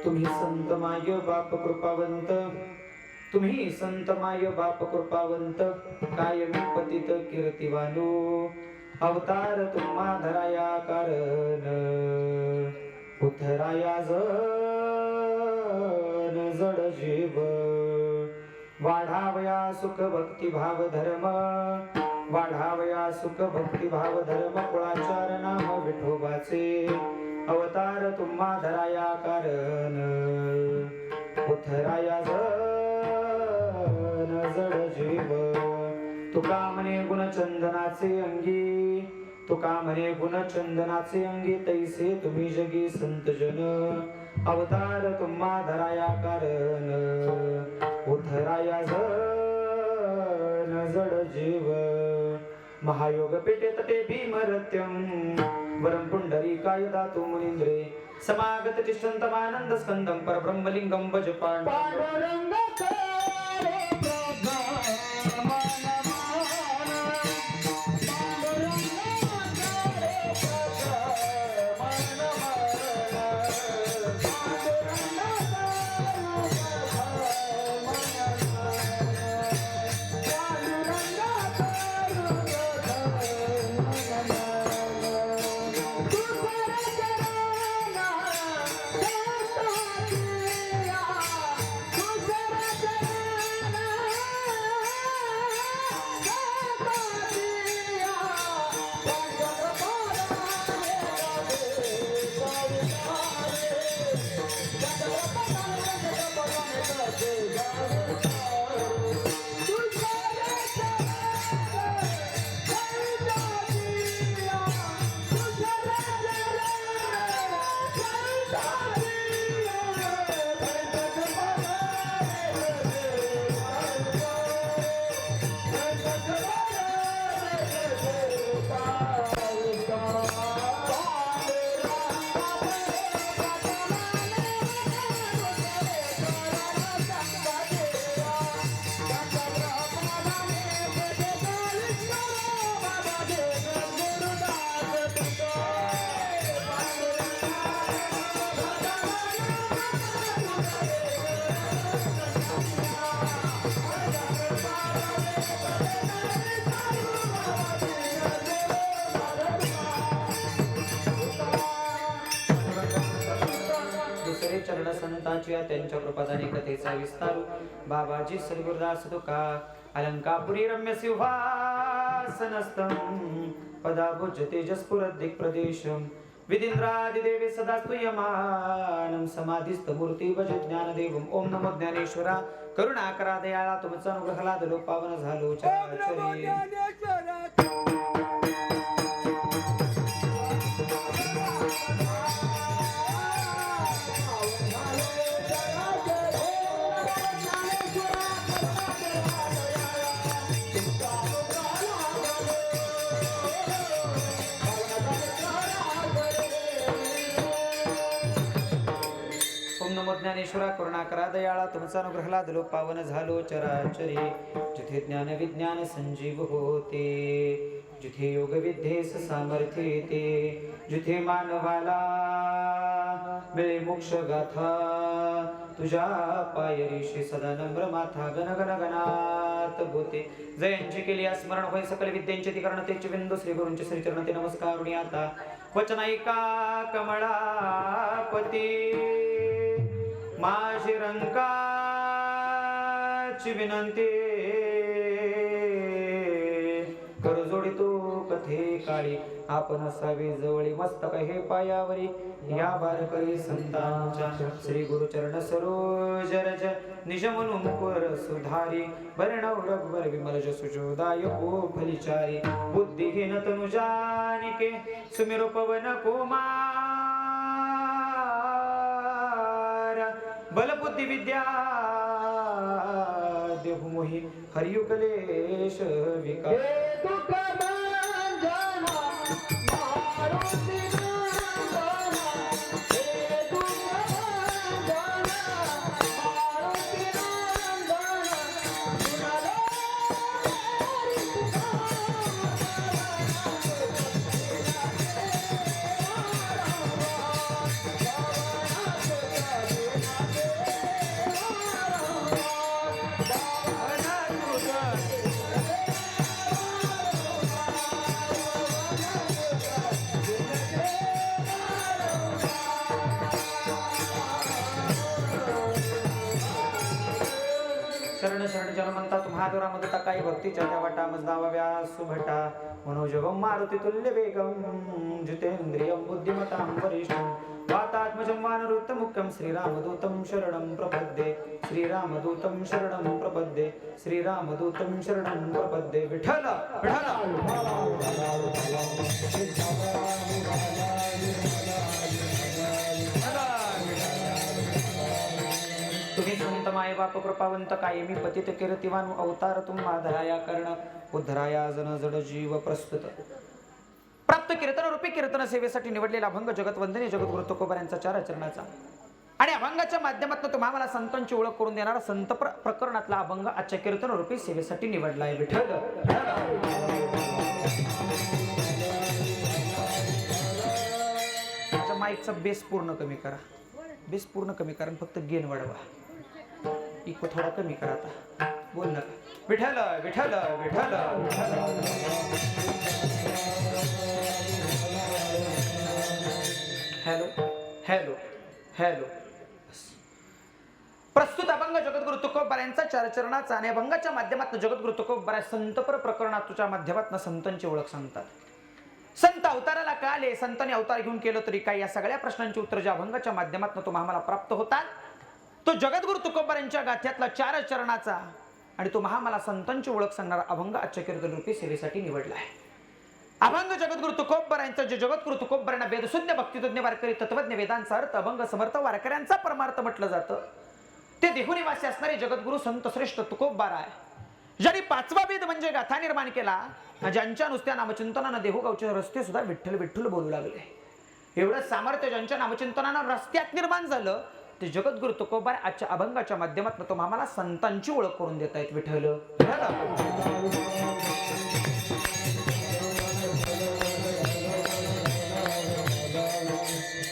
तुम्ही संत माय बाप कृपावंत, तुम्ही संत माय बाप कृपावंत, कायमी पतित कीर्तिवानो, अवतार तुम्हा धराया कारण, उथराया जन जड जीव, वाढावया सुख भक्ती भाव धर्म, वाढावया सुख भक्ती भाव धर्म, कुळाचार नाम विठोबाचे, अवतार तुम्हा धराया कारण, उथराया जन जड जीव, तुका म्हणे गुणचंदनाचे अंगी, तुका म्हणे गुणचंदनाचे अंगी, तैसे तुम्ही जगी संत जन, अवतार तुम्हा धराया कारण, उथराया जन जड जीव, महायोग पेटे तटे भीमरत्यम, वरम पुंडरीकाय दातु मुनींद्रे, समागत चिष्टंतमानंद स्कंदम परब्रह्मलिंगम भज पांडुरंग चरण संतांच्या त्यांच्या कृपादाने कथेचा विस्तार, बाबाजी सद्गुरुदास तुका अलंकापुरी रम्य सिंहासनस्थं, पदाभुज तेजस्फुरत दिक्प्रदेशं, विदिंद्रादिदेवे सदा स्तूयमानं, समाधिस्थ मूर्ती भज ज्ञानदेवं, ओम नमो ज्ञानेश्वरा, करुणाकरा दयाळा, तुमचा अनुग्रह लादलो पावन झालो चराचरी. ज्ञानेश्वरा करुणाकरा दयाळा, तुमचा अनुग्रह लादलो पावन झालो चराचरी. जिथे ज्ञान विज्ञान संजीव होते, जिथे योग विद्येस सामर्थ्य येते, जिथे मानवाला मिळे मोक्ष गाथा, तुझ्या पायरीशी सदा नम्र माथा, गण गण गणात बोते. जयांची केली स्मरण होय सकल विद्यांचे ती करणतेचे बिंदू, श्री गुरूंचे श्री चरणते नमस्कारुणी आता. वचनायिका कमळापती माझी रंकाची विनंती, कर जोडी तू कथे काळी, आपण असावे जवळी, मस्तक हे पायावरी, या वारकरी संतांच्या श्री गुरुचरण सरोज रज, निज म्हणून मुकुर सुधारी, वर्णव रघुवर विमल जसुजोदायको फलिचारी, बुद्धिहीन तनु जानिके, सुमिरो पवन कुमार, बलबुद्धी विद्या देहु मोहि, हरियुगलेश विकार. जन म्हणता तुम्हा दोरा मदता काही भक्तीच्या त्या वाटा मजदाव्या सुभटा मनोजवम मारुती तुल्य वेगम जितेंद्रियम बुद्धिमतां वरिष्ठम वातात्मजं वानरोत्तमुख्यं श्रीरामदूतं शरणं प्रपद्ये श्रीरामदूतं शरणं प्रपद्ये श्रीरामदूतं शरणं प्रपद्ये विठ्ठल तुम्ही संत माय बाप कृपावंत कायमी पतित कीर्तिवान अवतार तुम्हा धराया कर्ण उद्धराया जन जड जीव प्रस्तुत प्राप्त कीर्तन रूपी कीर्तन सेवेसाठी निवडलेला अभंग जगतवंदनी जगद्गुरु तुकोबा यांचा 4 चरणाचा आणि अभंगाच्या माध्यमातून तुम्हाला मला संतांची ओळख करून देणारा संत प्रकरणातला अभंग आजच्या कीर्तन रूपी सेवेसाठी निवडला आहे विठ्ठल माझ्या माईकचा बेस पूर्ण कमी करा बेस पूर्ण कमी करा फक्त गेन वाढवा इको थोडा कमी करा आता बोल नका Vitthal Vitthal Vitthal hello hello hello प्रस्तुत अभंग जगद्गुरु तुकोबा यांचा 4 चरणाचा आणि अभंगाच्या माध्यमातून जगद्गुरु तुकोबा संतपर प्रकरणाच्या माध्यमातून संतांची ओळख सांगतात संत अवताराला का आले संतांनी अवतार घेऊन केलं तरी काय या सगळ्या प्रश्नांची उत्तर ज्या अभंगाच्या माध्यमातून तुम्हाला प्राप्त होतात तो जगद्गुरु तुकोबा यांच्या गाथ्यातला 4 चरणाचा आणि तो मला संतांची ओळख सांगणारा अभंग आजच्या कीर्तन रूपी सेवेसाठी निवडला आहे अभंग जगद्गुरु तुकोबा यांचा जे जगद्गुरु तुकोबा यांना वेदशुद्ध भक्तितज्ञ वारकरी तत्वज्ञ वेदांचा अर्थ अभंग समर्थ वारकऱ्यांचा परमार्थ म्हटलं जातं ते देहुनिवासी असणारे जगद्गुरु संत श्रेष्ठ तुकोबा राय ज्यांनी 5वा वेद म्हणजे गाथा निर्माण केला ज्यांच्या नुसत्या नामचिंतनानं देहुगावचे रस्ते सुद्धा विठ्ठल विठ्ठल बोलू लागले एवढं सामर्थ्य ज्यांच्या नामचिंतनानं रस्त्यात निर्माण झालं ते जगद्गुरु तुकोबा आजच्या अभंगाच्या माध्यमातून तो आम्हाला संतांची ओळख करून देत आहेत विठ्ठल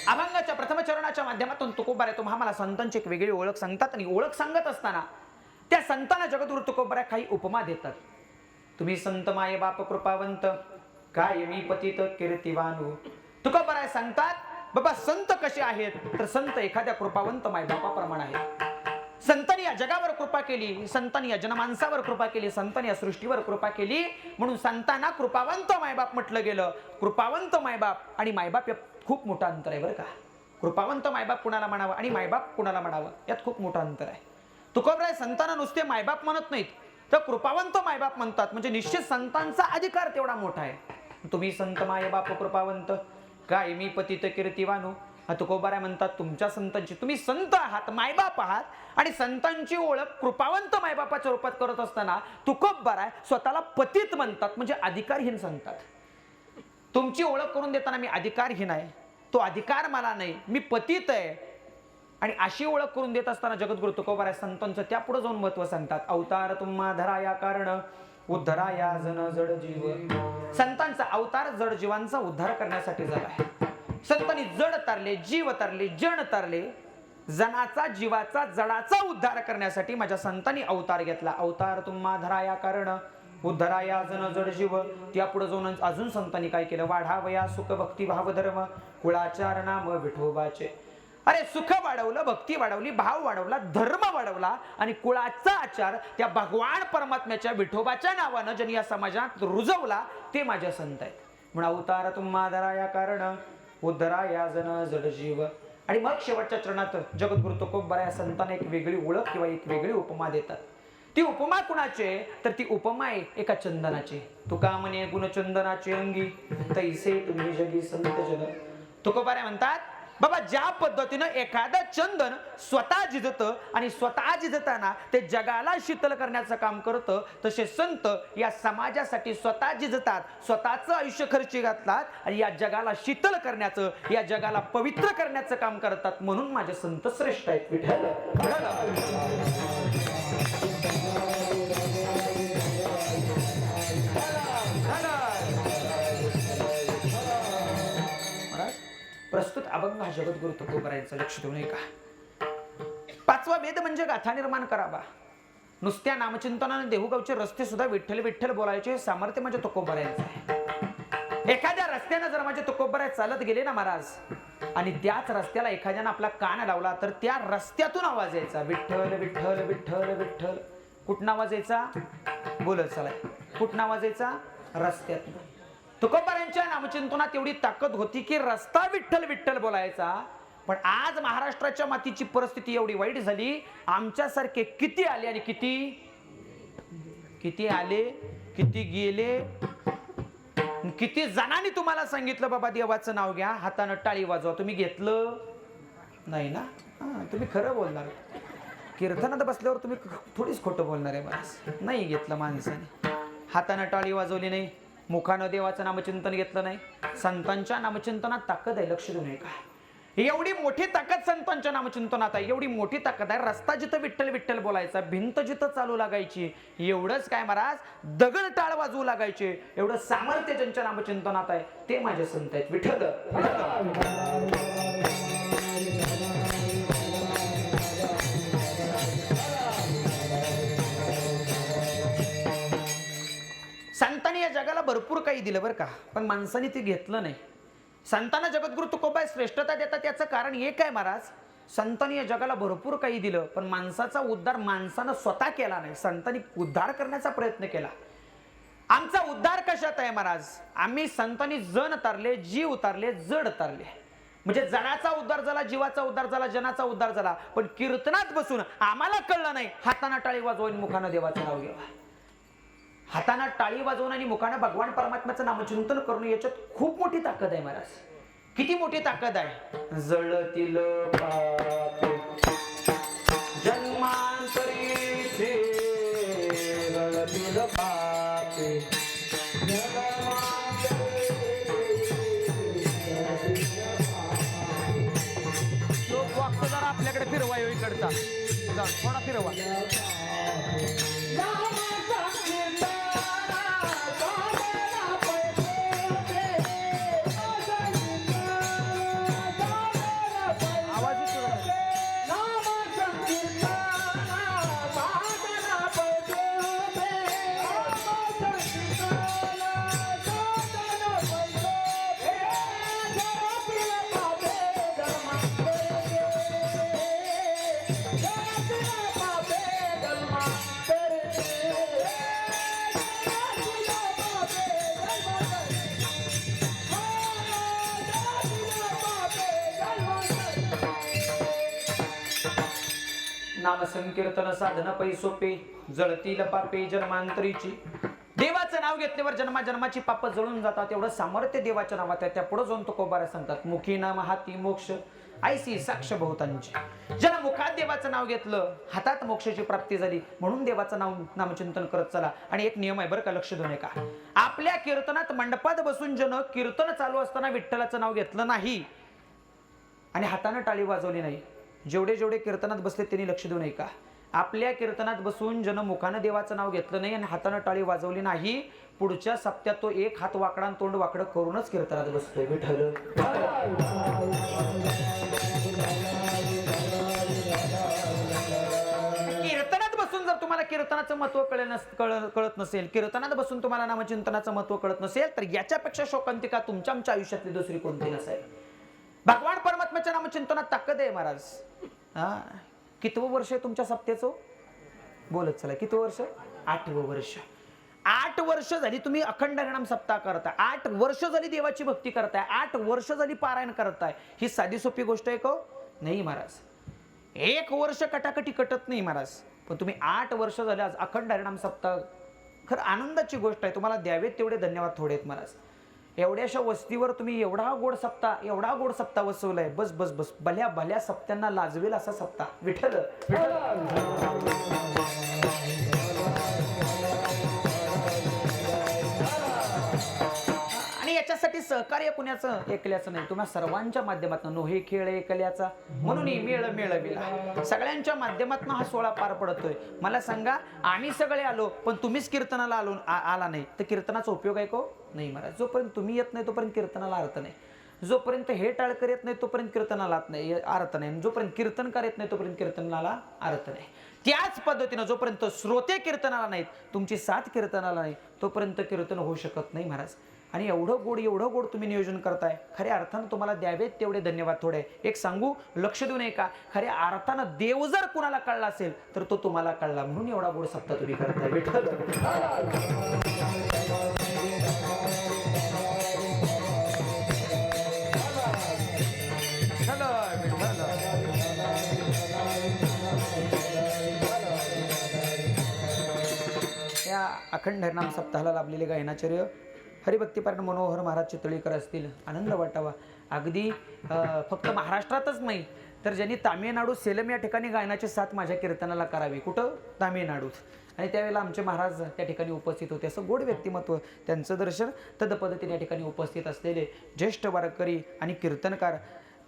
अभंगाच्या प्रथम चरणाच्या माध्यमातून तुकोबा रे तुम्हाला संतांची एक वेगळी ओळख सांगतात आणि ओळख सांगत असताना त्या संतांना जगद्गुरु तुकोबा काही उपमा देतात तुम्ही संत माये बाप कृपावंत काय मी पतित कीर्तिवानू तुकोबा सांगतात बाबा संत कसे आहेत तर संत एखाद्या कृपावंत माय बापाप्रमाणे आहेत संतांनी या जगावर कृपा केली संतांनी या जनमानसावर कृपा केली संतांनी या सृष्टीवर कृपा केली म्हणून संतांना कृपावंत मायबाप म्हटलं गेलं कृपावंत मायबाप आणि मायबाप यात खूप मोठं अंतर आहे बरं का कृपावंत मायबाप कुणाला म्हणावं आणि मायबाप कुणाला म्हणावं यात खूप मोठं अंतर आहे तुकोबराय संतांना नुसते मायबाप म्हणत नाहीत तर कृपावंत मायबाप म्हणतात म्हणजे निश्चित संतांचा अधिकार तेवढा मोठा आहे तुम्ही संत मायबाप कृपावंत काय मी पतित कीर्तिवानू तुकोबराय म्हणतात तुमच्या संतांची तुम्ही संत आहात मायबाप आहात आणि संतांची ओळख कृपावंत मायबापाच्या रूपात करत असताना तुकोबराय स्वतःला पतित म्हणतात म्हणजे अधिकारहीन सांगतात तुमची ओळख करून देताना मी अधिकारहीन आहे तो अधिकार मला नाही मी पतित आहे आणि अशी ओळख करून देत असताना जगद्गुरु तुकोबराय संतांचं त्या पुढे जाऊन महत्व सांगतात अवतार तुम्हा धराया कारण उद्धराया जन जड जीव संतांचा अवतार जड जीवांचा उद्धार करण्यासाठी झाला आहे संतांनी जड तारले जीव तारले जन तारले जनाचा जीवाचा जडाचा उद्धार करण्यासाठी माझ्या संतांनी अवतार घेतला अवतार तुम्हा धराया कारण उद्धराया जन जड जीव त्या पुढे जाऊन अजून संतांनी काय केलं वाढावया सुख भक्ती भाव धर्म कुळाचार नाम विठोबाचे अरे सुख वाढवलं भक्ती वाढवली भाव वाढवला धर्म वाढवला आणि कुळाचा आचार त्या भगवान परमात्म्याच्या विठोबाच्या नावानं ज्यांनी या समाजात रुजवला ते माझ्या संत आहेत म्हणून अवतार तुम्हा धराया कारण उद्धराया जन जड जीव आणि मग शेवटच्या चरणात जगद्गुरु तुकोबा या संतांना एक वेगळी ओळख किंवा एक वेगळी उपमा देतात ती उपमा कुणाचे तर ती उपमा आहे एका चंदनाची तुका म्हणे गुणचंदनाचे अंगी तैसे तुम्ही जगी संत जन तुकोबा म्हणतात बाबा ज्या पद्धतीनं एखादं चंदन स्वतः झिजतं आणि स्वतः झिजताना ते जगाला शीतल करण्याचं काम करतं तसे संत या समाजासाठी स्वतः झिजतात स्वतःचं आयुष्य खर्ची घाततात आणि या जगाला शीतल करण्याचं या जगाला पवित्र करण्याचं काम करतात म्हणून माझे संत श्रेष्ठ आहेत विठ्ठल प्रस्तुत अभंग हा जगद्गुरु तुकोबा यांचा लक्ष देऊ नये का 5वा वेद म्हणजे गाथा निर्माण करावा नुसत्या नामचिंतनाने देहुगावचे रस्ते सुद्धा विठ्ठल विठ्ठल बोलायचे सामर्थ्य म्हणजे तुकोबा यांचं आहे एखाद्या रस्त्याने जर माझे तुकोबा चालत गेले ना महाराज आणि त्याच रस्त्याला एखाद्याने आपला कान लावला तर त्या रस्त्यातून आवाज यायचा विठ्ठल विठ्ठल विठ्ठल विठ्ठल कुठं आवाज यायचा? बोलत चला. कुठं आवाज यायचा? रस्त्यात. तुकोबारांच्या नामचिंतनात एवढी ताकद होती की रस्ता विठ्ठल विठ्ठल बोलायचा. पण आज महाराष्ट्राच्या मातीची परिस्थिती एवढी वाईट झाली, आमच्यासारखे किती आले आणि किती आले, किती गेले. किती जणांनी तुम्हाला सांगितलं बाबा देवाचं नाव घ्या, हातानं टाळी वाजवा, तुम्ही घेतलं नाही ना? तुम्ही खरं बोलणार. कीर्तनात बसल्यावर तुम्ही थोडीच खोटं बोलणार आहे. बस नाही घेतलं माणसाने, हातानं टाळी वाजवली नाही, मुखानं देवाचं नामचिंतन घेतलं नाही. संतांच्या नामचिंतनात ताकद आहे, लक्ष देऊ नये का? एवढी मोठी ताकद संतांच्या नामचिंतनात आहे, एवढी मोठी ताकद आहे. रस्ता जिथं विठ्ठल विठ्ठल बोलायचा, भिंत जिथं चालू लागायची, एवढंच काय महाराज, दगड टाळ वाजवू लागायचे. एवढं सामर्थ्य ज्यांच्या नामचिंतनात आहे ते माझे संत आहेत. विठ्ठल संतांनी या जगाला भरपूर काही दिलं बरं का, पण माणसाने ते घेतलं नाही. संतांना जगद्गुरु तुकोबा श्रेष्ठता देतात, याचं कारण एक आहे महाराज, संतांनी या जगाला भरपूर काही दिलं, पण माणसाचा उद्धार माणसानं स्वतः केला नाही. संतांनी उद्धार करण्याचा प्रयत्न केला. आमचा उद्धार कशात आहे महाराज? आम्ही संतांनी जण तारले, जीव उतारले, जड तारले. म्हणजे जनाचा उद्धार झाला, जीवाचा उद्धार झाला, जनाचा उद्धार झाला. पण कीर्तनात बसून आम्हाला कळलं नाही, हाताना टाळी वाजवून मुखानं देवाचं नाव घ्यावं. हाताना टाळी वाजवून आणि मुखानं भगवान परमात्म्याचं नामचिंतन करून याच्यात खूप मोठी ताकद आहे महाराज. किती मोठी ताकद आहे? जळतील पापे जन्मांतरीचे, जळतील पापे लोक वागतो जरा आपल्याकडे फिरवा, इकडचा थोडा फिरवा. नाम संकीर्तन साधना पै सोपे, जळतील पापे जन्मांतरीची. देवाचं नाव घेतल्यावर जन्माजन्माची पाप जळून जातात. एवढं सामर्थ्य देवाच्या नावात आहे. त्या पुढे जाऊन तुकोबारा सांगतात, मुखी नाम हाती मोक्ष, ऐसी साक्ष बहुतांची. ज्याला मुखात देवाचं नाव घेतलं, हातात मोक्षाची प्राप्ती झाली. म्हणून देवाचं नामचिंतन करत चला. आणि एक नियम आहे बरं का, लक्ष देऊ नका. आपल्या कीर्तनात मंडपात बसून जन कीर्तन चालू असताना विठ्ठलाचं नाव घेतलं नाही आणि हाताने टाळी वाजवली नाही, जेवढे कीर्तनात बसले त्यांनी लक्ष देऊ नये का? आपल्या कीर्तनात बसून जन मुखानं देवाचं नाव घेतलं नाही आणि हातानं टाळी वाजवली नाही, पुढच्या सप्त्यात तो एक हात वाकडा आणि तोंड वाकडं करूनच कीर्तनात बसतोय. विठ्ठल कीर्तनात बसून जर तुम्हाला कीर्तनाचं महत्व कळत नसेल, कीर्तनात बसून तुम्हाला नामचिंतनाचं महत्व कळत नसेल, तर याच्यापेक्षा शोकांतिका तुमच्या आमच्या आयुष्यातली दुसरी कोणती नसेल. भगवान परमात्म्याच्या नामचिंतनात ताकद आहे महाराज. कितवं वर्ष आहे तुमच्या सप्त्याचं? बोलत चला, कितवं वर्ष? 8वं वर्ष. 8 वर्ष झाली तुम्ही अखंड हरिनाम सप्ताह करताय, 8 वर्ष झाली देवाची भक्ती करताय, 8 वर्ष झाली पारायण करताय. ही साधी सोपी गोष्ट आहे का? नाही महाराज. 1 वर्ष कटाकटी कटत नाही महाराज. पण तुम्ही 8 वर्ष झाले आज अखंड हरिनाम सप्ताह, खरं आनंदाची गोष्ट आहे. तुम्हाला द्यावेत तेवढे धन्यवाद थोडे आहेत महाराज. एवढ्याशा वस्तीवर तुम्ही एवढा गोड सप्ताह बसवलाय. बस बस बस, भल्या भल्या सप्त्यांना लाजवेल असा सप्ताह. विठ्ठल आणि याच्यासाठी सहकार्य कुणाचं एकल्याचं नाही, तुम्हा सर्वांच्या माध्यमातून. नो हे खेळ एकल्याचा म्हणून मेळ मेळविला, सगळ्यांच्या माध्यमातून हा सोहळा पार पडतोय. मला सांगा, आम्ही सगळे आलो पण तुम्हीच कीर्तनाला आला नाही तर कीर्तनाचा उपयोग आहे का? नाही महाराज. जोपर्यंत तुम्ही येत नाही तोपर्यंत कीर्तनाला अर्थ नाही. जोपर्यंत हे टाळकर येत नाही तोपर्यंत कीर्तनाला अर्थ नाही. जोपर्यंत कीर्तनकार येत नाही तोपर्यंत कीर्तनाला अर्थ नाही. त्याच पद्धतीनं जोपर्यंत श्रोते कीर्तनाला नाहीत, तुमची साथ कीर्तनाला नाही, तोपर्यंत कीर्तन होऊ शकत नाही महाराज. आणि एवढं गोड तुम्ही नियोजन करताय, खऱ्या अर्थानं तुम्हाला द्यावेत तेवढे धन्यवाद. थोडे एक सांगू, लक्ष देऊ नये का, खऱ्या अर्थानं देव जर कुणाला कळला असेल तर तो तुम्हाला कळला, म्हणून एवढा गोड सप्ताह तुम्ही करताय. विठ्ठल या अखंड हरिनाम सप्ताहाला लाभलेले गायनाचार्य हरिभक्तीपरायण मनोहर महाराज चितळीकर असतील. आनंद वाटावा. अगदी फक्त महाराष्ट्रातच नाही तर ज्यांनी तामिळनाडू सेलम या ठिकाणी गायनाची साथ माझ्या कीर्तनाला करावी. कुठं? तामिळनाडूत. आणि त्यावेळेला आमचे महाराज त्या ठिकाणी उपस्थित होते. असं गोड व्यक्तिमत्व, त्यांचं दर्शन तद पद्धतीने या ठिकाणी उपस्थित असलेले ज्येष्ठ वारकरी आणि कीर्तनकार,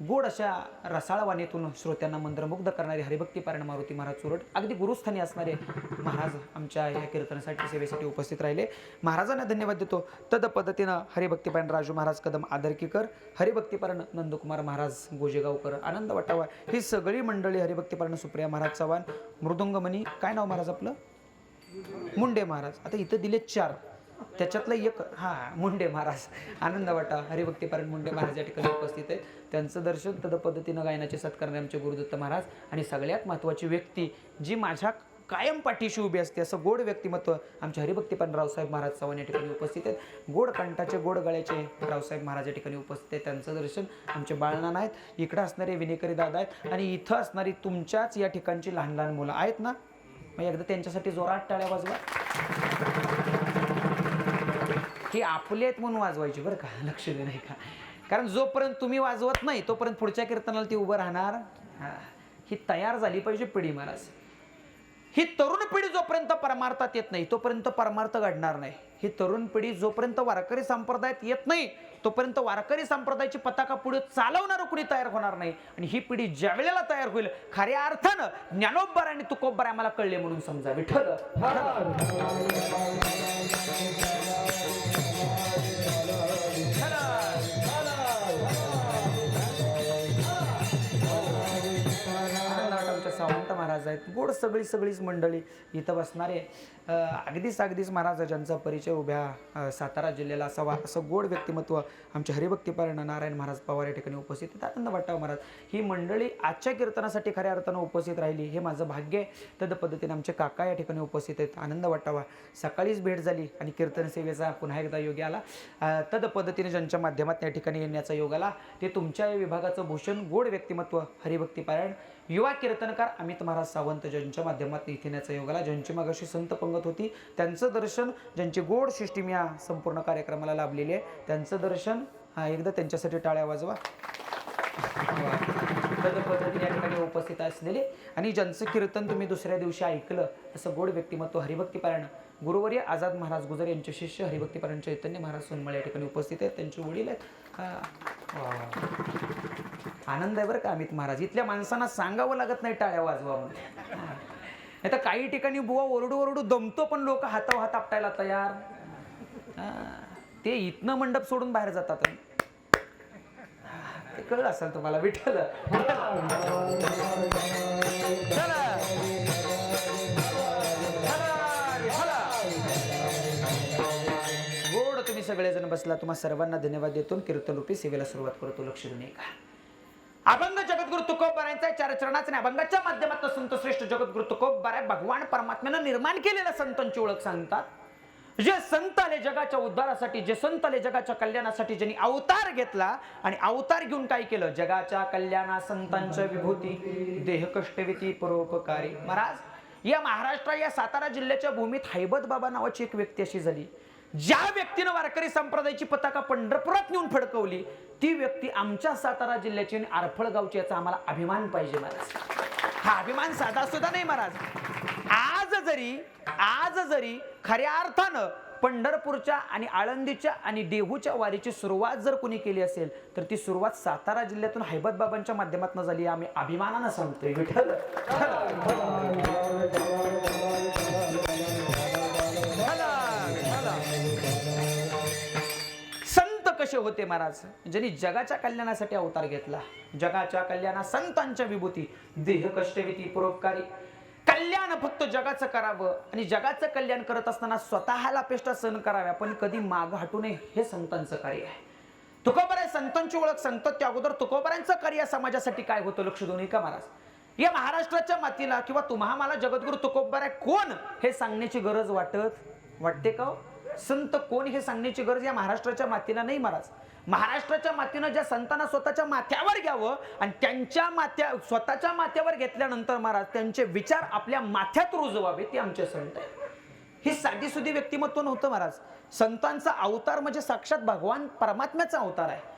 गोड अशा रसाळवाणीतून श्रोत्यांना मंत्रमुग्ध करणारे हरिभक्तीपरायण मारुती महाराज चोरट, अगदी गुरुस्थानी असणारे महाराज आमच्या या कीर्तनासाठी सेवेसाठी उपस्थित राहिले. महाराजांना धन्यवाद देतो. तद पद्धतीनं हरिभक्तीपरायण राजू महाराज कदम आदरकीकर, हरिभक्तीपरायण नंदकुमार महाराज गोजेगावकर, आनंद वाटावा. ही सगळी मंडळी, हरिभक्तीपरायण सुप्रिया महाराज चव्हाण, मृदुंगमणी, काय नाव महाराज आपलं? मुंडे महाराज. आता इथं दिले 4, त्याच्यातलं एक मुंडे महाराज. आनंद वाटा. हरिभक्तीपरायण मुंडे महाराज या ठिकाणी उपस्थित आहेत. त्यांचं दर्शन तद पद्धतीनं गायनाची साथ करणारे आमचे गुरुदत्त महाराज. आणि सगळ्यात महत्त्वाची व्यक्ती जी माझ्या कायम पाठीशी उभी असते, असं गोड व्यक्तिमत्व आमचे हरिभक्तीपरायण रावसाहेब महाराज चव्हाण या ठिकाणी उपस्थित आहेत. गोड कंठाचे, गोड गळ्याचे रावसाहेब महाराज या ठिकाणी उपस्थित आहेत. त्यांचं दर्शन आमचे बाळनाना आहेत. इकडं असणारे विनेकरी दादा आहेत. आणि इथं असणारी तुमच्याच या ठिकाणची लहान लहान मुलं आहेत ना, मग एकदा त्यांच्यासाठी जोरात टाळ्या वाजवा. ही आपले आहेत म्हणून वाजवायची बरं का, लक्ष दे नाही का, कारण जोपर्यंत तुम्ही वाजवत नाही तोपर्यंत पुढच्या कीर्तनाला ती उभं राहणार. ही तयार झाली पाहिजे पिढी महाराज. ही तरुण पिढी जोपर्यंत परमार्थात येत नाही तोपर्यंत परमार्थ घडणार नाही. ही तरुण पिढी जोपर्यंत वारकरी संप्रदायात येत नाही तोपर्यंत वारकरी संप्रदायाची पताका पुढे चालवणारं कुणी तयार होणार नाही. आणि ही पिढी ज्या वेळेला तयार होईल, खऱ्या अर्थानं ज्ञानोबा आणि तुकोबा आम्हाला कळले म्हणून समजा. विठ्ठल सावंत महाराज आहेत. गोड सगळीच मंडळी इथं बसणारे अगदीच महाराज, ज्यांचा परिचय उभ्या सातारा जिल्ह्याला असावा, असं गोड व्यक्तिमत्व आमचे हरिभक्तीपरायण नारायण महाराज पवार या ठिकाणी उपस्थित आहेत. आनंद वाटावा महाराज. ही मंडळी आजच्या कीर्तनासाठी खऱ्या अर्थानं उपस्थित राहिली, हे माझं भाग्य आहे. तद पद्धतीने आमचे काका या ठिकाणी उपस्थित आहेत. आनंद वाटावा. सकाळीच भेट झाली आणि कीर्तन सेवेचा पुन्हा एकदा योग आला. तद पद्धतीने ज्यांच्या माध्यमात या ठिकाणी येण्याचा योग आला ते तुमच्या या विभागाचं भूषण, गोड व्यक्तिमत्व हरिभक्तीपरायण युवा कीर्तनकार अमित महाराज सावंत, ज्यांच्या माध्यमात इथे येण्याचा योग आला. ज्यांची मागाशी संत पंगत होती त्यांचं दर्शन, ज्यांची गोड सिस्टीम या संपूर्ण कार्यक्रमाला लाभलेली आहे, त्यांचं दर्शन एकदा त्यांच्यासाठी टाळ्या वाजवा. तद पद्धतीने या ठिकाणी उपस्थित असलेले आणि ज्यांचं कीर्तन तुम्ही दुसऱ्या दिवशी ऐकलं, असं गोड व्यक्तिमत्व हरिभक्तीपरायण गुरुवर्य आझाद महाराज गुजर यांचे शिष्य हरिभक्तीपरायण चैतन्य महाराज सोनमळे या ठिकाणी उपस्थित आहेत. त्यांचे वडील आहेत. आनंद आहे बरं का अमित महाराज. इथल्या माणसांना सांगावं लागत नाही टाळ्या वाजवा म्हणून. नाही तर काही ठिकाणी बुवा ओरडू दमतो पण लोक हातावर हात आपटायला तयार. ते इथनं मंडप सोडून बाहेर जातात. ते कळलं असेल तुम्हाला. विठ्ठल गोड तुम्ही सगळेजण बसला. तुम्हा सर्वांना धन्यवाद देतो. कीर्तन रूपी सेवेला सुरुवात करतो. लक्ष देऊ नये का. अभंग जगद्गुरु तुकोबारायांचा चार चरणाचे अभंगाच्या माध्यमातून संत श्रेष्ठ जगद्गुरु तुकोबाराय भगवान परमात्म्यानं निर्माण केलेल्या संतांची ओळख सांगतात. जे संत आले जगाच्या उद्धारासाठी, जे संत आले जगाच्या कल्याणासाठी, ज्यांनी अवतार घेतला आणि अवतार घेऊन काय केलं, जगाच्या कल्याणा संतांच्या विभूती देह कष्टविती परोपकारी. महाराज या महाराष्ट्र या सातारा जिल्ह्याच्या भूमीत हैबत बाबा नावाची एक व्यक्ती अशी झाली, ज्या व्यक्तीनं वारकरी संप्रदायाची पताका पंढरपुरात नेऊन फडकवली, ती व्यक्ती आमच्या सातारा जिल्ह्याची आणि आरफळ गावची. याचा आम्हाला अभिमान पाहिजे महाराज. हा अभिमान साधा सुद्धा नाही महाराज. आज जरी खऱ्या अर्थानं पंढरपूरच्या आणि आळंदीच्या आणि देहूच्या वारीची सुरुवात जर कोणी केली असेल तर ती सुरुवात सातारा जिल्ह्यातून हैबत बाबांच्या माध्यमातून झाली. आम्ही अभिमानानं सांगतोय. विठ्ठल कसे होते महाराज, ज्यांनी जगाच्या कल्याणासाठी अवतार घेतला. जगाच्या कल्याणा संतांच्या विभूती देह कष्टविती परोपकारी. कल्याण फक्त जगाचं करावं आणि जगाचं कल्याण करत असताना स्वतःला पेष्टा सहन कराव्या, पण कधी माग हटू नये, हे संतांचं कार्य आहे. तुकोबाराय संतांची ओळख सांगतात त्या अगोदर तुकोबारांचं कार्य समाजासाठी काय होतं लक्ष देऊन का महाराज. या महाराष्ट्राच्या मातीला किंवा तुम्हा मला जगद्गुरु तुकोबाराय कोण हे सांगण्याची गरज वाटते का हो? संत कोण हे सांगण्याची गरज या महाराष्ट्राच्या मातीला नाही महाराज. महाराष्ट्राच्या मातीनं ज्या संतांना स्वतःच्या माथ्यावर घ्यावं आणि त्यांच्या स्वतःच्या माथ्यावर घेतल्यानंतर महाराज त्यांचे विचार आपल्या माथ्यात रुजवावे, ते आमचे संत आहेत. ही साधी सुधी व्यक्तिमत्व नव्हतं महाराज. संतांचा अवतार म्हणजे साक्षात भगवान परमात्म्याचा अवतार आहे.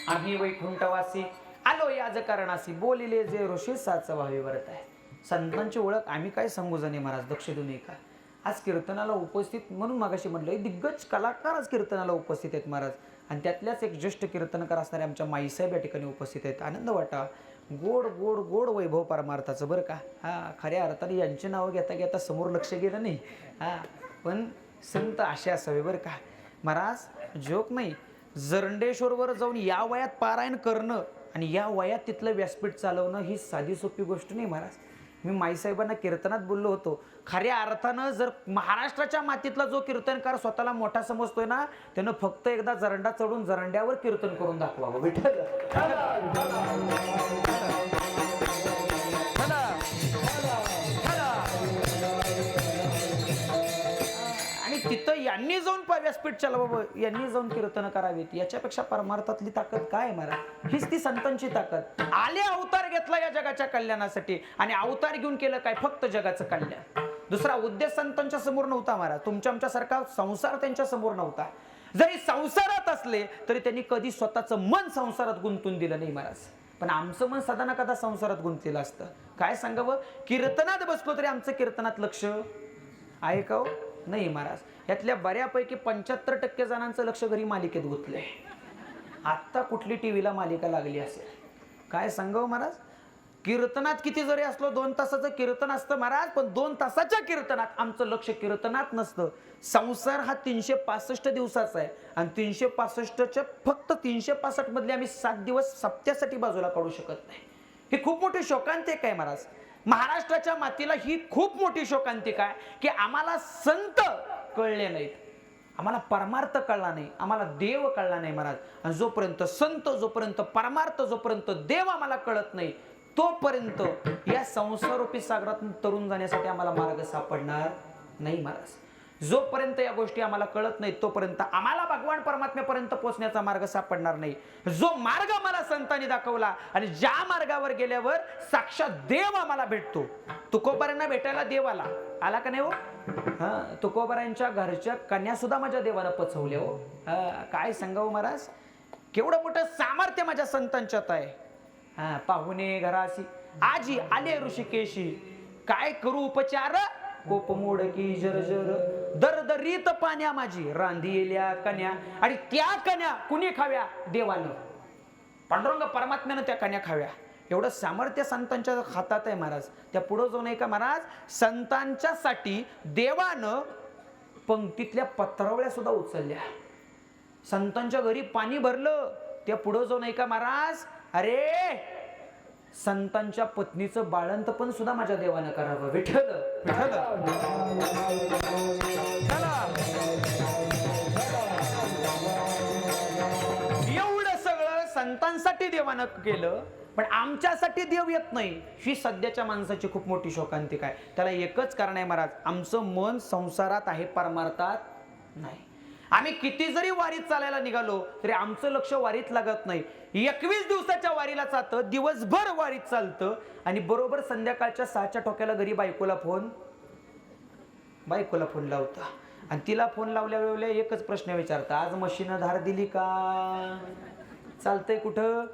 आम्ही वैकुंठवासी आलो याज कारणासी, बोलिले जे ऋषी साच व्हावे व्रत आहे. संतांची ओळख आम्ही काय सांगू जाणे महाराज. दक्ष देऊ नये का. आज कीर्तनाला उपस्थित म्हणून मागाशी म्हटलं दिग्गज कलाकार आज कीर्तनाला उपस्थित आहेत महाराज. आणि त्यातल्याच एक ज्येष्ठ कीर्तनकार असणारे आमच्या माईसाहेब या ठिकाणी उपस्थित आहेत. आनंद वाटा. गोड गोड गोड वैभव परमार्थाचं बरं का. खऱ्या अर्थाने यांची नावं घेता घेता समोर लक्ष गेलं नाही. पण संत असे असावे बरं का महाराज. जोक नाही. जरंडेश्वरवर जाऊन या वयात पारायण करणं आणि या वयात तिथलं व्यासपीठ चालवणं ही साधी सोपी गोष्ट नाही महाराज. मी माईसाहेबांना कीर्तनात बोललो होतो, खऱ्या अर्थानं जर महाराष्ट्राच्या मातीतला जो कीर्तनकार स्वतःला मोठा समजतोय ना, त्यानं फक्त एकदा जरंडा चढून जरंड्यावर कीर्तन करून दाखवावं. विठ्ठल तिथं यांनी जाऊन व्यासपीठ चालवावं, यांनी जाऊन कीर्तन करावीत. याच्यापेक्षा परमार्थातली ताकद काय आहे महाराज. हीच ती संतांची ताकद. आले अवतार घेतला या जगाच्या कल्याणासाठी आणि अवतार घेऊन केलं काय, फक्त जगाचं कल्याण. दुसरा उद्देश संतांच्या समोर नव्हता महाराज. तुमच्या आमच्यासारखा संसार त्यांच्या समोर नव्हता. जरी संसारात असले तरी त्यांनी कधी स्वतःचं मन संसारात गुंतून दिलं नाही महाराज. पण आमचं मन सदा ना कदा संसारात गुंतलेलं असतं. काय सांगावं, कीर्तनात बसलो तरी आमचं कीर्तनात लक्ष आहे का हो? नाही महाराज. यातल्या बऱ्यापैकी 75% जणांचं लक्ष घरी मालिकेत गुंतलंय. आत्ता कुठली टीव्हीला मालिका लागली असेल काय सांगावं महाराज. कीर्तनात किती जरी असलो 2 तासाचं कीर्तन असतं महाराज, पण 2 तासाच्या कीर्तनात आमचं लक्ष कीर्तनात नसतं. संसार हा 365 दिवसाचा आहे आणि 365च्या फक्त 365 मधले आम्ही 7 दिवस सप्त्यासाठी बाजूला काढू शकत नाही. ही खूप मोठी शोकांतिका आहे महाराज. महाराष्ट्राच्या मातीला ही खूप मोठी शोकांतिका आहे की आम्हाला संत कळले नाहीत, आम्हाला परमार्थ कळला नाही, आम्हाला देव कळला नाही महाराज. आणि जोपर्यंत संत, जोपर्यंत परमार्थ, जोपर्यंत देव आम्हाला कळत नाही, तोपर्यंत या संसारूपी सागरातून तरुण जाण्यासाठी आम्हाला मार्ग सापडणार नाही महाराज. जोपर्यंत या गोष्टी आम्हाला कळत नाही तोपर्यंत आम्हाला भगवान परमात्म्यापर्यंत पोहोचण्याचा मार्ग सापडणार नाही. जो मार्ग आम्हाला संतांनी दाखवला आणि ज्या मार्गावर गेल्यावर साक्षात देव आम्हाला भेटतो. तुकोबारांना भेटायला देव आला का नाही हो? तुकोबारांच्या घरच्या कन्या सुद्धा माझ्या देवानं पचवल्या हो. काय सांगावं महाराज, केवढं मोठं सामर्थ्य माझ्या संतांच्यात आहे. पाहुणे घराशी आजी आले ऋषिकेशी, काय करू उपचार कोप मोडकी जरजर, दरदरीत पाण्या माझी रांधिलेल्या कन्या. आणि त्या कन्या कुणी खाव्या? देवानं, पांडुरंग परमात्म्यानं त्या कन्या खाव्या. एवढं सामर्थ्य संतांच्या हातात आहे महाराज. त्या पुढे जाऊन आहे का महाराज, संतांच्या साठी देवानं पंक्तीतल्या पत्रावळ्या सुद्धा उचलल्या. संतांच्या घरी पाणी भरलं, त्या पुढे जाऊन आहे का महाराज, अरे संतांच्या पत्नीचं बाळंत पण सुद्धा माझ्या देवानं करावं. विठ्ठल विठ्ठल. देवानं केलं, पण आमच्यासाठी देव येत नाही, ही सध्याच्या माणसाची खूप मोठी शोकांतिका आहे. त्याला एकच कारण आहे महाराज, आमचं मन संसारात आहे, परमार्थात नाही. आम्ही किती जरी वारीत चालायला निघालो तरी आमचं लक्ष वारीत लागत नाही. 21 दिवसाच्या वारीला जातं, दिवसभर वारीत चालतं आणि बरोबर संध्याकाळच्या 6च्या ठोक्याला घरी बायकोला फोन लावता आणि तिला फोन लावल्या एकच प्रश्न विचारता, आज म्हशीनं धार दिली का? चालतंय कुठं?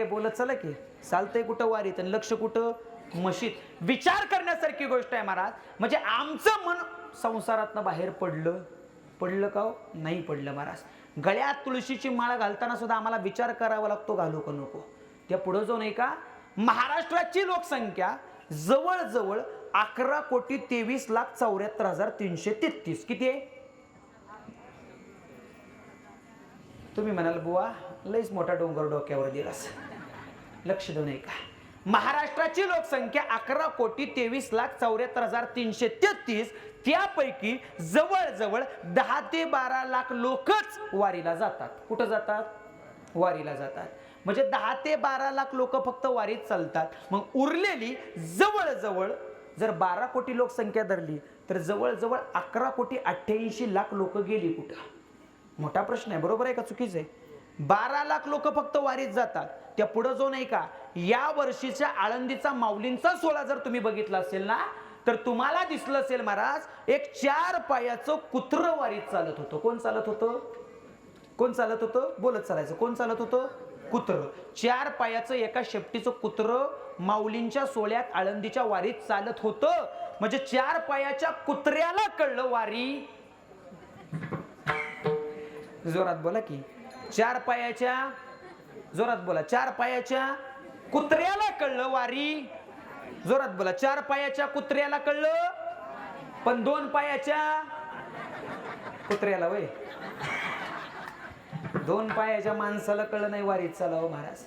बोलत चला की, चालतंय कुठं वारीत आणि लक्ष कुठं? म्हशीत. विचार करण्यासारखी गोष्ट आहे महाराज. म्हणजे आमचं मन संसारातनं बाहेर पडलं का? नाही पडलं महाराज. गळ्यात तुळशीची माळ घालताना सुद्धा आम्हाला विचार करावा लागतो, घालू का नको. त्या पुढं जाऊन आहे का, महाराष्ट्राची लोकसंख्या जवळजवळ 11,23,74,333. किती आहे? तुम्ही म्हणाल बुवा लईच मोठा डोंगर डोक्यावर दिलास. लक्ष देऊ नये का, महाराष्ट्राची लोकसंख्या 11,23,74,333. त्यापैकी जवळजवळ 10 ते 12 लाख लोकच वारीला जातात. कुठं जातात? वारीला जातात. म्हणजे 10 ते 12 लाख लोक फक्त वारीत चालतात. मग उरलेली जवळजवळ जर 12 कोटी लोकसंख्या धरली तर जवळजवळ 11,88,00,000 लोक गेली कुठं? मोठा प्रश्न आहे. बरोबर आहे का चुकीचं आहे? 12 लाख लोक फक्त वारीत जातात. त्या पुढे जो नाही का, या वर्षीच्या आळंदीचा माऊलींचा सोहळा जर तुम्ही बघितला असेल ना, तर तुम्हाला दिसलं असेल महाराज, एक 4 पायाचं कुत्र वारीत चालत होतं. कोण चालत होतं? बोलत चालायचं. कोण चालत होतं? कुत्र. 4 पायाचं एका शेपटीचं कुत्र माऊलींच्या सोहळ्यात आळंदीच्या वारीत चालत होतं. म्हणजे 4 पायाच्या कुत्र्याला कळलं वारी. जोरात बोला की, 4 पायाच्या, जोरात बोला, 4 पायाच्या कुत्र्याला कळलं वारी. जोरात बोला, 4 पायाच्या कुत्र्याला कळलं, पण 2 पायाच्या कुत्र्याला, वय 2 पायाच्या माणसाला कळलं नाही वारीत चालावं महाराज.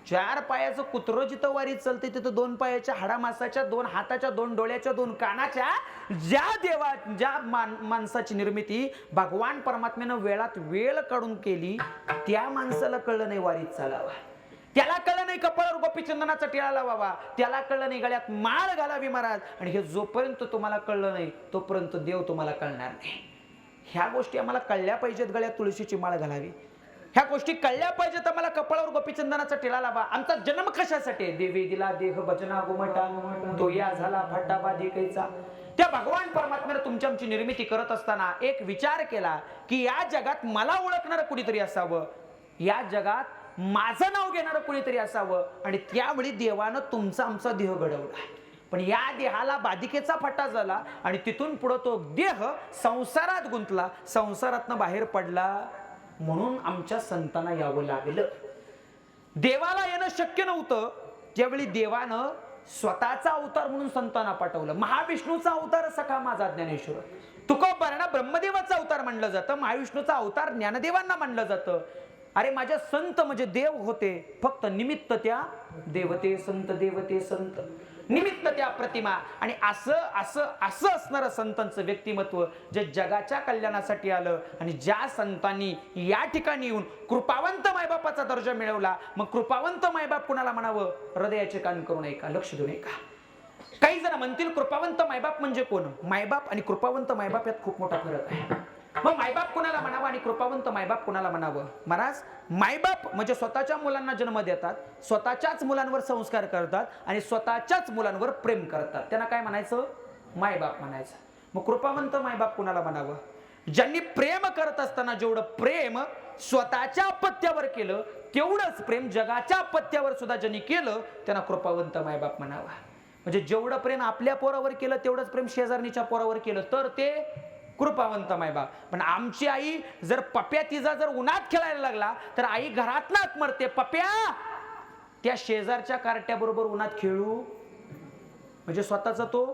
4 पायाचं कुत्र जिथं वारीत चालते तिथं 2 पायाच्या हाडामासाच्या, 2 हाताच्या, 2 डोळ्याच्या, 2 कानाच्या, ज्या माणसाची निर्मिती भगवान परमात्म्यानं वेळात वेळ काढून केली, त्या माणसाला कळलं नाही वारीत चालावा. त्याला कळलं नाही कपाळावर गोपीचंदनाचा टिळा लावावा, त्याला कळलं नाही गळ्यात माळ घालावी महाराज. आणि हे जोपर्यंत तुम्हाला कळलं नाही तोपर्यंत देव तुम्हाला कळणार नाही. ह्या गोष्टी आम्हाला कळल्या पाहिजेत. गळ्यात तुळशीची माळ घालावी, ह्या गोष्टी कळल्या पाहिजेत आम्हाला. कपाळावर गोपीचंदनाचा टिळा लावा. आमचा जन्म कशासाठी? देवी दिला देह भजना गोमटा, तो या झाला फाटा बाधिकेचा. त्या भगवान परमात्म्याने तुमची आमची निर्मिती करत असताना एक विचार केला की या जगात मला ओळखणारं कुणीतरी असावं, या जगात माझं नाव घेणारं कुणीतरी असावं. आणि त्यावेळी देवानं तुमचा आमचा देह घडवला. पण या देहाला बाधिकेचा फटा झाला आणि तिथून पुढे तो देह संसारात गुंतला, संसारातनं बाहेर पडला. म्हणून आमच्या संतांना यावं लागलं. देवाला येणं शक्य नव्हतं. ज्यावेळी देवानं स्वतःचा अवतार म्हणून संतांना पाठवलं. महाविष्णूचा अवतार सखा माझा ज्ञानेश्वर, तुकोबांना ब्रह्मदेवाचा अवतार मानलं जातं, महाविष्णूचा अवतार ज्ञानदेवांना मानलं जातं. अरे माझ्या संत म्हणजे देव होते, फक्त निमित्त त्या देवते, संत देवते संत, निमित्त त्या प्रतिमा. आणि असं असणारं संतांचं व्यक्तिमत्व जे जगाच्या कल्याणासाठी आलं. आणि ज्या संतांनी या ठिकाणी येऊन कृपावंत मायबापाचा दर्जा मिळवला, मग कृपावंत मायबाप कुणाला म्हणावं? हृदयाचे कान करून ऐका, लक्ष देऊन ऐका. काही जण म्हणतील कृपावंत मायबाप म्हणजे कोण? मायबाप आणि कृपावंत मायबाप यात खूप मोठा फरक आहे. मग मायबाप कुणाला म्हणावं आणि कृपावंत मायबाप कुणाला म्हणावं? महाराज, मायबाप म्हणजे स्वतःच्या मुलांना जन्म देतात, स्वतःच्याच मुलांवर संस्कार करतात आणि स्वतःच्याच मुलांवर प्रेम करतात, त्यांना काय म्हणायचं? मायबाप म्हणायचं. मग कृपावंत मायबाप कुणाला म्हणावं? ज्यांनी प्रेम करत असताना जेवढं प्रेम स्वतःच्या अपत्यावर केलं तेवढंच प्रेम जगाच्या अपत्यावर सुद्धा ज्यांनी केलं त्यांना कृपावंत मायबाप म्हणावं. म्हणजे जेवढं प्रेम आपल्या पोरावर केलं तेवढंच प्रेम शेजारणीच्या पोरावर केलं तर ते कृपावंत मायबाप. पण आमची आई जर पप्या तिचा जर उन्हात खेळायला लागला तर आई घरात नात मरते, पप्या त्या शेजारच्या कार्ट्या बरोबर उन्हात खेळू. म्हणजे स्वतःचा तो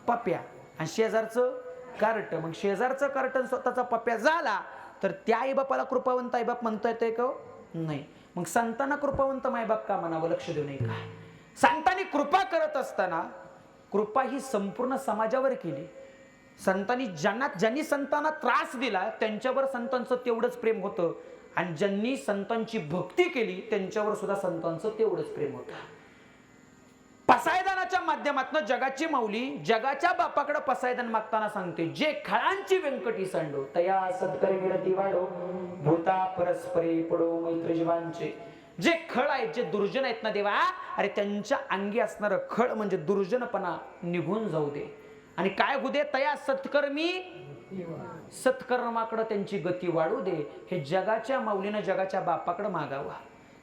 पप्या आणि शेजारचं कार्ट. मग शेजारचं कार्ट स्वतःचा पप्या झाला तर त्या आई बापाला कृपावंत आई बाप म्हणता येते का? नाही. मग संतांना कृपावंत मायबाप का म्हणावं? लक्ष देऊ नये का? संतांनी कृपा करत असताना कृपा ही संपूर्ण समाजावर केली. संतांनी ज्यांनी संतांना त्रास दिला त्यांच्यावर संतांचं तेवढंच प्रेम होतं. आणि ज्यांनी संतांची भक्ती केली त्यांच्यावर सुद्धा संतांचं तेवढंच प्रेम होतं. पसायदानाच्या माध्यमातून जगाची माऊली जगाच्या बापाकडे पसायदान मागताना सांगते, जे खळांची व्यंकटी सांडो तया सत्करी विरती वाढो भूता परस्परी पडो मैत्र जीवांचे. जे खळ आहेत, जे दुर्जन आहेत ना देवा, अरे त्यांच्या अंगी असणारं खळ म्हणजे दुर्जनपणा निघून जाऊ दे आणि काय होऊ दे, तया सत्कर्मी सत्कर्माकडे त्यांची गती वाढू दे. हे जगाच्या माऊलीनं जगाच्या बापाकडे मागावा.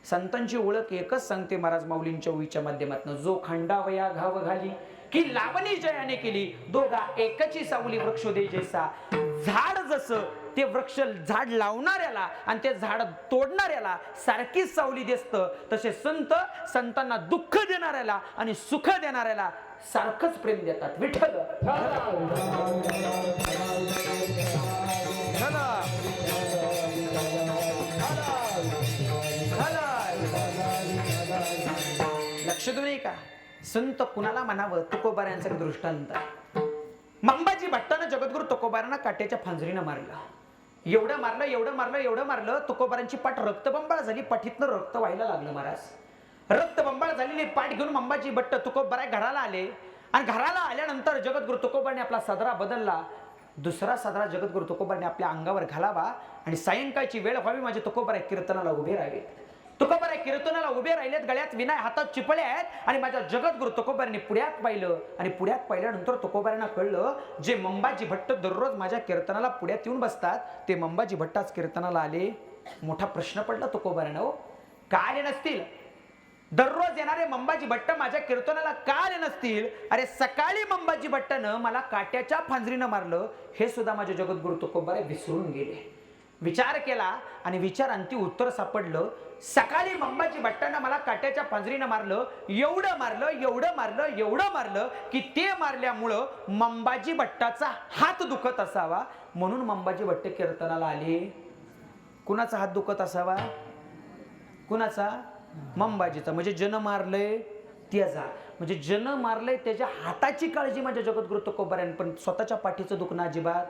संतांची ओळख एकच सांगते महाराज माऊलींच्या ओळीच्या माध्यमातून, जो खंडावया घाव घाली की लावणी जयाने केली दोघा एकची सावली वृक्ष दे जैसा. झाड जसं ते वृक्ष झाड लावणाऱ्याला आणि ते झाड तोडणाऱ्याला सारखीच सावली दिसतं, तसे संत संतांना दुःख देणाऱ्याला आणि सुख देणाऱ्याला सारखंच प्रेम देतात. विठ्ठल लक्ष देऊ नये का? संत कुणाला म्हणावं? तुकोबाऱ्यांचा दृष्टांत. मंबाजी भट्टानं जगद्गुरु तुकोबारांना काट्याच्या फांजरीनं मारलं. एवढं मारलं तुकोबारांची पाठ रक्तबंबाळ झाली. पाठीतनं रक्त व्हायला लागलं. महाराज रक्तबंबाळ झालेली पाठ घेऊन मंबाजी भट्ट तुकोबारा घराला आले आणि घराला आल्यानंतर जगद्गुरु तुकोबारांनी आपला सदरा बदलला. दुसरा सदरा जगद्गुरु तुकोबारांनी आपल्या अंगावर घालावा आणि सायंकाळची वेळ व्हावी, माझे तुकोबारा कीर्तनाला उभे राहावे. तुकोबारा कीर्तनाला उभे राहिलेत, गळ्यात विना हातात चिपळे आहेत आणि माझ्या जगद्गुरु तुकोबारांनी पुढ्यात पाहिलं आणि पुढ्यात पाहिल्यानंतर तुकोबारांना कळलं, जे मंबाजी भट्ट दररोज माझ्या कीर्तनाला पुढ्यात येऊन बसतात ते मंबाजी भट्टाच कीर्तनाला आले. मोठा प्रश्न पडला तुकोबारांना, हो का आले नसतील? दररोज येणारे मंबाजी भट्ट माझ्या कीर्तनाला का आले नसतील? अरे सकाळी मंबाजी भट्टानं मला काट्याच्या फांजरीनं मारलं हे सुद्धा माझे जगद्गुरु तुकोबारा विसरून गेले. विचार केला आणि विचारांती उत्तर सापडलं. सकाळी मंबाजी भट्टानं मला काट्याच्या फांजरीनं मारलं, एवढं मारलं की ते मारल्यामुळं मंबाजी भट्टाचा हात दुखत असावा म्हणून मंबाजी भट्ट कीर्तनाला आले. कुणाचा हात दुखत असावा? कुणाचा? मंबाजीचा. म्हणजे जन मारलंय त्याचा, म्हणजे जन मारलंय त्याच्या हाताची काळजी माझ्या जगद्गुरु तुकोबारांनी, पण स्वतःच्या पाठीचं दुखणं अजिबात.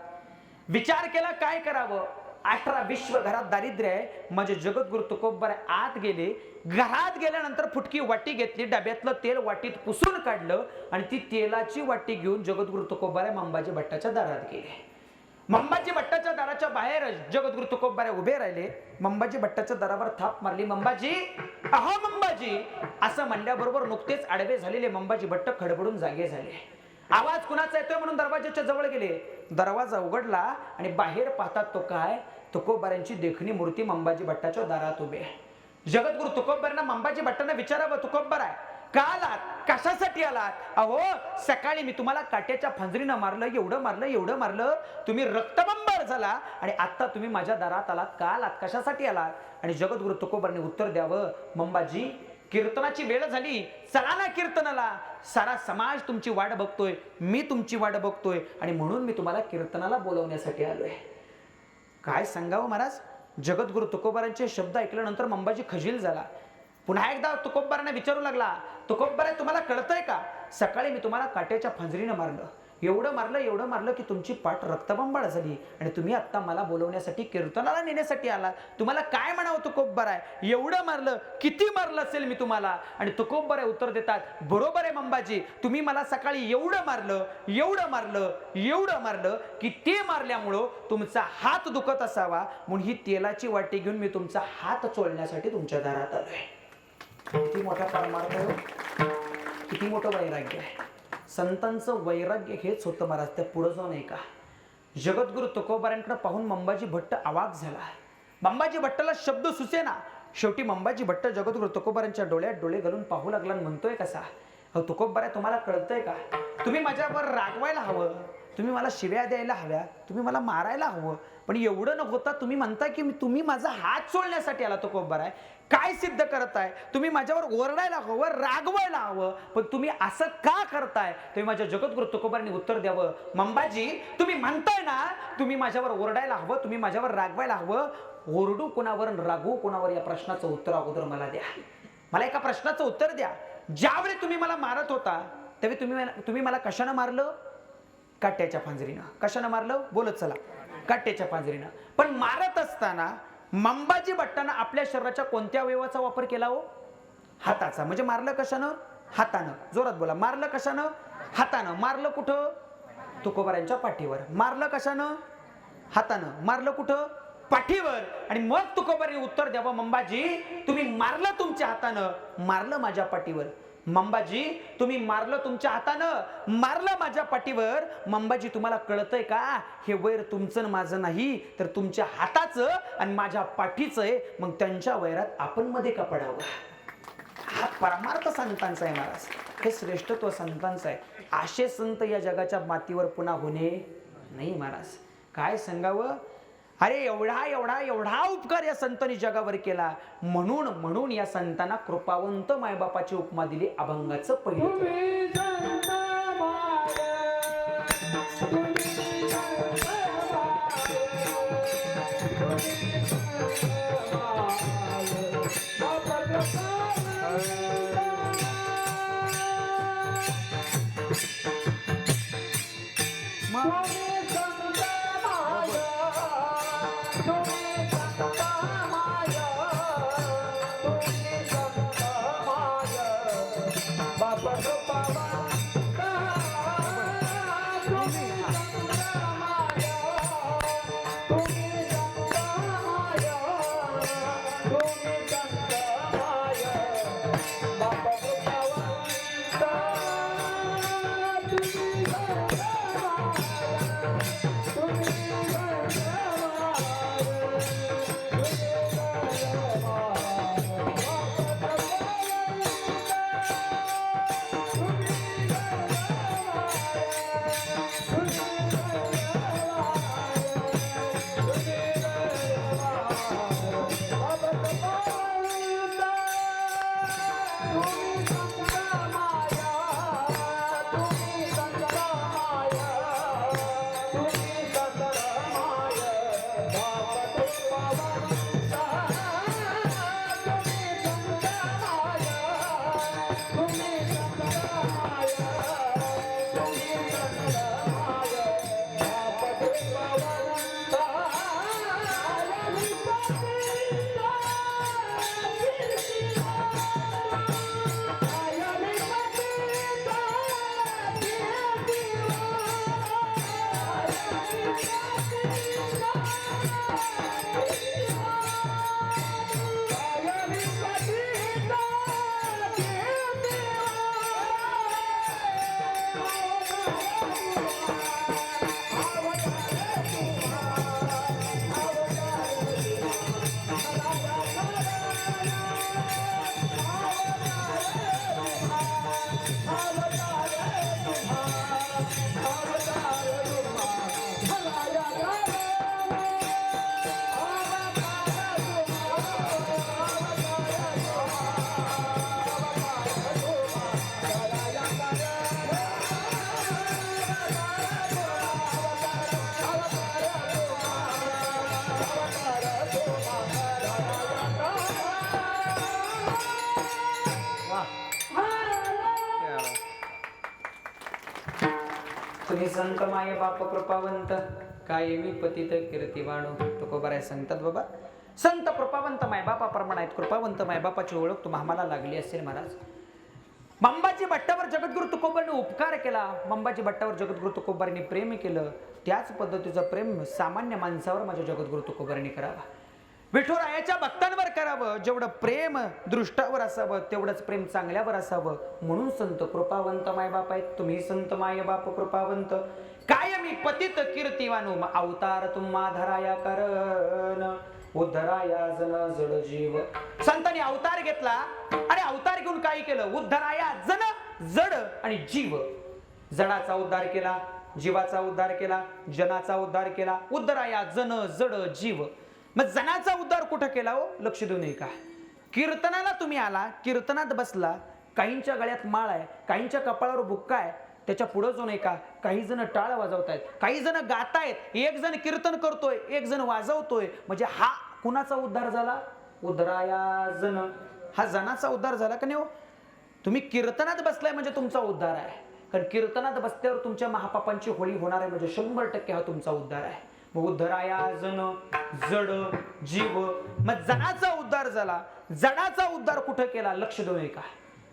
विचार केला काय करावं? 18 विश्व घरात दारिद्र्य आहे. माझे जगद्गुरु तुकोबारा आत गेले. घरात गेल्यानंतर फुटकी वाटी घेतली, डब्यातलं तेल वाटीत पुसून काढलं आणि ती तेलाची वाटी घेऊन जगद्गुरु तुकोबारा मंबाजी भट्टाच्या दारात गेले. मंबाजी भट्टाच्या दाराच्या बाहेर जगद्गुरु तुकोबारा उभे राहिले. मंबाजी भट्टाच्या दारावर थाप मारली. मंबाजी, अहो मंबाजी असं म्हणल्याबरोबर नुकतेच आडवे झालेले मंबाजी भट्ट खडबडून जागे झाले. आवाज कुणाचा येतोय म्हणून दरवाजाच्या जवळ गेले. दरवाजा उघडला आणि बाहेर पाहतात तो काय? तुकोबारांची देखणी मूर्ती मंबाजी भट्टाच्या दारात उभे. जगद्गुरु तुकोबारांना मंबाजी भट्टांना विचारावं, तुकोबारा का आलात? कशासाठी आलात? अहो सकाळी मी तुम्हाला काट्याच्या फांजरीनं मारलं, एवढं मारलं तुम्ही रक्तबंबाळ झाला आणि आता तुम्ही माझ्या दारात आलात. का आलात? कशासाठी आलात? आणि जगद्गुरु तुकोबारांनी उत्तर द्यावं, मंबाजी कीर्तनाची वेळ झाली, चला ना कीर्तनाला. सारा समाज तुमची वाट बघतोय, मी तुमची वाट बघतोय आणि म्हणून मी तुम्हाला कीर्तनाला बोलवण्यासाठी आलोय. काय सांगावं महाराज? जगद्गुरु तुकोबारांचे शब्द ऐकल्यानंतर मंबाजी खजील झाला. पुन्हा एकदा तुकोबारांना विचारू लागला, तुकोबारा तुम्हाला कळतंय का? सकाळी मी तुम्हाला काट्याच्या फांजरीनं मारलं, एवढं मारलं की तुमची पाठ रक्तबंबाळ झाली आणि तुम्ही आता मला बोलवण्यासाठी कीर्तनाला नेण्यासाठी आला. तुम्हाला काय म्हणावं तुकोबारा? एवढं मारलं, किती मारलं असेल मी तुम्हाला? आणि तुकोबारा उत्तर देतात, बरोबर आहे मंबाजी, तुम्ही मला सकाळी एवढं मारलं की ते मारल्यामुळं तुमचा हात दुखत असावा म्हणून ही तेलाची वाटी घेऊन मी तुमचा हात चोळण्यासाठी तुमच्या दारात आलोय. किती मोठा परमार्थ आहे, किती मोठं वैराग्य आहे. संतांचं वैराग्य हेच होतं महाराज. त्या पुढं जाऊन आहे का? जगद्गुरु तुकोबारांकडे पाहून मंबाजी भट्ट अवाक झाला. मंबाजी भट्टाला शब्द सुचेना. शेवटी मंबाजी भट्ट जगद्गुरु तुकोबारांच्या डोळ्यात डोळे घालून पाहू लागला आणि म्हणतोय कसा, अहो तुकोबारा तुम्हाला कळतंय का? तुम्ही माझ्यावर रागवायला हवं, तुम्ही मला शिव्या द्यायला हव्या, तुम्ही मला मारायला हवं, पण एवढं न होता तुम्ही म्हणताय की तुम्ही माझा हात सोडण्यासाठी आला. तुकोबारा काय सिद्ध करताय? तुम्ही माझ्यावर ओरडायला हवं, रागवायला हवं, पण तुम्ही असं का करताय? तुम्ही माझ्या जगद्गुरु तुकोबारांनी उत्तर द्यावं, मंबाजी तुम्ही म्हणताय ना तुम्ही माझ्यावर ओरडायला हवं, तुम्ही माझ्यावर रागवायला हवं, ओरडू कोणावर रागवू कोणावर या प्रश्नाचं उत्तर अगोदर मला द्या. मला एका प्रश्नाचं उत्तर द्या. ज्यावेळी तुम्ही मला मारत होता त्यावेळी तुम्ही मला कशानं मारलं? काट्याच्या फांजरीनं. कशानं मारलं? बोलत चला. काट्याच्या फांजरीनं. पण मारत असताना मंबाजी भट्टानं आपल्या शरीराच्या कोणत्या अवयवाचा वापर केला हो? हाताचा. म्हणजे मारलं कशानं? हातानं. जोरात बोला. मारलं कशानं? हातानं. मारलं कुठं? तुकोबारायांच्या पाठीवर. मारलं कशानं? हातानं. मारलं कुठं? पाठीवर. आणि मग तुकोबारांनी उत्तर द्यावं, मंबाजी तुम्ही मारलं तुमच्या हातानं, मारलं माझ्या पाठीवर. मंबाजी तुम्ही मारलं तुमच्या हातानं, मारलं माझ्या पाठीवर. मंबाजी तुम्हाला कळतंय का, हे वैर तुमचं माझं नाही, तर तुमच्या हाताचं आणि माझ्या पाठीचं आहे. मग त्यांच्या वैरात आपण मध्ये का पडावं? हा परमार्थ संतांचा आहे महाराज. हे श्रेष्ठत्व संतांचं आहे. असे संत या जगाच्या मातीवर पुन्हा होणे नाही महाराज. काय सांगावं. अरे एवढा एवढा एवढा उपकार या संतांनी जगावर केला. म्हणून या संतांना कृपावंत मायबापाची उपमा दिली. अभंगाचं पहिलं. तुम्ही संत माय बाप कृपावंत, कायमी पतित कीर्तिवाणू. तुकोबाराय सांगतात बाबा, संत कृपावंत मायबापाप्रमाणे आहेत. कृपावंत मायबापाची ओळख तुम्हाला आम्हाला लागली असेल महाराज. मंबाजी भट्टावर जगद्गुरु तुकोबांनी उपकार केला. मंबाजी भट्टावर जगद्गुरु तुकोबांनी प्रेम केलं. त्याच पद्धतीचं प्रेम सामान्य माणसावर माझ्या जगद्गुरु तुकोबांनी करावा. विठुरायाच्या भक्तांवर करावं. जेवढं प्रेम दृष्टावर असावं तेवढंच प्रेम चांगल्यावर असावं. म्हणून संत कृपावंत मायबाप आहेत. तुम्ही संत मायबाप कृपावंत, कायमी पतित कीर्तिवानू. अवतार तुम्हा धराया करण, उद्धराया जन जड जीव. संतांनी अवतार घेतला आणि अवतार घेऊन काय केलं? उद्धराया जन जड आणि जीव. जडाचा उद्धार केला, जीवाचा उद्धार केला, जनाचा उद्धार केला. उद्धराया जन जड जीव. मग जनाचा उद्धार कुठं केला हो? लक्ष देऊ नये का? कीर्तनाला तुम्ही आला, कीर्तनात बसला. काहींच्या गळ्यात माळ आहे, काहींच्या कपाळावर बुक्का आहे. त्याच्या पुढे जो नाही का, काही जण टाळ वाजवतायत, काही जण गातायत, एक जण कीर्तन करतोय, एक जण वाजवतोय. म्हणजे हा कुणाचा उद्धार झाला? उद्धराया जन. हा जनाचा उद्धार झाला का नाही हो? तुम्ही कीर्तनात बसलाय म्हणजे तुमचा उद्धार आहे. कारण कीर्तनात बसल्यावर तुमच्या महापापांची होळी होणार आहे. म्हणजे 100% हा तुमचा उद्धार आहे. मग उद्धराया जन जड जीव, मग जनाचा उद्धार झाला. जडाचा उद्धार कुठं केला? लक्ष देऊ नये का.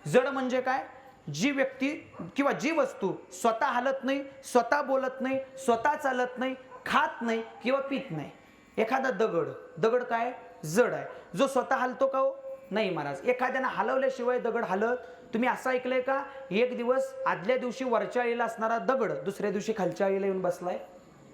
जड म्हणजे काय? जी व्यक्ती किंवा जी वस्तू स्वतः हलत नाही, स्वतः बोलत नाही, स्वतः चालत नाही, खात नाही किंवा पित नाही. एखादा दगड, दगड काय? जड आहे. जो स्वतः हलतो का हो? नाही महाराज. एखाद्यानं हलवल्याशिवाय दगड हलत? तुम्ही असं ऐकलंय का एक दिवस आदल्या दिवशी वरच्या आळीला असणारा दगड दुसऱ्या दिवशी खालच्या आळीला येऊन बसलाय?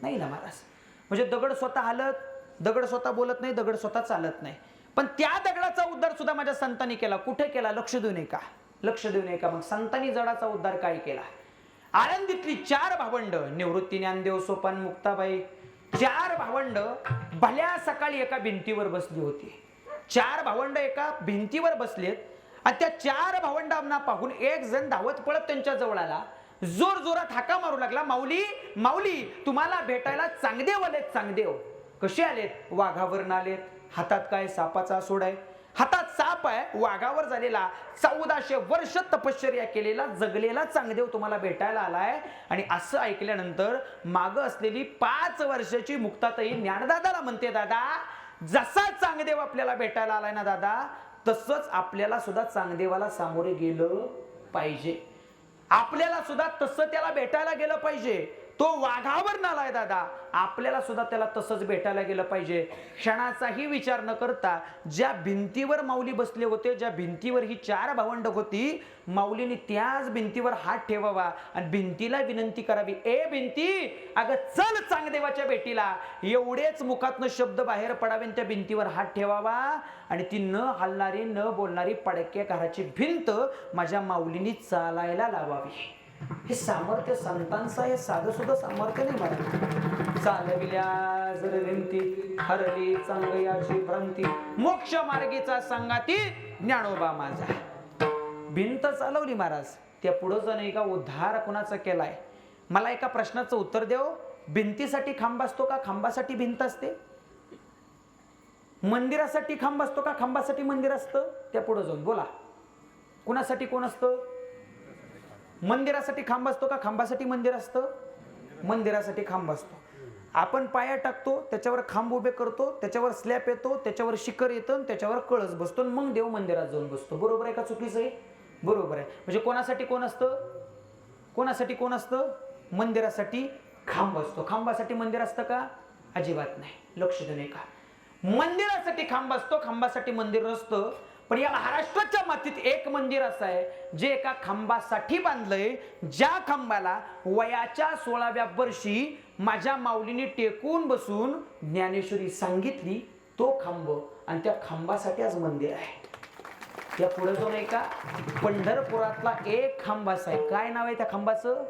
नाही ना महाराज. म्हणजे दगड स्वतः हलत, दगड स्वतः बोलत नाही, दगड स्वतः चालत नाही. पण त्या दगडाचा उद्धार सुद्धा माझ्या संतांनी केला. कुठे केला? लक्ष देऊ नये का. लक्ष देऊ नये का. मग संतांनी जडाचा उद्धार काय केला? आळंदीतली 4 भावंड, निवृत्ती, ज्ञानदेव, सोपान, मुक्ताबाई, 4 भावंड भल्या सकाळी एका भिंतीवर बसली होती. 4 भावंड एका भिंतीवर बसलेत आणि त्या 4 भावंडांना पाहून एक जण धावत पळत त्यांच्या जवळ आला. जोर जोरात हाका मारू लागला, माऊली माऊली, तुम्हाला भेटायला चांगदेव आलेत. चांगदेव कसे आलेत? वाघावरून आलेत. हातात काय? सापाचा सोड आहे. हातात साप आहे, वाघावर झालेला, 1400 वर्ष तपश्चर्या केलेला जगलेला चांगदेव तुम्हाला भेटायला आलाय. आणि असं ऐकल्यानंतर माग असलेली 5 वर्षाची मुक्ताताई ज्ञानदादाला म्हणते, दादा जसा चांगदेव आपल्याला भेटायला आलाय ना दादा, तसंच आपल्याला सुद्धा चांगदेवाला सामोरे गेलं पाहिजे. आपल्याला सुद्धा तसं त्याला भेटायला गेलं पाहिजे. तो वाघावर नालाय दादा, आपल्याला सुद्धा त्याला तसंच भेटायला गेलं पाहिजे. क्षणाचाही विचार न करता ज्या भिंतीवर माऊली बसले होते, ज्या भिंतीवर ही 4 भावंड होती, माऊलीने त्याच भिंतीवर हात ठेवावा आणि भिंतीला विनंती करावी, ए भिंती, अगं चल चांगदेवाच्या भेटीला. एवढेच मुखातनं शब्द बाहेर पडावे, त्या भिंतीवर हात ठेवावा आणि ती न हलणारी न बोलणारी पडक्या घराची भिंत माझ्या माऊलीने चालायला लावावी. हे सामर्थ्य संतांचं आहे, साधं सुद्धा सामर्थ्य नाही मला. चालविल्या जर भिंती हरली चांगयाची भ्रांती, मोक्ष मार्गीचा संगाती ज्ञानोबा माझा. भिंत चालवली महाराज, त्या पुढे जाऊन एका उद्धार कुणाचा केलाय? मला एका प्रश्नाचं उत्तर देव. भिंतीसाठी खांब असतो का खांबासाठी भिंत असते? मंदिरासाठी खांब असतो का खांबासाठी मंदिर असतं? त्या पुढे जाऊन बोला, कुणासाठी कोण असतं? मंदिरासाठी खांब असतो का खांबासाठी मंदिर असतं? मंदिरासाठी खांब असतो. आपण पाया टाकतो, त्याच्यावर खांब उभे करतो, त्याच्यावर स्लॅब येतो, त्याच्यावर शिखर येतं, त्याच्यावर कळस बसतो, मग देव मंदिरात जाऊन बसतो. बरोबर आहे का चुकीचं आहे? बरोबर आहे. म्हणजे कोणासाठी कोण असतं? कोणासाठी कोण असतं? मंदिरासाठी खांब असतो. खांबासाठी मंदिर असतं का? अजिबात नाही. लक्ष देणे का. मंदिरासाठी खांब असतो, खांबासाठी मंदिर नसतं. पण या महाराष्ट्राच्या मातीत एक मंदिर असं आहे जे एका खांबासाठी बांधलंय, ज्या खांबाला वयाच्या 16व्या वर्षी माझ्या माऊलीने टेकून बसून ज्ञानेश्वरी सांगितली. तो खांब आणि त्या खांबासाठी आज मंदिर आहे. त्या पुढे जाऊन एका पंढरपुरातला एक खांब असा आहे. काय नाव आहे त्या खांबाचं?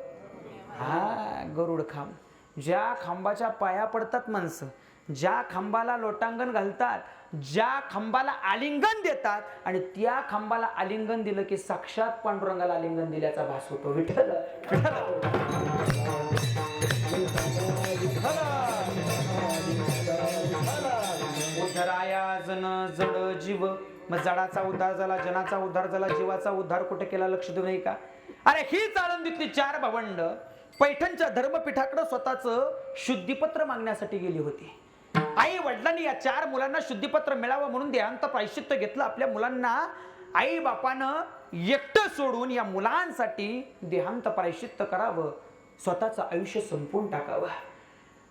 हा, गरुड खांब. ज्या खांबाच्या पाया पडतात माणसं, ज्या खांबाला लोटांगण घालतात, ज्या खांबाला आलिंगन देतात आणि त्या खांबाला आलिंगन दिलं की साक्षात पांडुरंगाला आलिंगन दिल्याचा भास होतो. विठ्ठल उद्धराया जन जड जीव, मग जडाचा उद्धार झाला, जनाचा उद्धार झाला, जीवाचा उद्धार कुठे केला? लक्ष देऊ नये का. अरे ही आळंदीतली 4 भावंड पैठणच्या धर्मपीठाकडे स्वतःच शुद्धीपत्र मागण्यासाठी गेली होती. आई वडिलांनी या 4 मुलांना शुद्धीपत्र मिळावं म्हणून देहांत प्रायश्चित्त घेतलं. आपल्या मुलांना आई बापानं एकटं सोडून या मुलांसाठी देहांत प्रायश्चित्त करावं, स्वतःचं आयुष्य संपवून टाकावं.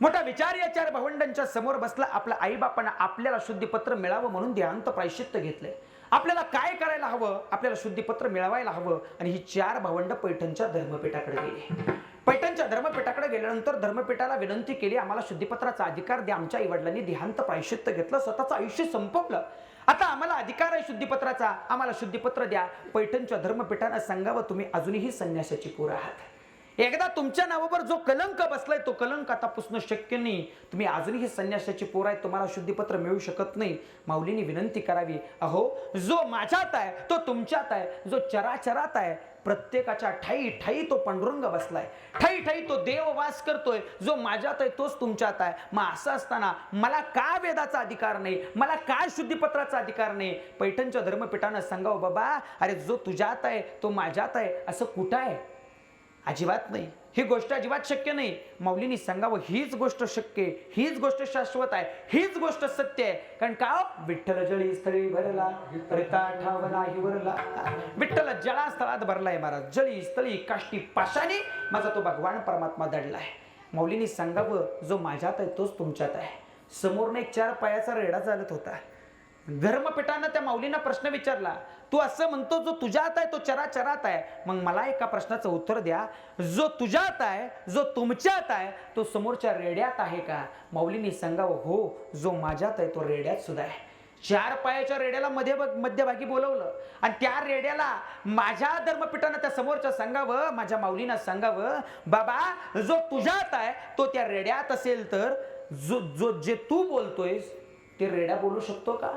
मोठा विचार या 4 भावंडांच्या समोर बसला. आपल्या आई बापानं आपल्याला शुद्धीपत्र मिळावं म्हणून देहांत प्रायश्चित्त घेतलंय. आपल्याला काय करायला हवं? आपल्याला शुद्धीपत्र मिळवायला हवं. आणि ही 4 भावंड पैठणच्या धर्मपीठाकडे गेली. पैठणच्या धर्मपीठाकडे गेल्यानंतर धर्मपीठाला विनंती केली, आम्हाला शुद्धीपत्राचा अधिकार द्या. आमच्या आई वडिलांनी देहांत प्रायश्चित्त घेतलं, स्वतःचं आयुष्य संपवलं, आता आम्हाला अधिकार आहे शुद्धीपत्राचा, आम्हाला शुद्धीपत्र द्या. पैठणच्या धर्मपीठानं सांगावं, तुम्ही अजूनही संन्यासाची पोर आहात. एकदा तुमच्या नावावर जो कलंक बसलाय तो कलंक आता पुसणं शक्य नाही. तुम्ही अजूनही संन्यासाची पोर आहे, तुम्हाला शुद्धीपत्र मिळू शकत नाही. माऊलीने विनंती करावी, अहो जो माझ्यात आहे तो तुमच्यात आहे, जो चराचरात आहे प्रत्येकाच्या ठाई ठाई तो पांडुरंग बसलाय, ठाई ठाई तो देव वास करतोय. जो माझ्यात आहे तोच तुमच्यात आहे. मग असं असताना मला का वेदाचा अधिकार नाही? मला का शुद्धीपत्राचा अधिकार नाही? पैठणच्या धर्मपीठानं सांगावं, बाबा अरे जो तुझ्यात आहे तो माझ्यात आहे असं कुठं आहे? अजिबात नाही. ही गोष्ट अजिबात शक्य नाही. माऊलींनी सांगावं हीच गोष्ट शक्य आहे, हीच गोष्ट शाश्वत आहे, हीच गोष्ट सत्य आहे. कारण का विठ्ठल जळी स्थळी भरला रता ठाव नाही वरला. विठ्ठल जळा स्थळात भरलाय महाराज, जळी स्थळी काष्टी पाशाने माझा तो भगवान परमात्मा दडलाय. माऊलींनी सांगावं जो माझ्यात आहे तोच तुमच्यात आहे. समोरने एक 4 पायाचा रेडा चालत होता. धर्मपीठानं त्या माऊलींना प्रश्न विचारला, तू असं म्हणतो जो तुझ्यात आहे तो चराचरात आहे, मग मला एका प्रश्नाचं उत्तर द्या, जो तुझ्यात आहे जो तुमच्यात आहे तो समोरच्या रेड्यात आहे का? माऊलींनी सांगावं हो, जो माझ्यात आहे तो रेड्यात सुद्धा आहे. 4 पायाच्या रेड्याला मध्यभागी बोलवलं आणि त्या रेड्याला माझ्या धर्मपीठानं त्या समोरच्या सांगावं, माझ्या माऊलींना सांगावं, बाबा जो तुझ्यात आहे तो त्या रेड्यात असेल तर जे तू बोलतोयस ते रेडा बोलू शकतो का?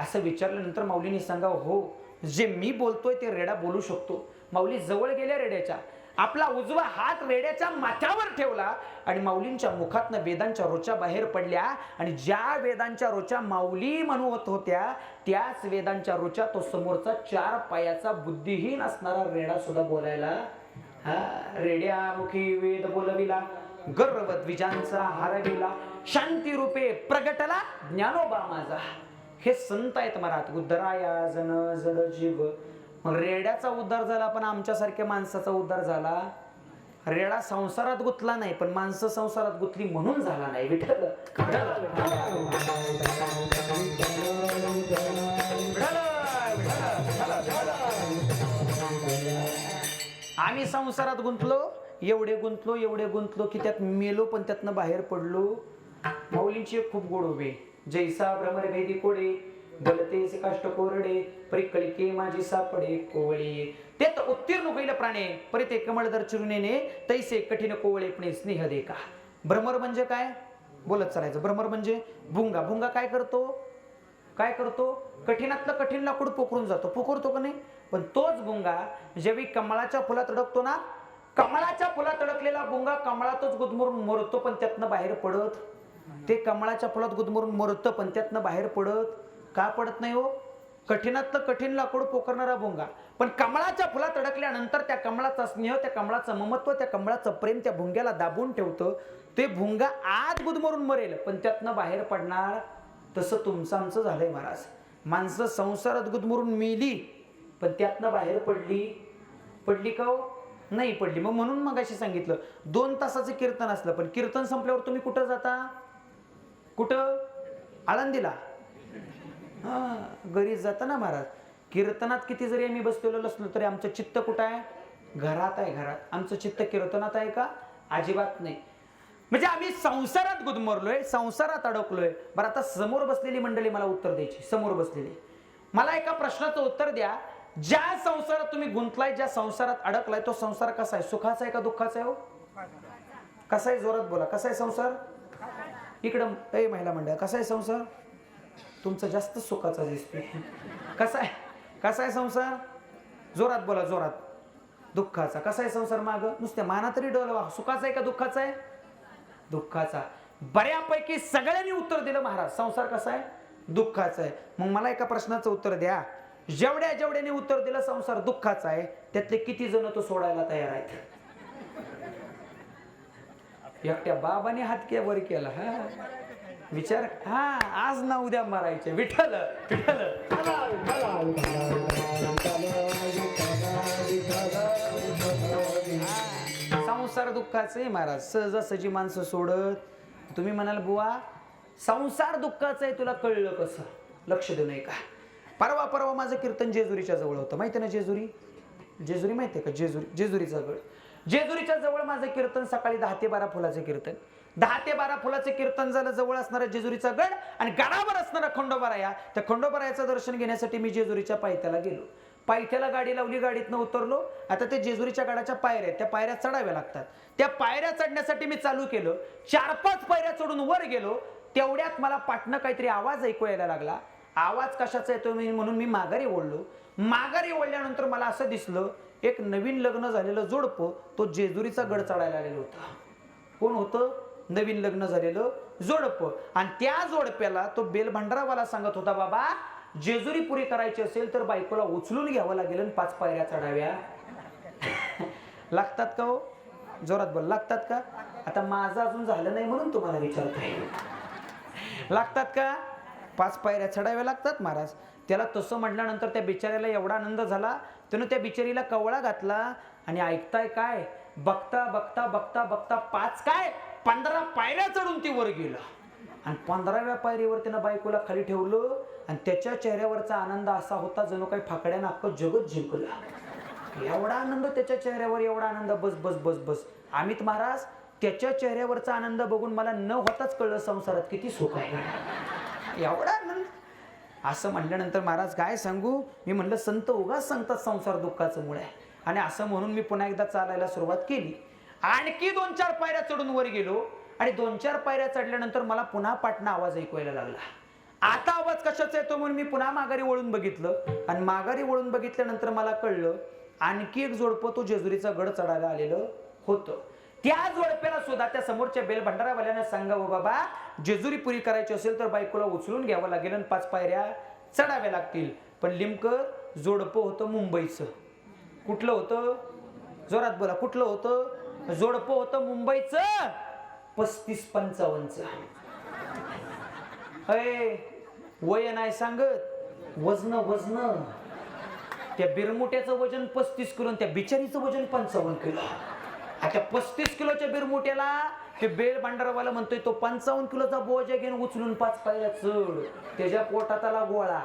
असं विचारल्यानंतर माऊलींनी सांगावं हो, जे मी बोलतोय ते रेडा बोलू शकतो. माऊली जवळ गेल्या रेड्याच्या, आपला उजवा हात रेड्याच्या माथ्यावर ठेवला आणि माऊलींच्या मुखातनं वेदांच्या रोचा बाहेर पडल्या आणि ज्या वेदांच्या रोचा माऊली म्हणत होत्या त्याच वेदांच्या रोचा तो समोरचा 4 पायाचा बुद्धिहीन असणारा रेडा सुद्धा बोलायला. रेड्या मुखी वेद बोलविला, गर्व द्विजांचा हारविला, शांती रूपे प्रगटला ज्ञानोबा माझा. हे संत आहेत महाराज. उद्धराया जन जड जीव. मग रेड्याचा उद्धार झाला पण आमच्यासारख्या माणसाचा उद्धार झाला. रेडा संसारात गुतला नाही पण माणसं संसारात गुतली म्हणून झाला नाही. विठ्ठल आम्ही संसारात गुंतलो, एवढे गुंतलो की त्यात मेलो पण त्यातनं बाहेर पडलो. माऊलींची एक खूप गोड उभे, जैसा भ्रमर भेदी कोडे गलते काष्ट कोरडे परिकळिके माझी सापडे कोवळे. ते तर उत्तीर्ण होईल प्राणे परिते कमळदर चिरुनेने तैसे कठीण कोवळेपणे स्नेह दे का. भ्रमर म्हणजे काय बोलत चालायचं. भ्रमर म्हणजे भुंगा. भुंगा काय करतो कठीणातलं कठीण लाकूड पोखरून जातो, पोखरतो का नाही. पण तोच भुंगा जेवी कमळाच्या फुलात अडकतो ना, कमळाच्या फुलात अडकलेला भुंगा कमळातच गुदमरून मरतो पण त्यातनं बाहेर पडत. ते कमळाच्या फुलात गुदमरून मरतं पण त्यातनं बाहेर पडत का पडत नाही हो. कठीणातलं कठीण लाकूड पोखरणारा भुंगा पण कमळाच्या फुलात अडकल्यानंतर त्या कमळाचा स्नेह, त्या कमळाचं ममत्व, त्या कमळाचं प्रेम त्या भुंग्याला दाबून ठेवतं. ते भुंगा आत गुदमरून मरेल पण त्यातनं बाहेर पडणार. तसं तुमचं आमचं झालंय महाराज. माणसं संसारात गुदमरून मेली पण त्यातनं बाहेर पडली का हो? नाही पडली. मग म्हणून मग अशी सांगितलं 2 तासाचं कीर्तन असलं पण कीर्तन संपल्यावर तुम्ही कुठं जाता? कुठं? आळंदीला. घरी जाता ना महाराज. कीर्तनात किती जरी आम्ही बसलेलो असलो तरी आमचं चित्त कुठं आहे? घरात आहे. घरात. आमचं चित्त कीर्तनात आहे का? अजिबात नाही. म्हणजे आम्ही संसारात गुदमरलोय, संसारात अडकलोय. बरं आता समोर बसलेली मंडळी मला उत्तर द्यायची. समोर बसलेली मला एका प्रश्नाचं उत्तर द्या. ज्या संसारात तुम्ही गुंतलाय, ज्या संसारात अडकलाय तो संसार कसा आहे? सुखाचा आहे का दुःखाचा आहे हो? कसा आहे? जोरात बोला. कसा आहे संसार? इकडं ए महिला मंडळ, कसा आहे संसार? तुमचं जास्त सुखाचा दिसतोय. कसा आहे संसार? जोरात बोला, जोरात. दुःखाचा. कसा आहे संसार? माग नुसत्या माना तरी डोलवा. सुखाचा आहे का दुःखाचा आहे? दुःखाचा. बऱ्यापैकी सगळ्यांनी उत्तर दिलं महाराज. संसार कसा आहे? दुःखाचा आहे. मग मला एका प्रश्नाचं उत्तर द्या. जेवढ्याने उत्तर दिलं संसार दुःखाचा आहे त्यातले किती जण तो सोडायला तयार आहेत? एकट्या बाबाने हात वर केला. विचार. आज ना उद्या मारायचे. विठ्ठल विठ्ठल. संसार दुःखाचे महाराज. सहजासहजी माणसं सोडत. तुम्ही म्हणाल बुवा संसार दुःखाचा आहे, तुला कळलं कसं? लक्ष देऊ नये का? परवा माझं कीर्तन जेजुरीच्या जवळ होतं. माहिती ना जेजुरी माहिती आहे का? जेजुरीचा गड. जेजुरीच्या जवळ माझं कीर्तन सकाळी 10 ते 12 फुलाचं कीर्तन. 10 ते 12 फुलाचं कीर्तन झालं. जवळ असणारा जेजुरीचा गड आणि गडावर असणारा खंडोबाराया. त्या खंडोबारायाचं दर्शन घेण्यासाठी मी जेजुरीच्या पायथ्याला गेलो. पायथ्याला गाडी लावली, गाडीतनं उतरलो. आता ते जेजुरीच्या गडाच्या पायऱ्या आहेत, त्या पायऱ्या चढाव्या लागतात. त्या पायऱ्या चढण्यासाठी मी चालू केलं. 4-5 पायऱ्या चढून वर गेलो. तेवढ्यात मला पाटणं काहीतरी आवाज ऐकू यायला लागला. आवाज कशाचा येतो म्हणून मी माघारी ओढलो. माघारी ओढल्यानंतर मला असं दिसलं एक नवीन लग्न झालेलं जोडपं तो जेजुरीचा गड चढायला आलेलं होतं. कोण होतं? नवीन लग्न झालेलं जोडपं. आणि त्या जोडप्याला तो बेलभंडारावाला सांगत होता, बाबा जेजुरी पुरी करायची असेल तर बायकोला उचलून घ्यावं लागेल आणि 5 पायऱ्या चढाव्या लागतात का हो? जोरात बोल. लागतात का? आता माझं अजून झालं नाही म्हणून तुम्हाला विचारतोय. लागतात का? 5 पायऱ्या चढाव्या लागतात महाराज. त्याला तसं म्हटल्यानंतर त्या बिचाऱ्याला एवढा आनंद झाला, त्यानं त्या बिचारीला कवळा घातला आणि ऐकताय काय, बघता बघता बघता बघता 5 काय 15 पायऱ्या चढून ती वर गेला आणि 15व्या पायरीवर त्यानं बायकोला खाली ठेवलं आणि त्याच्या चेहऱ्यावरचा आनंद असा होता जणू काही फाकड्यानं अख्खं जगत जिंकलं. एवढा आनंद त्याच्या चेहऱ्यावर, एवढा आनंद. बस बस बस बस. अमित महाराज, त्याच्या चेहऱ्यावरचा आनंद बघून मला न होताच कळलं संसारात किती सुख आहे. एवढा आनंद. असं म्हटल्यानंतर महाराज काय सांगू, मी म्हणलं संत उगाच सांगतात संसार दुःखाचं मूळ आहे. आणि असं म्हणून मी पुन्हा एकदा चालायला सुरुवात केली. आणखी 2-4 पायऱ्या चढून वर गेलो आणि 2-4 पायऱ्या चढल्यानंतर मला पुन्हा पाटणा आवाज ऐकवायला लागला. आता आवाज कशाचा येतो म्हणून मी पुन्हा माघारी वळून बघितलं आणि माघारी वळून बघितल्यानंतर मला कळलं आणखी एक जोडपं तो जेजुरीचा गड चढायला आलेलं होतं. त्या जोडप्याला सुद्धा त्या समोरच्या बेल भंडारावाल्याने सांगावं, बाबा जेजुरी पुरी करायची असेल तर बायकोला उचलून घ्यावं लागेल आणि 5 पायऱ्या चढाव्या लागतील. पण लिमकर जोडपं होतं मुंबईचं. कुठलं होतं? जोरात बोला. कुठलं होतं? जोडपं होतं मुंबईचं 35-55चं. वय नाही सांगत, वजन. त्या बिरमुट्याचं वजन 35 किलो, त्या बिचारीचं वजन 55 किलो. आता 35 किलोच्या बिरमुट्याला ते बेल भांडारवाला म्हणतोय तो 55 किलोचा बोजा घेऊन उचलून 5 पायऱ्या चढ. त्याच्या पोटात आला गोळा.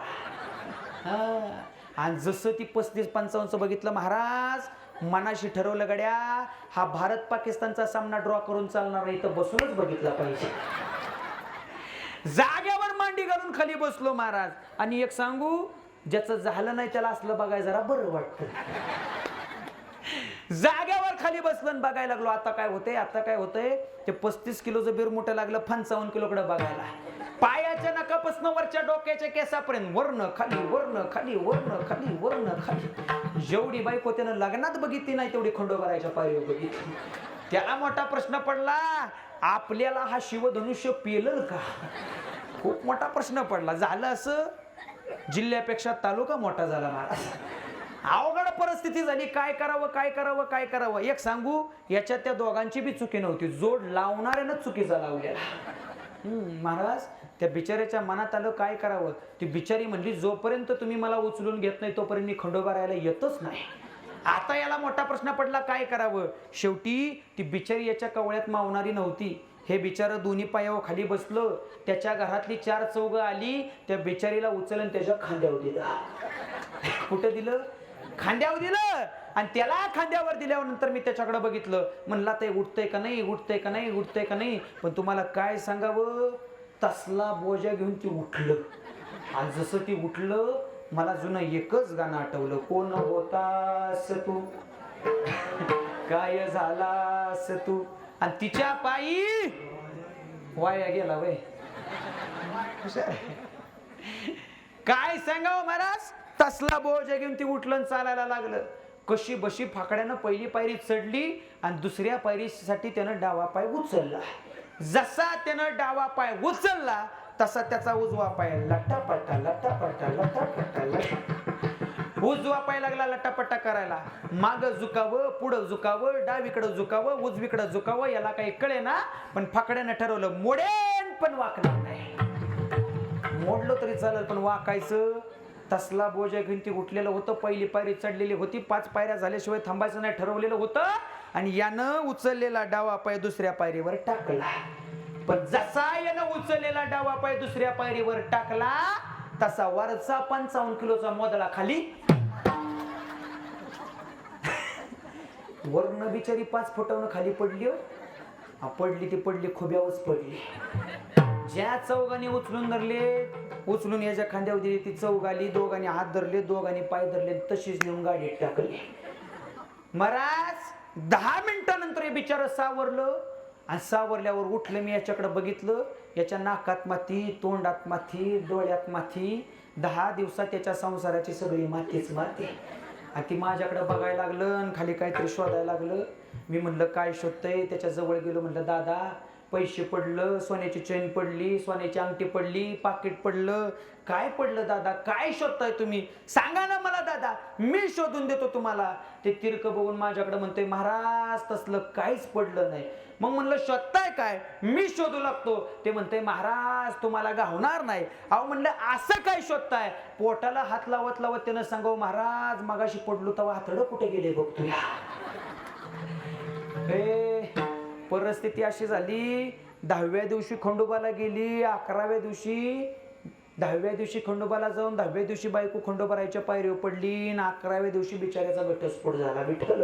आणि जसं ती 35-55चं बघितलं महाराज, मनाशी ठरवलं गड्या, हा भारत पाकिस्तानचा सामना ड्रॉ करून चालणार नाही, तर बसूनच बघितला पाहिजे. जाग्यावर मांडी घालून खाली बसलो महाराज. आणि एक सांगू, ज्याचं झालं नाही त्याला असलं बघायला जरा बरं वाटतं. जाग्यावर खाली बसलं बघायला लागलो. आता काय होतंय, ते 35 किलोचं बीर मोठं लागलं 55 किलोकडे बघायला. पायाच्या नकापासून वरच्या डोक्याच्या केसापर्यंत वर्ण खाली वर्ण खाली वर्ण खाली वर्ण खाली. जेवढी बायको त्यानं लग्नात बघितली नाही तेवढी खंडोबारायच्या पायरीवर बघितली. त्याला मोठा प्रश्न पडला, आपल्याला हा शिवधनुष्य पेलल का? खूप मोठा प्रश्न पडला. झालं असं, जिल्ह्यापेक्षा तालुका मोठा झाला महाराज. अवघड परिस्थिती झाली. काय करावं. एक सांगू, याच्यात त्या दोघांची बी चुकी नव्हती, जोड लावणाऱ्यानं चुकीचा लावलेला. महाराज, त्या बिचाऱ्याच्या मनात आलं काय करावं. ती बिचारी म्हणली, जोपर्यंत तुम्ही मला उचलून घेत नाही तोपर्यंत मी खंडोबा राहायला येतच नाही. आता याला मोठा प्रश्न पडला, काय करावं. शेवटी ती बिचारी याच्या कवळ्यात मावणारी नव्हती. हे बिचारं दोन्ही पायावर खाली बसलं. त्याच्या घरातली 4 चौघ आली, त्या बिचारीला उचलून त्याच्या खांद्यावर दिलं. कुठं दिलं? खांद्यावर दिलं. आणि त्याला खांद्यावर दिल्यानंतर मी त्याच्याकडे बघितलं. म्हणला ते उठतंय का नाही. पण तुम्हाला काय सांगावं, तसला बोजा घेऊन ती उठलं. आणि जसं ती उठलं, मला जुनं एकच गाणं आठवलं. कोण होतास तू, काय झालास तू. आणि तिच्या पायी वाया गेला वय. काय सांगावं महाराज, तसला बोजा घेऊन ती उठलं चालायला लागलं. कशी बशी फाकड्यानं पहिली पायरी चढली आणि दुसऱ्या पायरीसाठी त्यानं डावा पाय उचलला. जसा त्यानं डावा पाय उचलला तसा त्याचा उजवा पाय लटापटा. उजवा पाय लागला लटापटा करायला. माग झुकावं, पुढं झुकावं, डावीकडं झुकावं, उजवीकडं झुकावं, याला काही कळे ना. पण फाकड्यानं ठरवलं, मोडेन पण वाकणार नाही. मोडलं तरी चालेल पण वाकायचं. तसला बोजा घेऊन ती उठलेलं होतं. पहिली पायरी चढलेली होती. 5 पायऱ्या झाल्याशिवाय थांबायचं नाही ठरवलेलं होतं. आणि यानं उचललेला डावा पाय दुसऱ्या पायरीवर टाकला. पण जसा यानं उचललेला डावा पाय दुसऱ्या पायरीवर टाकला तसा वरचा 55 किलोचा मोदळा खाली. वर्ण बिचारी 5 फुटावरून खाली पडली. पडली खोब्यावरच पडली. ज्या चौघांनी उचलून धरले, उचलून याच्या खांद्यावर दिली, ती चौघ आली. दोघांनी हात धरले, दोघांनी पाय धरले, तशीच नेऊन गाडीत टाकली. महाराज 10 मिनिटानंतर हे बिचारं सावरलं. आणि सावरल्यावर उठलं. मी याच्याकडे बघितलं. याच्या नाकात माती, तोंडात माती, डोळ्यात माती. 10 दिवसात त्याच्या संसाराची सगळी मातीच माती. आणि ती माझ्याकडे बघायला लागलं आणि खाली काहीतरी शोधायला लागलं. मी म्हणलं काय शोधतंय. त्याच्या जवळ गेलो. म्हणलं दादा पैसे पडलं, सोन्याची चेन पडली, सोन्याची अंगठी पडली, पाकिट पडलं. काय पडलं दादा? काय शोधताय तुम्ही? सांगा ना मला दादा, मी शोधून देतो तुम्हाला. ते तिरकं बघून माझ्याकडे म्हणतोय महाराज तसलं काहीच पडलं नाही. मग म्हणलं शोधताय काय? मी शोधू लागतो. ते म्हणतोय महाराज तुम्हाला गावणार नाही. अहो म्हणलं असं काय शोधताय? पोटाला हात लावत लावत त्यानं सांगावं महाराज मगाशी पडलो तेव्हा हातडं कुठे गेले बघतोय. परिस्थिती अशी झाली, 10व्या दिवशी खंडोबाला गेली, 11व्या दिवशी 10व्या दिवशी खंडोबाला जाऊन 10व्या दिवशी बायको खंडोबारायच्या पायरीवर पडली आणि 11व्या दिवशी बिचाऱ्याचा घटस्फोट झाला. विठ्ठल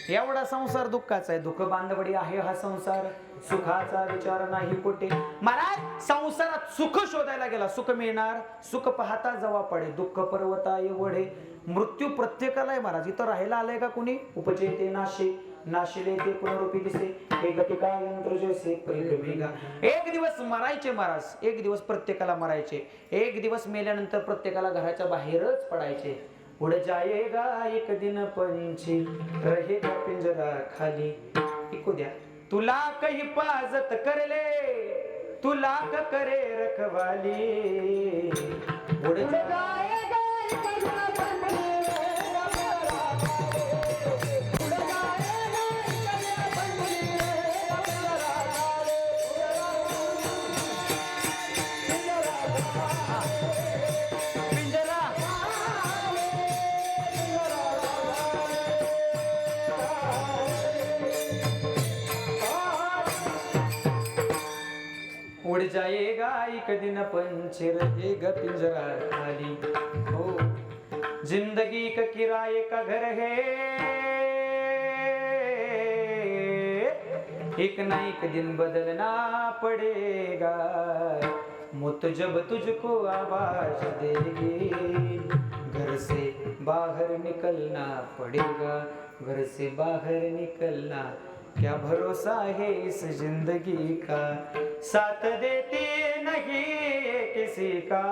एवढा संसार दुःखाचा आहे. दुःख बांधवडी आहे हा संसार, सुखाचा विचार नाही कुठे. महाराज संसारात सुख शोधायला गेला, सुख मिळणार. सुख पाहता जवा पडे, दुःख पर्वता एवढे. मृत्यू प्रत्येकाला आहे महाराज. इथं राहायला आलंय का कुणी? उपजेते नाशे, नाशिले ते पुनरुपी दिसे, एक दिवस मरायचे महाराज, एक दिवस प्रत्येकाला मरायचे. एक दिवस मेल्यानंतर प्रत्येकाला घराच्या बाहेरच पडायचे. उड़ जाएगा एक दिन पंछी, रहेगा पिंजरा खाली. ऐकू द्या. तुला कही पाजत करले, तुला का करे रखवाली. उड़ जाएगा उड़ जाएगा एक दिन पंछी, रहेगा पिंजरा खाली. हो जिंदगी का किराए का घर है, एक ना एक दिन बदलना पड़ेगा. मौत जब तुझको आवाज देगी, घर से बाहर निकलना पड़ेगा. घर से बाहर निकलना, क्या भरोसा है इस जिंदगी का, साथ देती नहीं किसी का.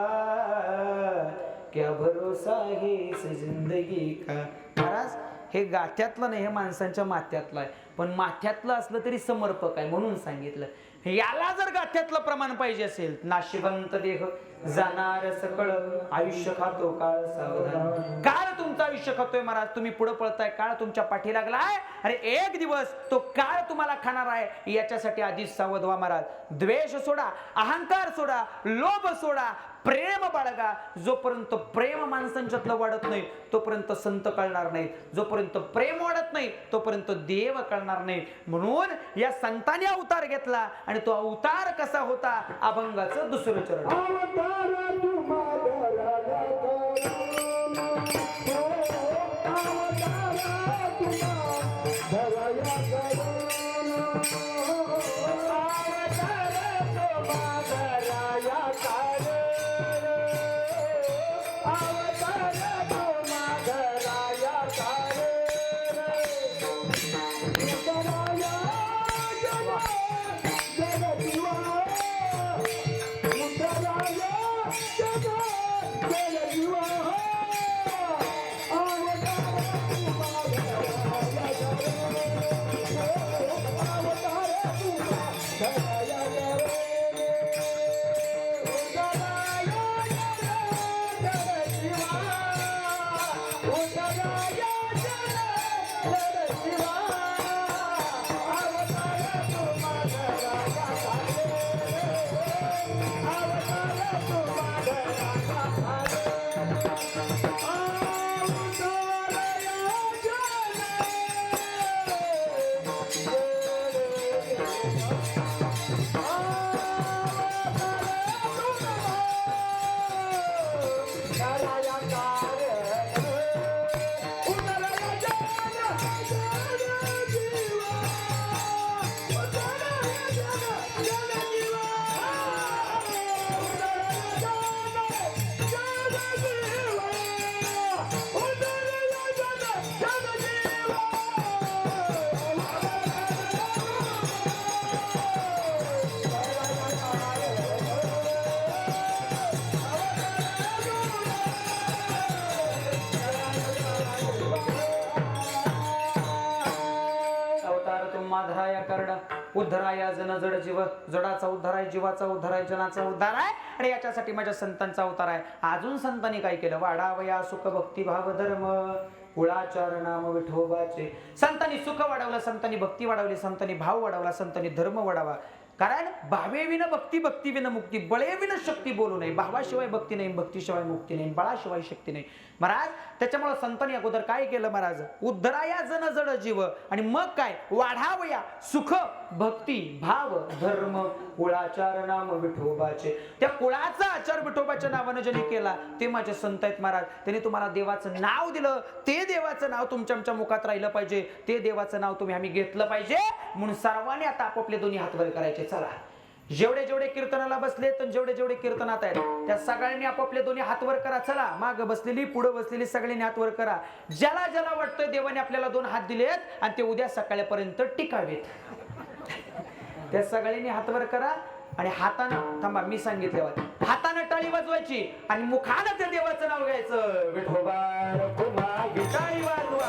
क्या भरोसा है इस जिंदगी का. महाराज हे गाठ्यातलं नाही, हे माणसांच्या माथ्यातलं आहे. पण माथ्यातलं असलं तरी समर्पक आहे म्हणून सांगितलं. याला जर गाठ्यातलं प्रमाण पाहिजे असेल, नाशिवंत देह जाणार सकळ, आयुष्य खातो काळ सावधान. काळ तुमचं आयुष्य खातोय महाराज. तुम्ही पुढे पळताय, काळ तुमच्या पाठी लागलाय. अरे एक दिवस तो काळ तुम्हाला खाणार आहे. याच्यासाठी आधीच सावध व्हा महाराज. द्वेष सोडा, अहंकार सोडा, लोभ सोडा, प्रेम बाळगा. जोपर्यंत प्रेम माणसांच्यातलं वाढत नाही तोपर्यंत संत कळणार नाहीत. जोपर्यंत प्रेम वाढत नाही तोपर्यंत देव कळणार नाही. म्हणून या संतांनी अवतार घेतला आणि तो अवतार कसा होता? अभंगाचं दुसरं चरण. उद्धराया जन जड जीव, जडाचा उद्धार आहे, जीवाचा उद्धार आहे, जनाचा उद्धार आहे आणि याच्यासाठी माझ्या संतांचा अवतार आहे. अजून संतांनी काय केलं? वाढावया सुख भक्ती भाव धर्म कुळाचार नाम विठोबाचे. संतांनी सुख वाढवलं, संतांनी भक्ती वाढवली, संतांनी भाव वाढवला, संतांनी धर्म वाढावा. कारण भावे विन भक्ती, भक्ती विन मुक्ती, बळे विन शक्ती बोलू नये. भावाशिवाय भक्ती नाही, भक्तीशिवाय मुक्ती नाही, बळाशिवाय शक्ती नाही महाराज. त्याच्यामुळे संतांनी अगोदर काय केलं महाराज? उद्धराया जन जड जीव आणि मग काय? वाढावया सुख भक्ती भाव धर्म कुळाचार नाम विठोबाचे. त्या कुळाचा आचार विठोबाच्या नावानं ज्यांनी केला ते माझे संत आहेत महाराज. त्यांनी तुम्हाला देवाचं नाव दिलं, ते देवाचं नाव तुमच्या मुखात राहिलं पाहिजे, ते देवाचं नाव तुम्ही आम्ही घेतलं पाहिजे. म्हणून सर्वांनी आता आपापले दोन्ही हात वर करायचे. चला, जेवढे जेवढे कीर्तनाला बसले तर जेवढे जेवढे कीर्तनात आहेत त्या सगळ्यांनी आपापले दोन्ही हात वर करा. चला, माग बसलेली पुढे बसलेली सगळ्यांनी हात वर करा. ज्याला ज्याला वाटतंय देवाने आपल्याला दोन हात दिलेत आणि ते उद्या सकाळपर्यंत टिकावेत त्या सगळ्यांनी हात वर करा आणि हातानं थांबा, मी सांगितल्यावर हातानं टाळी वाजवायची आणि मुखानं त्या देवाचं नाव घ्यायचं. विठोबा रखुमा टाळी वाजवा.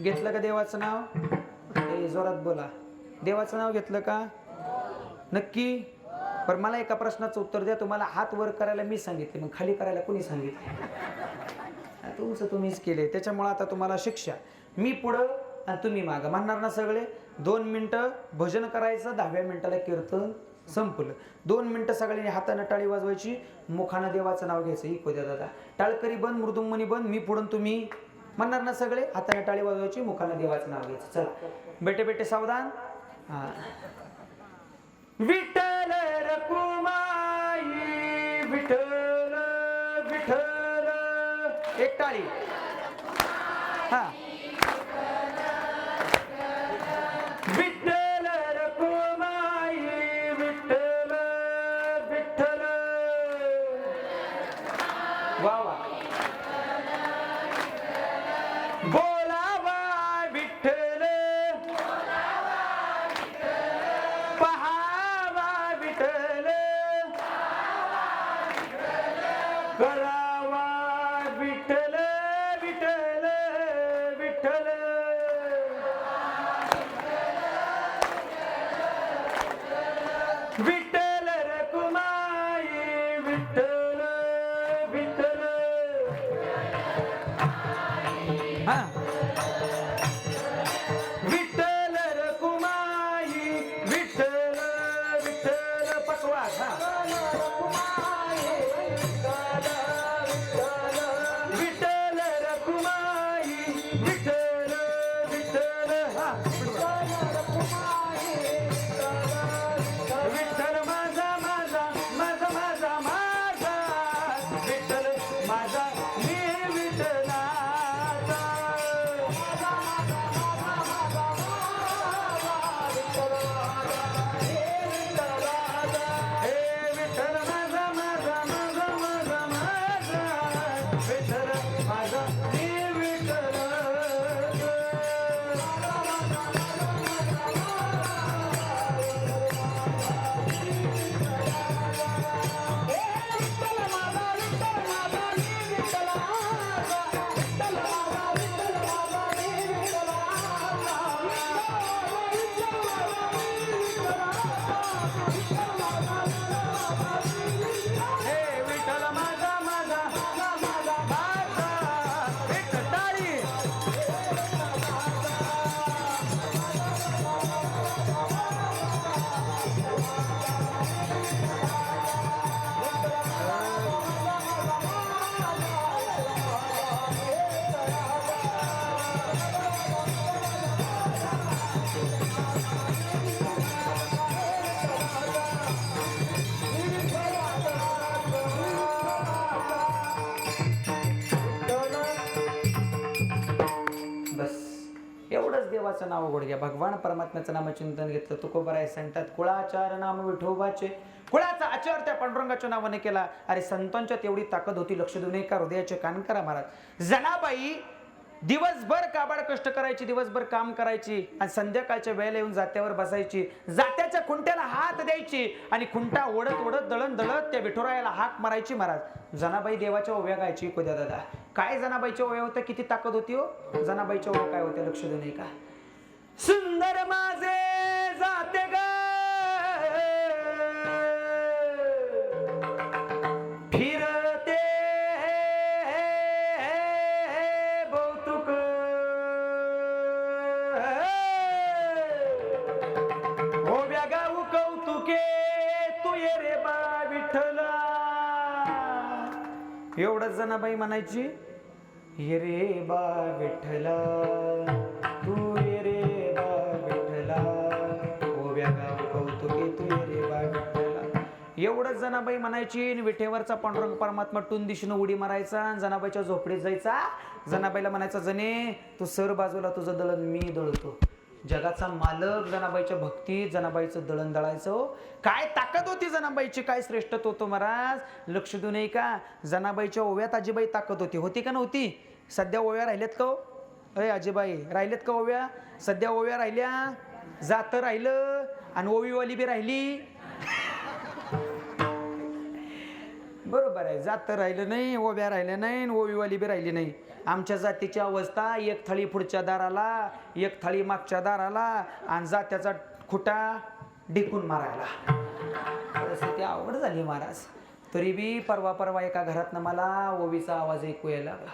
घेतलं का देवाचं नाव? हे जोरात बोला. देवाचं नाव घेतलं का? नक्की? पण मला एका प्रश्नाचं उत्तर द्या. तुम्हाला हात वर करायला मी सांगितले, मग खाली करायला कोणी सांगितले? तुमचं तुम्हीच केले. त्याच्यामुळे आता तुम्हाला शिक्षा. मी पुढं आणि तुम्ही मागं. म्हणणार ना सगळे? 2 मिनिटं भजन करायचं, 10व्या मिनिटाला कीर्तन संपलं. 2 मिनिटं सगळ्यांनी हाताने टाळी वाजवायची, मुखानं देवाचं नाव घ्यायचं. इको द्या दादा. टाळकरी बंद, मृदुंगमणी बंद. मी पुढून तुम्ही. म्हणणार ना सगळे? हाताने टाळी वाजवायची, मुखाने देवाचं नाव घ्यायचं. चला बेटे बेटे सावधान. विठ्ठल रखुमाई विठ्ठल विठ्ठल. एक टाळी. हा, विठ्ठल रखुमाई विठ्ठल विठ्ठल. वा वा. बोलावा विठ्ठल, पहावा विठ्ठल, करावा विठ्ठल विठ्ठल विठ्ठल. विठ्ठल रखुमाई विठ्ठल विठ्ठल. हा, विठ्ठल रखुमाई विठ्ठल विठ्ठल. पकवास. हा, विठ्ठल रखुमाई विठ्ठल विठ्ठल. हा, विठ्ठल माझा माझा माझा माझा माझा विठ्ठल माझा मी विठ्ठलाचा. नाव गोड घ्या. भगवान परमात्म्याचं नामचिंतन घेतलं. तुकोबराय सांगतात कुळाचार नाम विठोबाचे. कुळाचा आचार त्या पांडुरंगाच्या नावाने केला. अरे संतांच्या तेवढी ताकद होती. लक्ष देऊ नये का? हृदयाचे कान करा महाराज. जनाबाई दिवसभर काबाड कष्ट करायची, दिवसभर काम करायची आणि संध्याकाळच्या वेळेला येऊन जात्यावर बसायची. जात्याच्या खुंट्याला हात द्यायची आणि खुंटा ओढत ओढत दळण दळत त्या विठुरायाला हाक मारायची महाराज. जनाबाई देवाच्या ओव्या गायची. कोद्या दादा काय जनाबाईच्या ओव्या होत्या? किती ताकद होती हो जनाबाईच्या ओव्या काय होत्या? लक्ष देऊ नये का? सुंदर माझे जाते ग फिरते बहुतुक ओव्या गाऊ कौतुके तू ये रे बा विठ्ठला. एवढंच जनाबाई म्हणायची. ये रे बा विठ्ठला तू ये रे बा विठ्ठला ओव्या गाऊ कौतुके तू ये रे बा विठ्ठला. एवढंच जनाबाई म्हणायची. विठेवरचा पांडुरंग परमात्मा टून दिशेनं उडी मारायचा. जनाबाईच्या झोपडीत जायचा. जनाबाईला म्हणायचा जने तू सर बाजूला तुझं दळण मी दळतो. जगाचा मालक जनाबाईच्या भक्तीत जनाबाईचं दळण दळायचं. काय ताकद होती जनाबाईची, काय श्रेष्ठत्व होतं महाराज. लक्ष देऊ नये का? जनाबाईच्या ओव्यात आजीबाई ताकद होती. होती का नव्हती? सध्या ओव्या राहिल्यात का? अरे आजीबाई राहिल्यात का ओव्या? सध्या ओव्या राहिल्या, जात राहिलं आणि ओवीवाली बी राहिली. बरोबर आहे. जात राहिलं नाही, ओव्या राहिल्या नाही, ओवीवाली बी राहिली नाही. आमच्या जातीची अवस्था एक थाळी पुढच्या दाराला, एक थाळी मागच्या दाराला आणि जात्याचा खुटा ढिकून मारायला. परिस्थिती अवघड झाली महाराज. तरी बी परवा एका घरातनं मला ओवीचा आवाज ऐकू यायला लागला.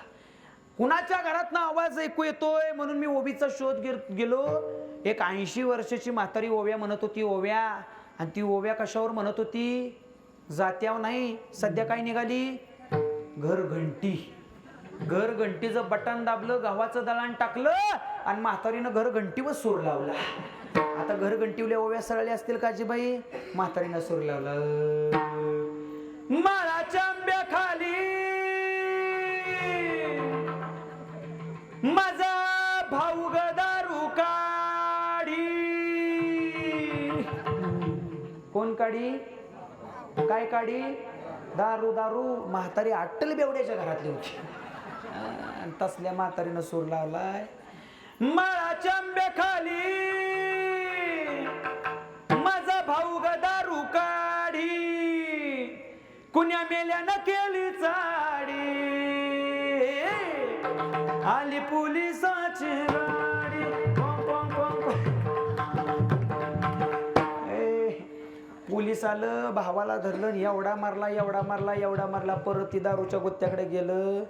कुणाच्या घरातनं आवाज ऐकू येतोय म्हणून मी ओवीचा शोध गेलो. एक 80 वर्षाची म्हातारी ओव्या म्हणत होती. ओव्या. आणि ती ओव्या कशावर म्हणत होती? जात्यावर नाही. सध्या काय निघाली? घरघंटी. घरघंटीचं बटन दाबलं, गव्हाचं दळण टाकलं आणि म्हातारीनं घरघंटीवर सूर लावला. आता घरघंटीवल्या ओव्या सरळल्या असतील का आजीबाई? म्हातारीनं सूर लावला. माळाच्या आंब्याखाली माझा भाऊ ग दारू काढी. कोण काढी? काय काढी? दारू. दारू. म्हातारी अट्टल बेवड्याच्या घरातली होती. तसल्या म्हातारीनं सूर लावलाय. माळाच्या आंब्याखाली माझा भाऊ ग दारू काढी कुण्या मेल्यानं केली चाडी आली पोलिसाची गाडी. पोलीस आलं, भावाला धरलं, एवढा मारला. परत ती दारूच्या गुत्त्याकडे गेलं.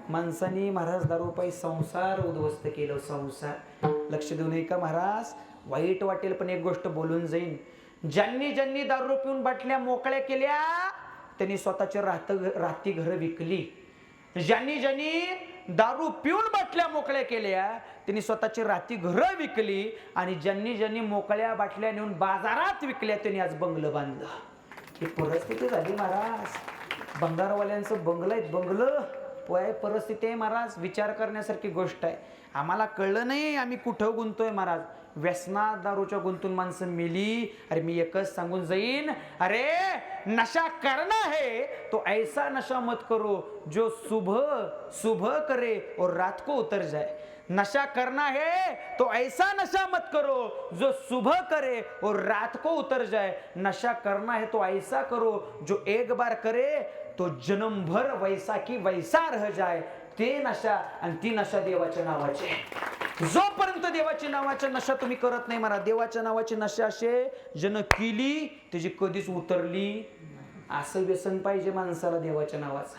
माणसानी महाराज दारू पायी संसार उद्ध्वस्त केलं. संसार. लक्ष देऊ नये का महाराज? वाईट वाटेल पण एक गोष्ट बोलून जाईन. ज्यांनी दारू पिऊन बाटल्या मोकळ्या केल्या त्यांनी स्वतःचे राती घर विकली. ज्यांनी दारू पिऊन बाटल्या मोकळ्या केल्या त्यांनी स्वतःची राती घरं विकली. आणि ज्यांनी मोकळ्या बाटल्या नेऊन बाजारात विकल्या त्यांनी आज बंगलं बांधलं. ही परिस्थिती झाली महाराज. बंगारवाल्यांचं बंगलं आहेत. बंगलं परिस्थिती आहे महाराज. विचार करण्यासारखी गोष्ट आहे. आम्हाला कळलं नाही आम्ही कुठं गुंतोय महाराज. व्यसनात दारूच्या गुंतून माणसं मेली. अरे मी एकच सांगून जाईन. अरे नशा करना है तो ऐसा नशा मत करो जो सुबह करे और रात को उतर जाए. नशा करना है तो ऐसा नशा मत करो जो सुबह करे और रात को उतर जाए. नशा करना है तो ऐसा करो जो एक बार करे तो जन्मभर वैसा की वैसा रह जाए. ते नशा आणि ती नशा देवाच्या नावाची. जोपर्यंत देवाच्या नावाच्या नशा तुम्ही करत नाही मला देवाच्या नावाची नशा असे जन केली त्याची कधीच उतरली. असं व्यसन पाहिजे माणसाला देवाच्या नावाचं.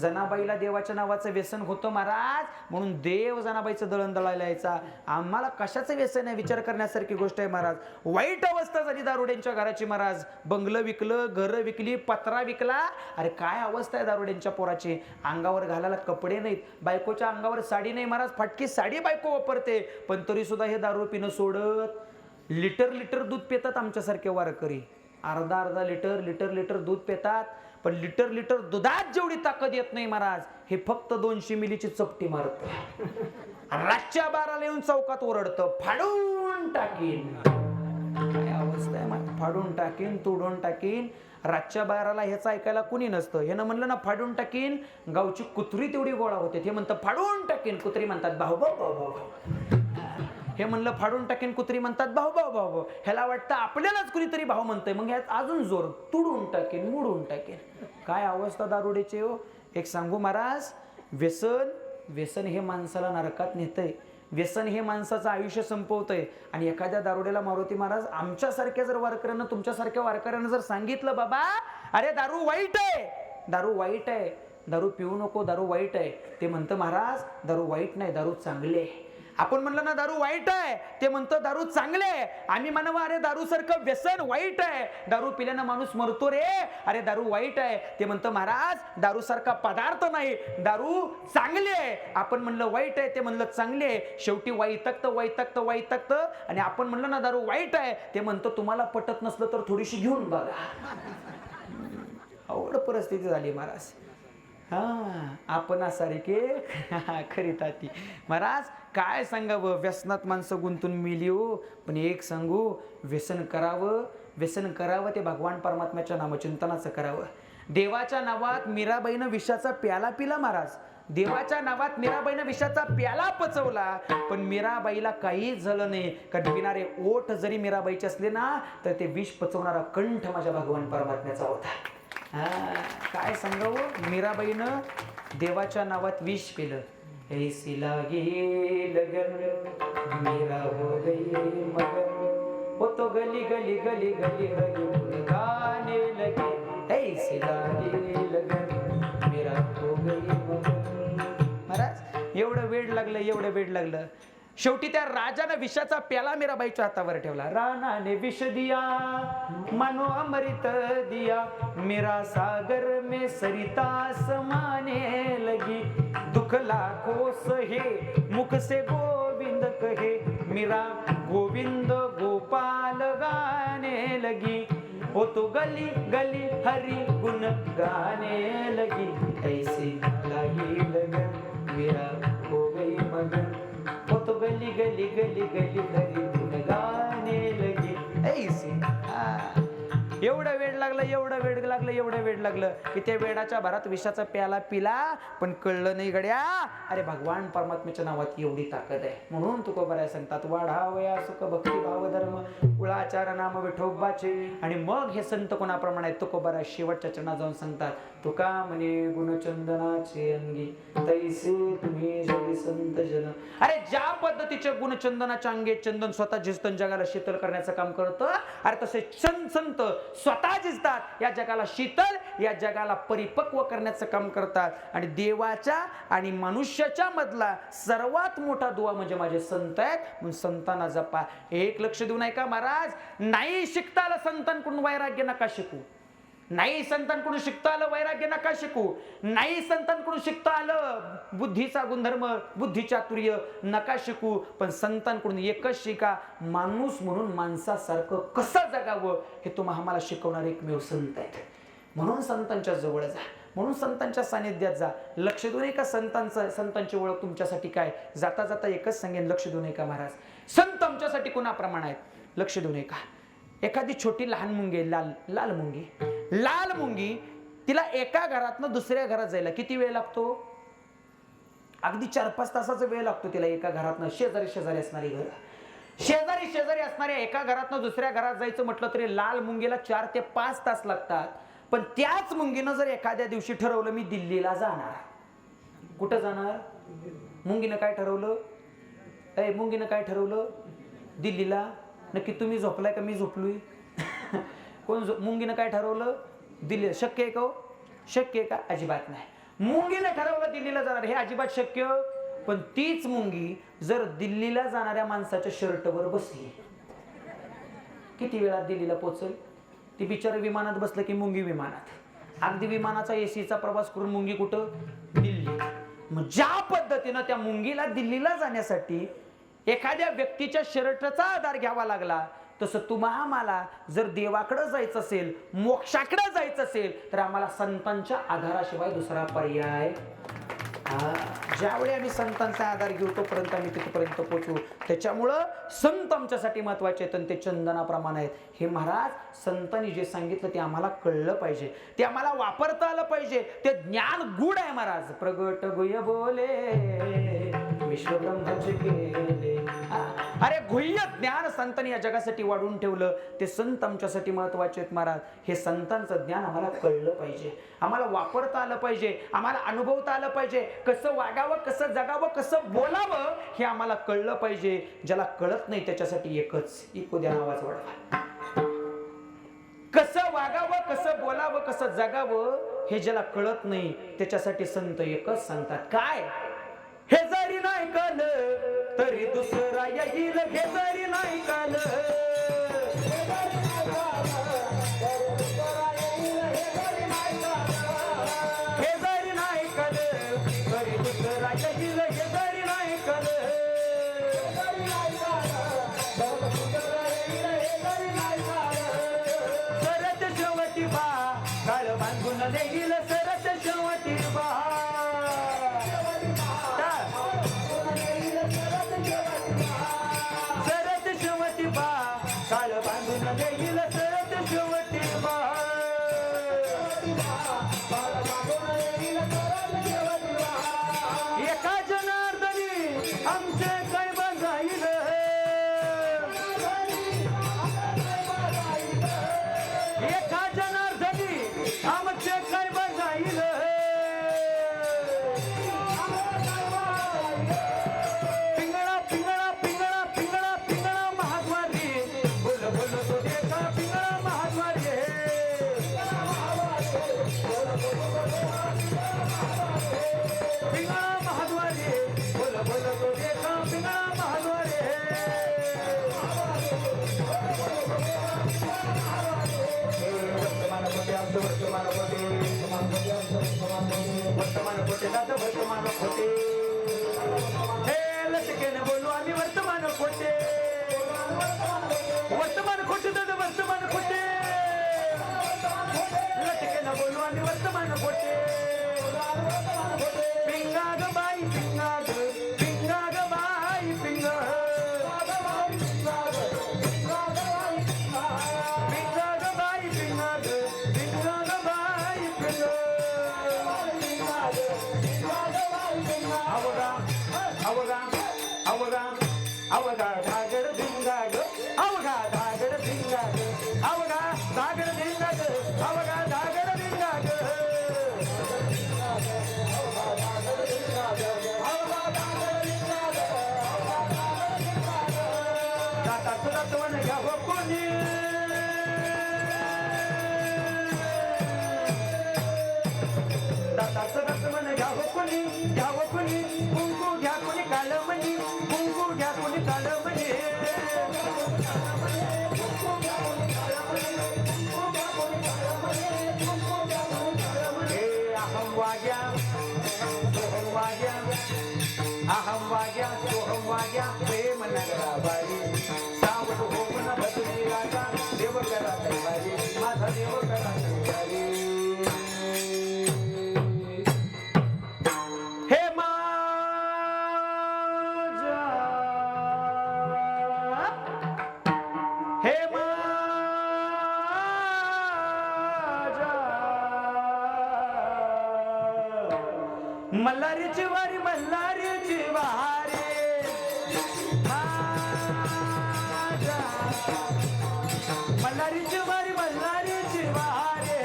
जनाबाईला देवाच्या नावाचं व्यसन होतं महाराज. म्हणून देव जनाबाईचं दळण दळायला यायचा. आम्हाला कशाचं व्यसन आहे विचार करण्यासारखी गोष्ट आहे महाराज. वाईट अवस्था झाली दारुड्यांच्या घराची महाराज. बंगलं विकलं, घरं विकली, पत्रा विकला. अरे काय अवस्था आहे दारुड्यांच्या पोराची. अंगावर घालायला कपडे नाहीत. बायकोच्या अंगावर साडी नाही महाराज. फाटकी साडी बायको वापरते पण तरी सुद्धा हे दारू पिणं सोडत. लिटर दूध पितात आमच्यासारखे वारकरी. अर्धा लिटर दूध पितात. पण लिटर लिटर दुधात जेवढी ताकद येत नाही महाराज, हे फक्त 200 मिलीची चपटी मारत. रातच्या 12ला येऊन चौकात ओरडतं, फाडून टाकीन. काय अवस्था आहे, फाडून टाकीन, तोडून टाकीन. रातच्या 12ला ह्याचं ऐकायला कुणी नसतं. ह्यानं म्हणलं ना फाडून टाकीन, गावची कुत्री तेवढी गोळा होते. हे म्हणतं फाडून टाकीन, कुत्री म्हणतात भाऊ भाऊ भाऊ भाऊ. हे म्हणलं फाडून टाकीन, कुत्री म्हणतात भाऊ भाऊ भाऊ भाऊ. ह्याला वाटतं आपल्यालाच कुणीतरी भाऊ म्हणतंय, मग ह्यात अजून जोर, तुडून टाकीन, मुडून टाकीन. काय अवस्था दारुडेची हो. एक सांगू महाराज, व्यसन हे माणसाला नरकात नेतंय. व्यसन हे माणसाचं आयुष्य संपवतंय. आणि एखाद्या दारुडेला मारुती महाराज आमच्यासारख्या जर वारकऱ्यांना, तुमच्यासारख्या वारकऱ्यांना जर सांगितलं, बाबा अरे दारू वाईट आहे, दारू वाईट आहे, दारू पिऊ नको, दारू वाईट आहे, ते म्हणतं महाराज दारू वाईट नाही, दारू चांगली आहे. आपण म्हणलं ना दारू वाईट आहे, ते म्हणतं दारू चांगले आहे. आम्ही म्हणावं अरे दारू सारखं व्यसन वाईट आहे, दारू पिल्यानं माणूस मरतो रे, अरे दारू वाईट आहे. ते म्हणतं महाराज दारू सारखा पदार्थ नाही, दारू चांगली आहे. आपण म्हणलं वाईट आहे, ते म्हणलं चांगली आहे. शेवटी वैतकत. आणि आपण म्हणलं ना दारू वाईट आहे, ते म्हणतं तुम्हाला पटत नसलं तर थोडीशी घेऊन बघा. अवघड परिस्थिती झाली महाराज. आपण सारखे खरी ताती महाराज. काय सांगावं, व्यसनात माणसं गुंतून मिली हो. पण एक सांगू, व्यसन करावं ते भगवान परमात्म्याच्या नामचिंतनाचं करावं. देवाच्या नावात मीराबाईनं विषाचा प्याला पिला महाराज. देवाच्या नावात मीराबाईनं विषाचा प्याला पचवला, पण मीराबाईला काहीच झालं नाही. कारण पिणारे ओठ जरी मीराबाईचे असले ना, तर ते विष पचवणारा कंठ माझ्या भगवान परमात्म्याचा होता. काय सांगावं, मीराबाईनं देवाच्या नावात विष पिलं. ऐसी लागे लगन मीरा हो गई मगन, वो तो गली गली गली गली गली गाने लगे. ऐसी लागे लगन मीरा हो गई मगन. महाराज एवढं वेड लागलं. शेवटी त्या राजाने विषाचा प्याला मीराबाईच्या हातावर ठेवला. राणाने विष दिया मनो अमृत दिया, मेरा सागर में सरिता समाने लगी. दुख लाखों सहे मुख से गोविंद कहे, मीरा गोविंद गोपाल गाने लगी. वो तो गली गली हरि गुण गाने लगी. ऐसी लगी लगन मेरा हो गई मगन, वो तो गली गली गली गली हरि गुण गाने लगी. ऐसी. एवढं वेड लागलं की त्या वेडाच्या भरात विषाचा प्याला पिला, पण कळलं नाही गड्या, अरे भगवान परमात्म्याच्या नावात एवढी ताकद आहे. म्हणून तुकोबराय सांगतात, वाढावया सुख भक्ती भाव धर्म कुळाचार नाम विठोबाचे. आणि मग हे संत कोणाप्रमाणे आहेत, तुकोबराय शेवटच्या चरणात जाऊन सांगतात, तुका म्हणे गुणचंदनाचे अंगी तैसे तुम्ही जगी संत जन. अरे ज्या पद्धतीच्या गुणचंदनाच्या अंगे चंदन स्वतः झिजतं, जगाला शीतल करण्याचं काम करतं, अरे तसे संत स्वतः झिजतात, या जगाला शीतल, या जगाला परिपक्व करण्याचं काम करतात. आणि देवाच्या आणि मनुष्याच्या मधला सर्वात मोठा दुवा म्हणजे माझे संत आहेत. म्हणून संतांना जपा. एक लक्ष देऊ नये का महाराज, नाही शिकता आलं संतांकडून वैराग्य नका शिकू. नाही संतांकडून शिकता आलं वैराग्य नका शिकू. नाही संतांकडून शिकता आलं बुद्धीचा गुणधर्म, बुद्धिचातुर्य नका शिकू. पण संतांकडून एकच शिका, माणूस म्हणून माणसासारखं कसं जगावं हे तुम्हाला आम्हाला शिकवणारे एकमेव संत आहेत. म्हणून संतांच्या जवळ जा, म्हणून संतांच्या सानिध्यात जा. लक्ष देऊ नये का संतांची ओळख तुमच्यासाठी काय. जाता जाता एकच सांगेन, लक्ष देऊ नये का महाराज, संत आमच्यासाठी कोणाप्रमाणे आहेत. लक्ष देऊ नये का, एखादी छोटी लहान मुंगी, लाल मुंगी, तिला एका घरातनं दुसऱ्या घरात जायला किती वेळ लागतो. अगदी 4-5 तासाचा वेळ लागतो तिला. एका घरातनं शेजारी असणारी घर, शेजारी असणाऱ्या एका घरातनं दुसऱ्या घरात जायचं म्हटलं तरी लाल मुंगीला 4 ते 5 तास लागतात. पण त्याच मुंगीनं जर एखाद्या दिवशी ठरवलं मी दिल्लीला जाणार, कुठं जाणार, मुंगीनं काय ठरवलं, मुंगीनं काय ठरवलं, दिल्लीला. नक्की तुम्ही झोपलाय का मी झोपलोय, कोण मुंगीनं काय ठरवलं, दिल्ली. शक्य आहे का, शक्य आहे का, अजिबात नाही. मुंगीनं ठरवलं दिल्लीला जाणार, हे अजिबात शक्य. पण तीच मुंगी जर दिल्लीला जाणाऱ्या माणसाच्या शर्टवर बसली, किती वेळात दिल्लीला पोहोचल. ती बिचारी विमानात बसलं की मुंगी विमानात, अगदी विमानाचा एसीचा प्रवास करून मुंगी कुठं, दिल्ली. मग ज्या पद्धतीनं त्या मुंगीला दिल्लीला जाण्यासाठी एखाद्या व्यक्तीच्या शर्टचा आधार घ्यावा लागला, तसं तुम्हा आम्हाला जर देवाकडे जायचं असेल, मोक्षाकडे जायचं असेल, तर आम्हाला संतांच्या आधाराशिवाय दुसरा पर्याय ज्यावेळी आम्ही संतांचा आधार घेऊ तोपर्यंत आम्ही तिथपर्यंत पोहोचू. त्याच्यामुळं संत आमच्यासाठी महत्वाचे आहेत आणि ते चंदनाप्रमाणे आहेत. हे महाराज, संतांनी जे सांगितलं ते आम्हाला कळलं पाहिजे, ते आम्हाला वापरता आलं पाहिजे. ते ज्ञान गुढ आहे महाराज. प्रगट गुह्य बोले विश्व ब्रह्मच केले. अरे गुह्य ज्ञान संतांनी या जगासाठी वाढून ठेवलं. ते संत आमच्यासाठी महत्वाचे आहेत महाराज. हे संतांचं ज्ञान आम्हाला कळलं पाहिजे, आम्हाला वापरता आलं पाहिजे, आम्हाला अनुभवता आलं पाहिजे. कसं वागावं, कसं जगावं, कसं बोलावं हे आम्हाला कळलं पाहिजे. ज्याला कळत नाही त्याच्यासाठी एकच इको द्या नावाचं वाटतं. कसं वागावं, कसं बोलावं, कसं जगावं हे ज्याला कळत नाही त्याच्यासाठी संत एकच सांगतात. काय? हे जरी नाही कळलं तरी दुसरा येईल. हे जरी नाही कळलं, हे जरी नाही कळलं तरी दुसरा येईल. हे जरी नाही कळलं, सरत शेवटी बा काळ बांधून देईल. सरत शेवटी बा सरत शेवटी बा काळ बांधून देईल. सरत शेवटी बा एका जनार्दनी आमचे काय बघाईल. एका जनार्दनी आमचे काय बघाईल. पिंगळा पिंगळा पिंगळा पिंगळा पिंगळा महाद्वारी बोल बोल तो देखा. पिंगळा महाद्वारी पिंगळा महाद्वारी बोल बोल तो देखा. पिंगळा महाद्वारी वर्तमान खोटे आमचं वर्तमान खोटे. वर्तमान खोटे दादा वर्तमान खोटे. हे लटकेने बोलू आम्ही वर्तमान खोटे. वर्तमान खोटे दादा वर्तमान खोटे. लटकेने बोलू आम्ही वर्तमान खोटे. पिंगा ग बाई पिंगा ग, पिंगा ग बाई पिंगा. पिंगा ग बाई पिंगा ग, पिंगा ग बाई पिंगा. अवगा अवगा अवगा अवगा धागड भिंगा ग. अवगा धागड भिंगा ग. अवगा धागड भिंगा ग. अवगा धागड भिंगा ग. दाताचं दातवण घ्यावं कोणी. दाताचं दातवण घ्यावं कोणी. घ्यावं कोणी. कुंकू घ्या कोणी कालमणी. कुंकू घ्या कोणी कालमणी. अहम वाग्या सोहम वाग्या. अहम वाग्या सोहम वाग्या. प्रेम नगरा बारी सावध होऊन बदली लागा. देव करा तयारी माझा देव करा तयारी. हे माझा हे माझा मल्हारीची वारी मल्हारीची वारी. माझा मल्हारीची वारी मल्हारीची वारी.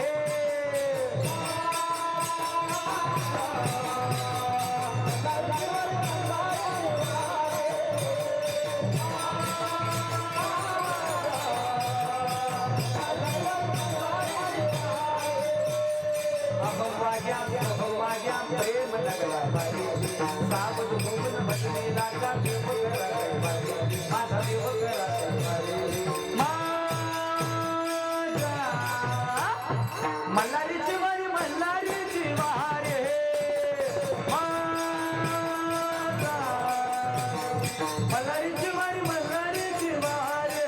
अहम वाग्या सोहम वाग्या. प्रेम नगरा बारी सावध होऊन बदली लागा. देव करा तयारी माझा देव करा तयारी. माझा मल्हारीची वारी मल्हारीची वारी. माझा मल्हारीची वारी मल्हारीची वारी.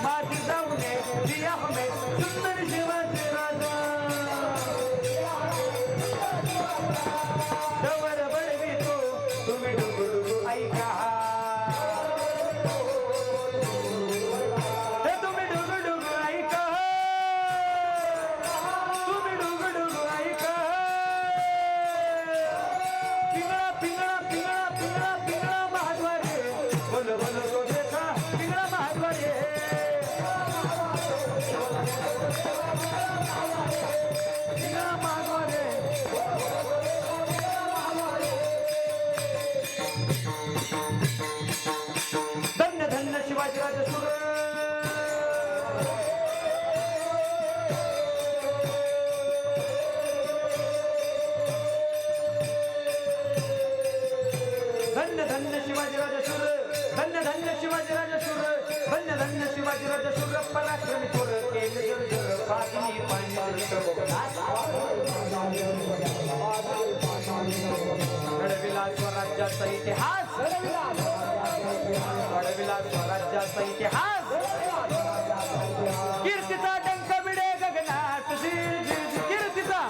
माझी जाऊने दिया हमे सुंदर शिवाजी राजा डवर बळवितो तुम्ही डुगडुगु ऐका हे तुम्ही डुगडुगु ऐका तुम्ही डुगडुगु ऐका पिंगळा पिंगळा पिंगळा पिंगळा पिंगळा महाद्वारे बोल बोल तो देखा पिंगळा महाद्वारे पिंगळा महाद्वारे धन्य धन्य शिवाजीराजे सुर धन्य धन्य शिवाजीराजे सुर धन्य धन्य शिवाजीराजे सुर धन्य धन्य शिवाजीराजे सुर पराक्रमी थोर केले जर पाणी घडविला स्वराज्याचा इतिहास घडविला स्वराज्याचा इतिहास कीर्तीचा डंक बिडे गगनात कीर्तीचा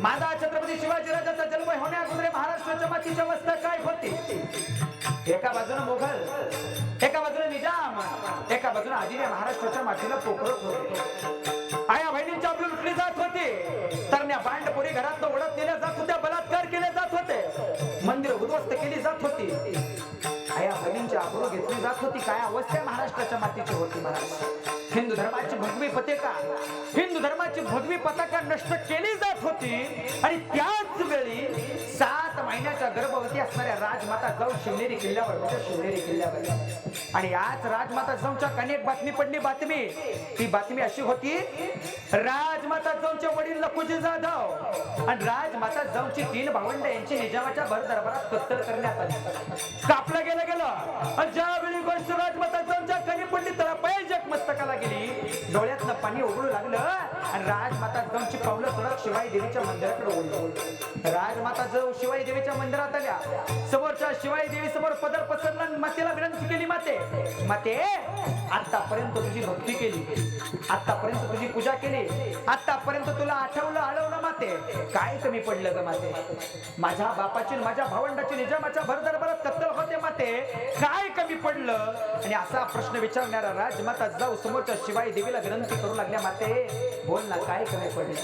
माझा छत्रपती शिवाजीराजांचा जन्म होण्याअगोदर महाराष्ट्राच्या मातीच्या अवस्था काय होती एका बाजूने मोगल एका बाजूने निजाम एका बाजूने आधीने महाराष्ट्राच्या मातीला पोकळत होते आया बहिणींच्या आपली लुटली जात होती तरण्या बांडपोरी घरात ओढत नेल्या जात होत्या बलात्कार केले जात होते मंदिर उद्ध्वस्त केली जात होती आया बहिणींची आबरू घेतली जात होती काय अवस्था महाराष्ट्राच्या मातीची होती महाराज हिंदू धर्माची भगवी पताका हिंदू धर्माची भगवी पताका नष्ट केली जात होती आणि त्याच वेळी 7 महिन्याच्या गर्भवती असणाऱ्या राजमाता जाऊ शिवनेरी किल्ल्यावर होत्या शिवनेरी किल्ल्यावर आणि आज राजमाता जाऊच्या कनेक बातमी पडली बातमी ती बातमी अशी होती राजमाता जाऊचे वडील लखुजी जाधव आणि राजमाता जाऊची 3 भावंड यांची निजामाच्या भर दरबारात कत्तल करण्यात आली कापलं गेलं ज्यावेळी गोष्ट राजमाता जाऊच्या कणी पडली तर पायजक मस्तकाला गेली डोळ्यातनं पाणी उघडू लागलं आणि राजमाता जाऊची पावलं सडक शिवाई देवीच्या मंदिराकडे ओढली राजमाता जाऊ शिवाई देवीच्या मंदिरात आल्या समोरच्या शिवाई देवी समोर पदर पसरला मातेला विनंती केली माते माते आतापर्यंत तुझी भक्ती केली आतापर्यंत तुझी पूजा केली आतापर्यंत तुला आठवलं आळवलं माते काय कमी पडलं ग माते माझ्या बापाची माझ्या भावंडाची निजामाच्या भर दरबारात कत्तल होते माते काय कमी पडलं आणि असा प्रश्न विचारणारा राजमाता जाऊ समोरच्या शिवाई देवीला विनंती करू लागल्या माते बोल ना काय कमी पडलं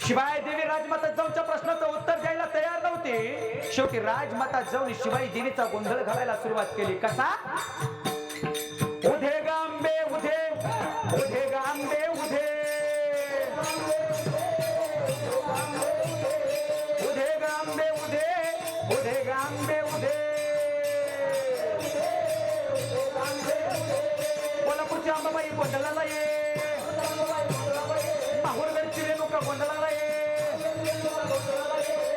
शिवाई देवी राजमाता जाऊच्या प्रश्नाचं उत्तर द्यायला तयार नव्हती शेवटी राजमाता जाऊन शिवाई देवीचा गोंधळ घालायला सुरुवात केली कसा उधे गांबे उधे उधे गांबे उधे उधे गांबे उधे उधे गांबे उधे कोल्हापूरची अंबाबाई गोंधळाला ये माहूरगडची रेणुका गोंधळाला ये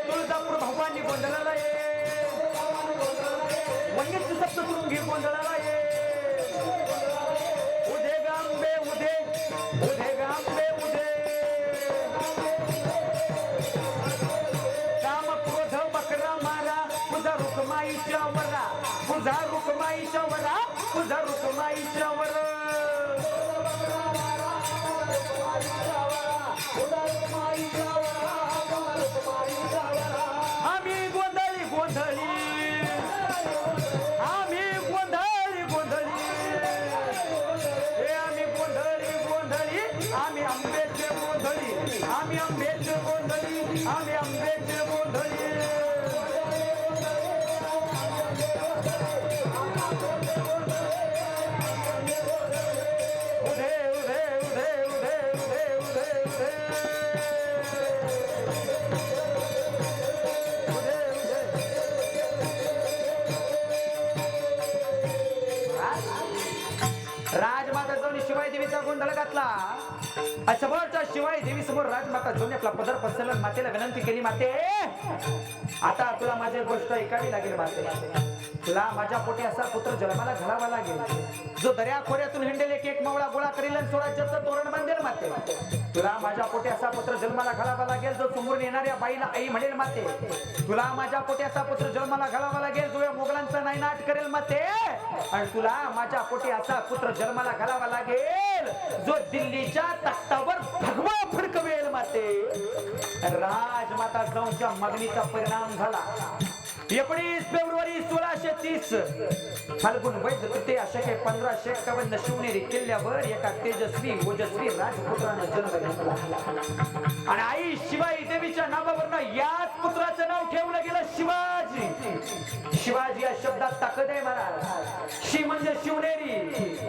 तुळजापूर भवानी गोंधळाला ये वन्यची सप्तशृंगी गोंधळाला ये उधे गांबे उधे उधे गांबे उधे काम क्रोध बकरा मारा तुझा रुक्माईच्या वरा तुझा रुक्माईच्या वरा तुझा रुक्माईच्या वरा आम्ही गोंधळी गोंधळी आम्ही गोंधळी गोंधळी हे आम्ही गोंधळी गोंधळी आम्ही आंबेचे गोंधळी आम्ही आंबेचे गोंधळी आम्ही आंबेचे गोंधळी उधे उधे उधे उधे उधे उधे उधे राजमाता जाऊन शिवाई देवीचा गोंधळ घातला. समोरच्या शिवाई देवी समोर राजमाता जाऊन आपला पदर पसरला. मातेला विनंती केली, माते आता तुला माझी गोष्ट ऐकावी लागेल. माते तुला माझ्या पोटी असा पुत्र जन्माला घालावा लागेल, जो दर्या खोऱ्यातून हिंडेल एक मावळा गोळा करील आणि स्वराज्याचं तोरण बांधेल. माते तुला माझ्या पोटी असा पुत्र जन्माला घालावा लागेल, जो समोरून येणाऱ्या बाईला आई म्हणेल. माते तुला माझ्या पोटी असा पुत्र जन्माला घालावा लागेल, जो या मोगलांचा नायनाट करेल. माते आणि तुला माझ्या पोटी असा पुत्र जन्माला घालावा लागेल, जो दिल्लीच्या तख्तावर भगवा फडकवेल. माते राजमाता जाऊनच्या मागणीचा परिणाम झाला. 19 फेब्रुवारी 1630 फाल्गुन वैद्य तृतीया शके 1551 शिवनेरी किल्ल्यावर एका तेजस्वी ओजस्वी राजपुत्रानं जन्म घेतला आणि आई शिवाई देवीच्या नावावरनं याच पुत्राचं नाव ठेवलं गेलं शिवाजी. शिवाजी या शब्दात ताकद आहे महाराज. शी म्हणजे शिवनेरी,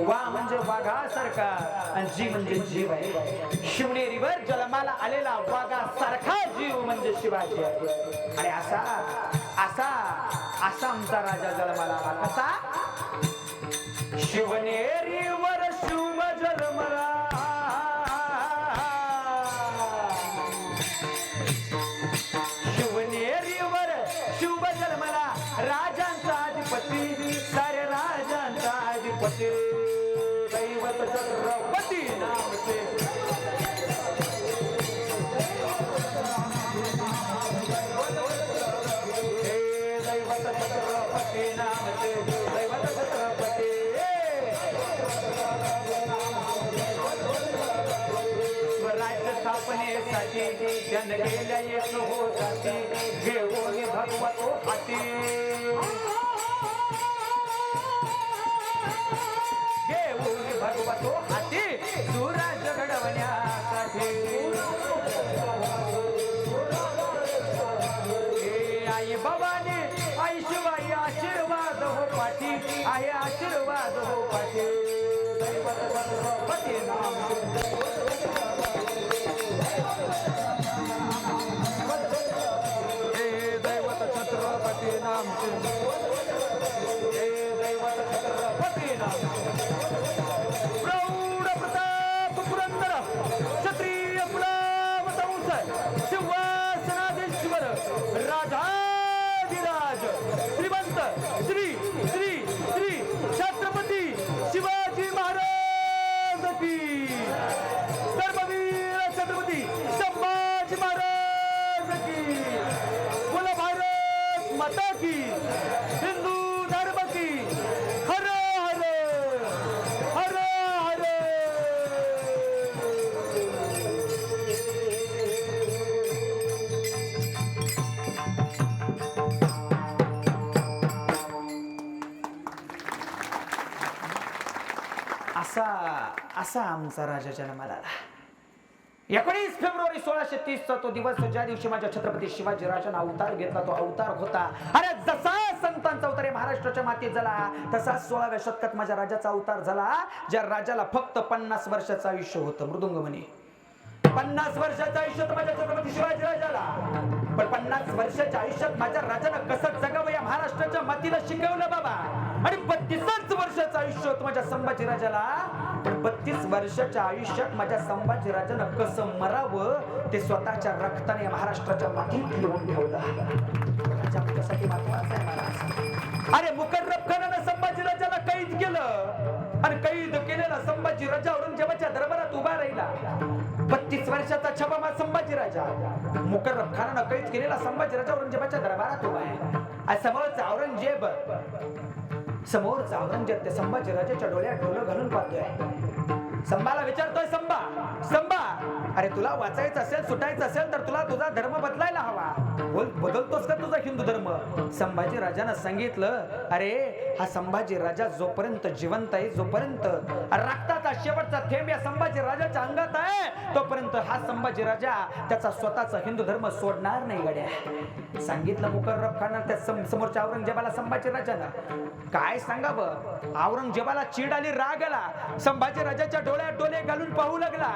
वा म्हणजे वाघासारखा आणि जी म्हणजे जीव आहे. शिवनेरीवर जन्माला आलेला वाघासारखा जीव म्हणजे शिवाजी आहे. आणि असा असा असा आमचा राजा जन्माला आला. कसा? शिवनेरीवर शुभ जन्मला, शिवनेरीवर शुभ जन्मला, राजांचा अधिपती, सारे राजांचा अधिपती, दैवत छत्रपती नामचे. जन गेल्या येत होती, घेऊन भगवतो हाती, घेऊन भगवतो हाती, सुराज घडवण्यासाठी. आई भवानी आई शिवाई आशीर्वाद हो पाठी, आहे आशीर्वाद हो पाठी. दैवत छत्रपती नाम प्रौढ प्रताप पुरंदर क्षत्रिय कुलावतंस सिंहासनाधीश्वर राजाधिराज श्रीमंत श्री श्री श्री छत्रपती शिवाजी महाराज की, धर्मवीर छत्रपती संभाजी महाराज की, बोला भारत माता की, हिंदू धर्म की. हर हर हर हर. असा असा आमचा राजा जन्माला आला. 19 फेब्रुवारी 1630 चा तो दिवस, ज्या दिवशी माझ्या छत्रपती शिवाजी राजांना अवतार घेतला, तो अवतार होता. अरे जसा संतांचा अवतार महाराष्ट्राच्या मातीत झाला, तसा 16व्या शतकात माझ्या राजाचा अवतार झाला, ज्या राजाला फक्त 50 वर्षाचं आयुष्य होतं. मृदुंग म्हणे 50 वर्षाचं आयुष्य होतं माझ्या छत्रपती शिवाजी राजाला. पण 50 वर्षाच्या आयुष्यात माझ्या राजानं कसं जगावं या महाराष्ट्राच्या मातीला शिकवलं बाबा. आणि 32 वर्षाचं आयुष्य होतं माझ्या संभाजी राजाला. पण 32 वर्षाच्या आयुष्यात माझ्या संभाजी राजानं कसं मरावं ते स्वतःच्या रक्ताने या महाराष्ट्राच्या मातीत लिहून ठेवलं. राजा आमच्यासाठी महत्वाचा आहे महाराज. अरे मुकर्रब खानानं संभाजी राजाला कैद केलं आणि कैद केलेला संभाजी राजा औरंगजेबाच्या दरबारात उभा राहिला. 32 वर्षाचा छबामा संभाजी राजा, मुकर्रब खानानं कैद केलेला संभाजी राजा औरंगजेबाच्या दरबारात उभा आहे. समोरचा औरंगजेब त्या संभाजी राजाच्या डोळ्यात डोळं घालून पाहतोय. संभाला विचारतोय, संभा अरे तुला वाचायचं असेल, सुटायचं असेल तर तुला तुझा धर्म बदलायला हवा. बदलतोस का तुझा हिंदू धर्म? संभाजी राजानं सांगितलं, अरे हा संभाजी राजा जोपर्यंत जिवंत आहे, जोपर्यंत रक्ताचा शेवटचा थेंब या संभाजी राजाच्या अंगात आहे, तोपर्यंत हा संभाजी राजा त्याचा स्वतःचा हिंदू धर्म सोडणार नाही गड्या. सांगितलं मुकर्रब खान त्या समोरच्या औरंगजेबाला संभाजी राजानं. काय सांगावं, औरंगजेबाला चीड आली, राग आला. संभाजी राजाच्या डोळ्यात डोळे घालून पाहू लागला.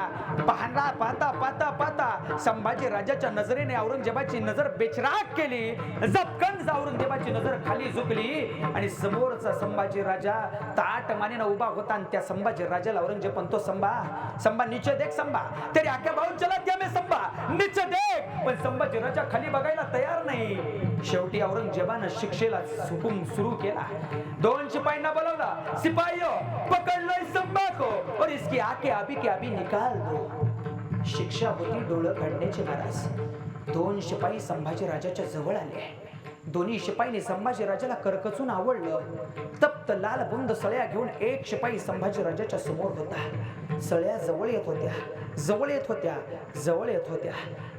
पाहता पाहता पाहता संभाजी राजाच्या नजरेने औरंगजेबाची नजर बेचराग केली. झपकन औरंगजेबाची नजर खाली झुकली आणि समोरचा संभाजी राजा ताट मानेनं उभा होता. आणि त्या संभाजी राजाला औरंगजेब म्हणतो, संभा नीचे देख संभा, तेरी आंखें बहुत चलत क्या मैं संभा, नीचे देख. पण संभाजी राजा खाली बघायला तयार नाही. शेवटी औरंगजेबानं शिक्षेला हुकूम सुरू केला. 2 शिपायांना बोलवला, सिपाहियो पकड लो इस संभा को और इसकी आंखें अभी के अभी निकाल दो. शिक्षा होती डोळं काढण्याची महाराज. 2 शिपाई संभाजी राजाच्या जवळ आले. दोन्ही शिपाईने संभाजी राजाला करकचून आवडलं. तप्त लाल बुंद सळ्या घेऊन एक शिपाई संभाजी राजाच्या समोर होता. सळ्या जवळ येत होत्या.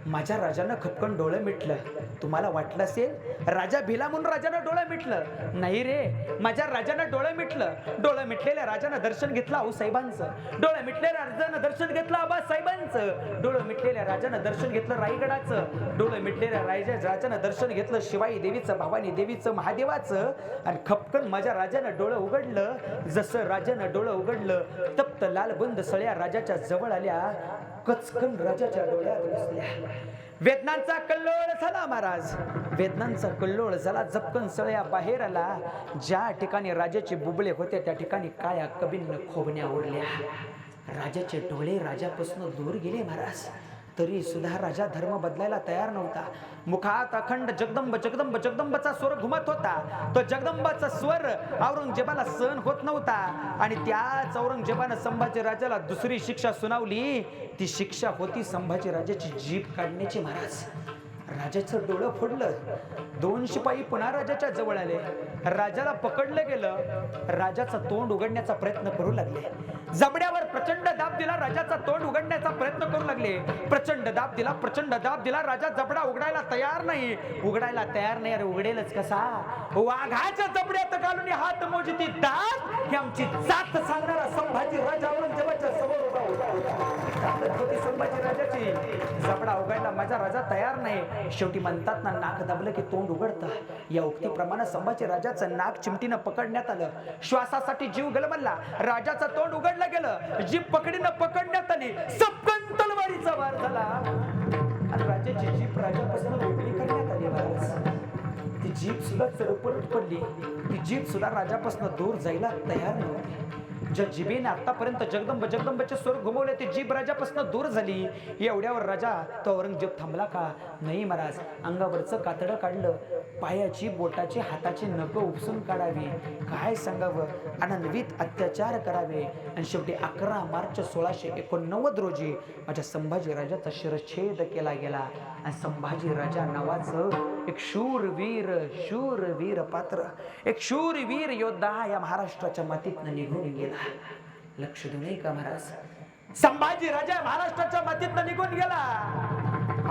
माझ्या राजानं खपकन डोळं मिटलं. तुम्हाला वाटलं असेल राजा भिला म्हणून राजानं डोळं मिटलं. नाही रे, माझ्या राजानं डोळं मिटलं. डोळं मिटलेल्या राजानं दर्शन घेतलं आऊसाहेबांचं. डोळं मिटलेल्या राजानं दर्शन घेतलं आबासाहेबांचं. डोळं मिटलेल्या राजानं दर्शन घेतलं रायगडाचं. डोळं मिटलेल्या राजानं दर्शन घेतलं शिवाई देवीचं, भवानी देवीचं, महादेवाचं. आणि खपकन माझ्या राजानं डोळं उघडलं. जसं राजानं डोळं उघडलं, तप्त लाल बुंद सळ्या राजाच्या जवळ आल्या. कचकन राजाच्या डोळ्यात घुसल्या. वेदनांचा कल्लोळ झाला महाराज, वेदनांचा कल्लोळ झाला. झपकन सळ्या बाहेर आला. ज्या ठिकाणी राजाचे बुबळे होते त्या ठिकाणी काळ्या कबीनं खोबण्या उरल्या. राजाचे डोळे राजापासून दूर गेले महाराज. तरी सुद्धा राजा धर्म बदलायला तयार नव्हता. मुखात अखंड जगदंब जगदंब जगदंबाचा स्वर घुमत होता. तो जगदंबाचा स्वर औरंगजेबाला सहन होत नव्हता. आणि त्याच औरंगजेबानं संभाजी राजाला दुसरी शिक्षा सुनावली. ती शिक्षा होती संभाजी राजाची जीभ काढण्याची महाराज. राजाचं डोळं फोडलं. 2 शिपाई पुन्हा राजाच्या जवळ आले. राजाला पकडलं गेलं. राजाचं तोंड उघडण्याचा प्रयत्न करू लागले. जबड्यावर प्रचंड दाब दिला. राजाचा तोंड उघडण्याचा प्रयत्न करू लागले. प्रचंड दाब दिला. राजा जबडा उघडायला तयार नाही. अरे उघडेलच कसा? वाघाच्या जबड्यात घालून हात मोजती दात ही आमची जात सांगणारा संभाजी राजा औरंगजेबाच्या समोर उभा होता. संभाजी राजाची जबडा उघडायला माझा राजा तयार नाही. शेवटी म्हणतात ना, नाक दाबलं की तोंड उघडतं. या उक्तीप्रमाणे संभाजी राजाचं नाक चिमटीनं पकडण्यात आलं. श्वासासाठी जीव गलमला. राजाचं तोंड उघडलं गेलं. जीभ पकडीनं पकडण्यात आली. सपकन तलवारीचा वार झाला आणि राजाची जीभ राजापासून वेगळी करण्यात आली महाराज. ती जीभ सुद्धा चरपट पडली. ती जीभ सुद्धा राजापासून दूर जायला तयार नव्हती. ज्या जिभेने आतापर्यंत जगदंब जगदंबाचे स्वर घुमवले ते जीभ राजापासून दूर झाली. एवढ्यावर राजा तो औरंगजेब थांबला का? नाही महाराज. अंगावरचं कातडं काढलं. पायाची, बोटाची, हाताची नख उपसून काढावी. काय सांगावं, अनन्वित अत्याचार करावे. आणि शेवटी 11 मार्च 1689 रोजी माझ्या संभाजी राजाचा शिरच्छेद केला गेला. आणि संभाजी राजा नावाचं एक शूरवीर पात्र, एक शूरवीर योद्धा या महाराष्ट्राच्या मातीतनं निघून गेला. लक्ष देऊ नये का महाराज? संभाजी राजा महाराष्ट्राच्या मातीतनं निघून गेला.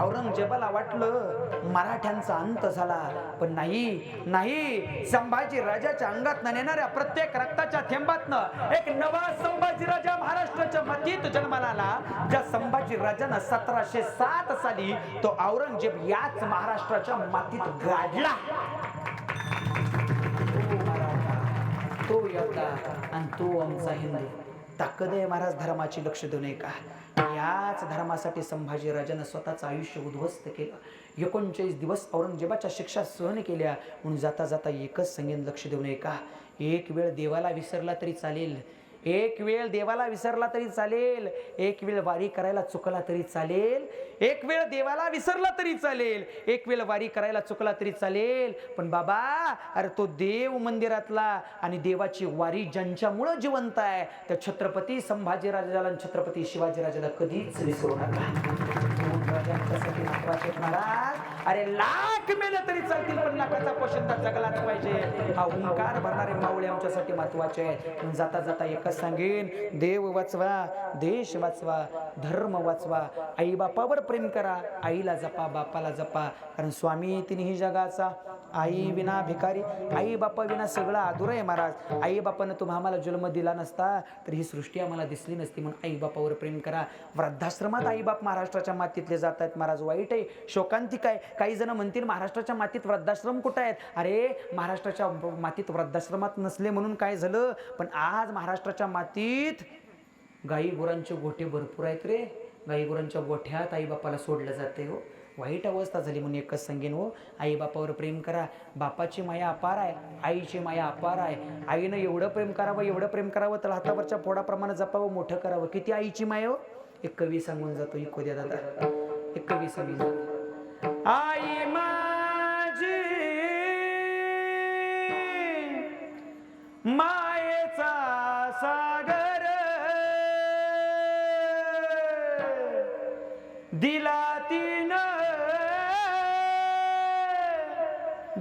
औरंगजेबाला वाटलं मराठ्यांचा अंत झाला. पण नाही. संभाजी राजाच्या अंगात नेणाऱ्या प्रत्येक रक्ताच्या थेंबातनं एक नवा संभाजी राजा महाराष्ट्राच्या मातीत जन्माला आला. ज्या संभाजी राजानं 1707 साली तो औरंगजेब याच महाराष्ट्राच्या मातीत गाडला. तो योद्धा आणि तो आमचा हिंदू. ताकद आहे महाराज धर्माची. लक्ष देऊ नये का? याच धर्मासाठी संभाजी राजानं स्वतःचं आयुष्य उद्ध्वस्त केलं. 39 दिवस औरंगजेबाच्या शिक्षा सहन केल्या. म्हणून जाता जाता एकच सांगेन, लक्ष देऊ नये का? एक वेळ देवाला विसरला तरी चालेल. एक वेळ देवाला विसरला तरी चालेल. एक वेळ वारी करायला चुकला तरी चालेल. एक वेळ देवाला विसरला तरी चालेल. एक वेळ वारी करायला चुकला तरी चालेल. पण बाबा, अरे तो देव मंदिरातला आणि देवाची वारी ज्यांच्यामुळं जिवंत आहे त्या छत्रपती संभाजीराजाला आणि छत्रपती शिवाजीराजाला कधीच विसरू नका. राजांच्यासाठी महत्वाचे महाराज. अरे लाख मेलं तरी चालतील पण लाखाचा पोशिंदा जगलाच पाहिजे. हा ओंकार भरणारे मावळे आमच्यासाठी महत्वाचे आहेत. जाता जाता एकच सांगेन, देव वाचवा, देश वाचवा, धर्म वाचवा. आई बापावर प्रेम करा. आईला जपा, बापाला जपा. कारण स्वामी तिन्ही जगाचा आई विना भिकारी, आई बापा विना सगळं अधुरं आहे महाराज. आई बापानं तुम्हा आम्हाला जन्म दिला नसता तर ही सृष्टी आम्हाला दिसली नसती. म्हणून आई बापावर प्रेम करा. वृद्धाश्रमात आई बाप महाराष्ट्राच्या मातीतले जात आहेत महाराज, वाईट आहे, शोकांतिक आहे. काही जण म्हणतील महाराष्ट्राच्या मातीत वृद्धाश्रम कुठं आहेत. अरे महाराष्ट्राच्या मातीत वृद्धाश्रमात नसले म्हणून काय झालं, पण आज महाराष्ट्राच्या मातीत गाई गुरांचे गोठे भरपूर आहेत रे. गाई गुरांच्या गोठ्यात आई बापाला सोडलं जाते हो. वाईट अवस्था झाली. म्हणून एकच सांगेन हो, आई बापावर प्रेम करा. बापाची माया अपार आहे, आईची माया अपार आहे. आईनं एवढं प्रेम करावं, एवढं प्रेम करावं तर हातावरच्या फोडाप्रमाणे जपावं, मोठं करावं. किती आईची माया हो. एक कवी सांगून जातो, इको द्या दादा, एक कवी सांगून जातो. आई माझी मायेचा सागर दिला तिनं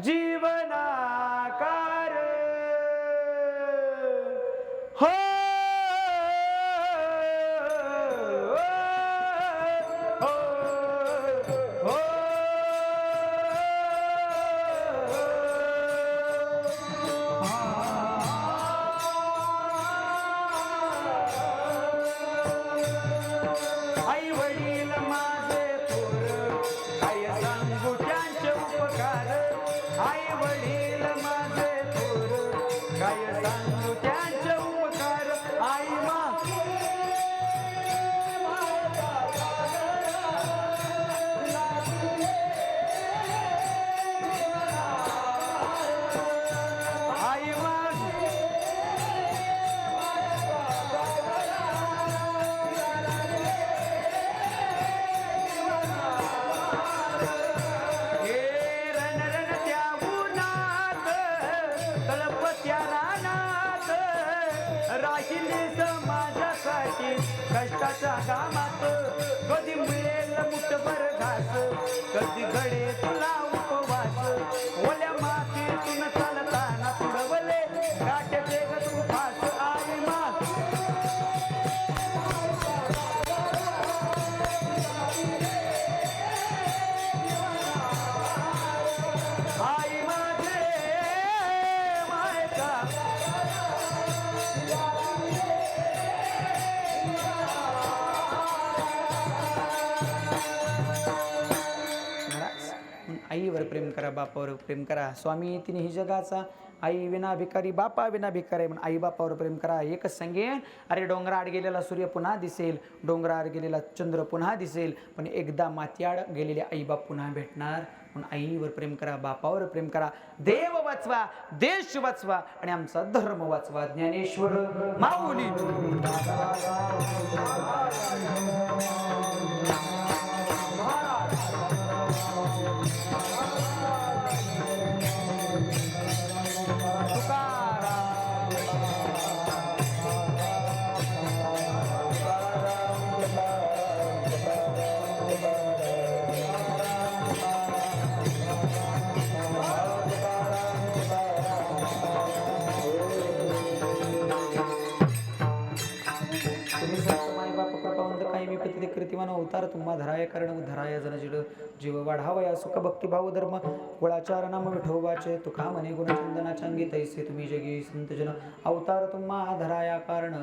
जीवनाकार हो. कष्टाच्या कामात कधी मिळेल मुठभर घास, कधी घडे तुला उपवास. ओल्या मातीतून चालताना तुडवले काट्याचे ग तू फास. आई माग आई माझे मायका आईवर प्रेम करा, बापावर प्रेम करा. स्वामी तिन्ही जगाचा, आई विना भिकारी, बापा विना भिकारी. म्हणून आई बापावर प्रेम करा. एकच सांगेन, अरे डोंगराआड गेलेला सूर्य पुन्हा दिसेल, डोंगराआड गेलेला चंद्र पुन्हा दिसेल, पण एकदा मातीआड गेलेले आई बाप पुन्हा भेटणार. म्हणून आईवर प्रेम करा, बापावर प्रेम करा. देव वाचवा, देश वाचवा आणि आमचा धर्म वाचवा. ज्ञानेश्वर माऊली. अवतार तुम्हा धराय कारण उधराय जनजिड जीव वाढावया सुख भक्ती भाव धर्म कुळाचार नाम विठोबाचे तुका म्हणे गुणचंदनाच्या अंगी तैसे तुम्ही जगी संत जन अवतार तुम्हा धराया कारण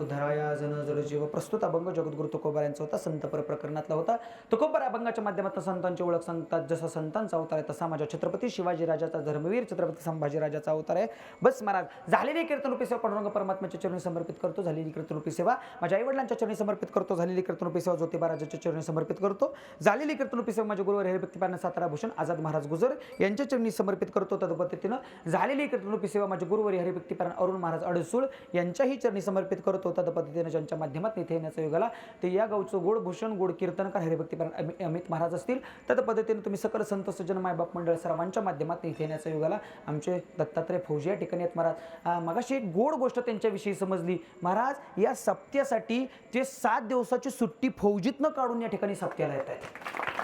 उधराया जन जड जीव. प्रस्तुत अभंग जगद्गुरु तुकोबा यांचा होता, संतपर प्रकरणातला होता. तुकोबा अभंगाच्या माध्यमातून संतांची ओळख सांगतात. जसा संतांचा अवतार आहे तसा माझ्या छत्रपती शिवाजी राजाचा धर्मवीर छत्रपती संभाजी राजाचा अवतार आहे. बस महाराज झालेली कीर्तनरूपी सेवा पांडुरंग परमात्म्याच्या चरणी समर्पित करतो. झालेली कीर्तनरूपी सेवा माझ्या आईवडिलांच्या चरणी समर्पित करतो. झालेली कीर्तनरूपी सेवा ज्योतिबा राजाच्या चरणी समर्पित करतो. झालेली कीर्तनरूपी सेवा माझ्या गुरुवर हरिभक्तीपारायण सातारा भूषण आझाद महाराज गुजर यांच्या चरणी समर्पित करतो. तद पद्धतीनं झालेली कीर्तनरूपी सेवा माझ्या गुरुवर हरिभक्तीपारायण अरुण महाराज अडसूळ यांच्याही चरणी समर्पित करतो. तद पद्धतीनं ज्यांच्या माध्यमात इथे येण्याचा योग आला ते या गावचं गोड भूषण गोड कीर्तनकार हरिभक्तीपारायण अमित महाराज असतील. तद पद्धतीने तुम्ही सकल संत सज्जन मायबाप मंडळ सर्वांच्या माध्यमात इथे येण्याचा योग आला. आमचे दत्तात्रय फौजी या ठिकाणी आहेत महाराज. मगाशी एक गोड गोष्ट त्यांच्याविषयी समजली. महाराज या सप्त्यासाठी जे 7 दिवसाची सुट्टी फौजीतनं काढून या ठिकाणी सप्त्याला येत आहेत.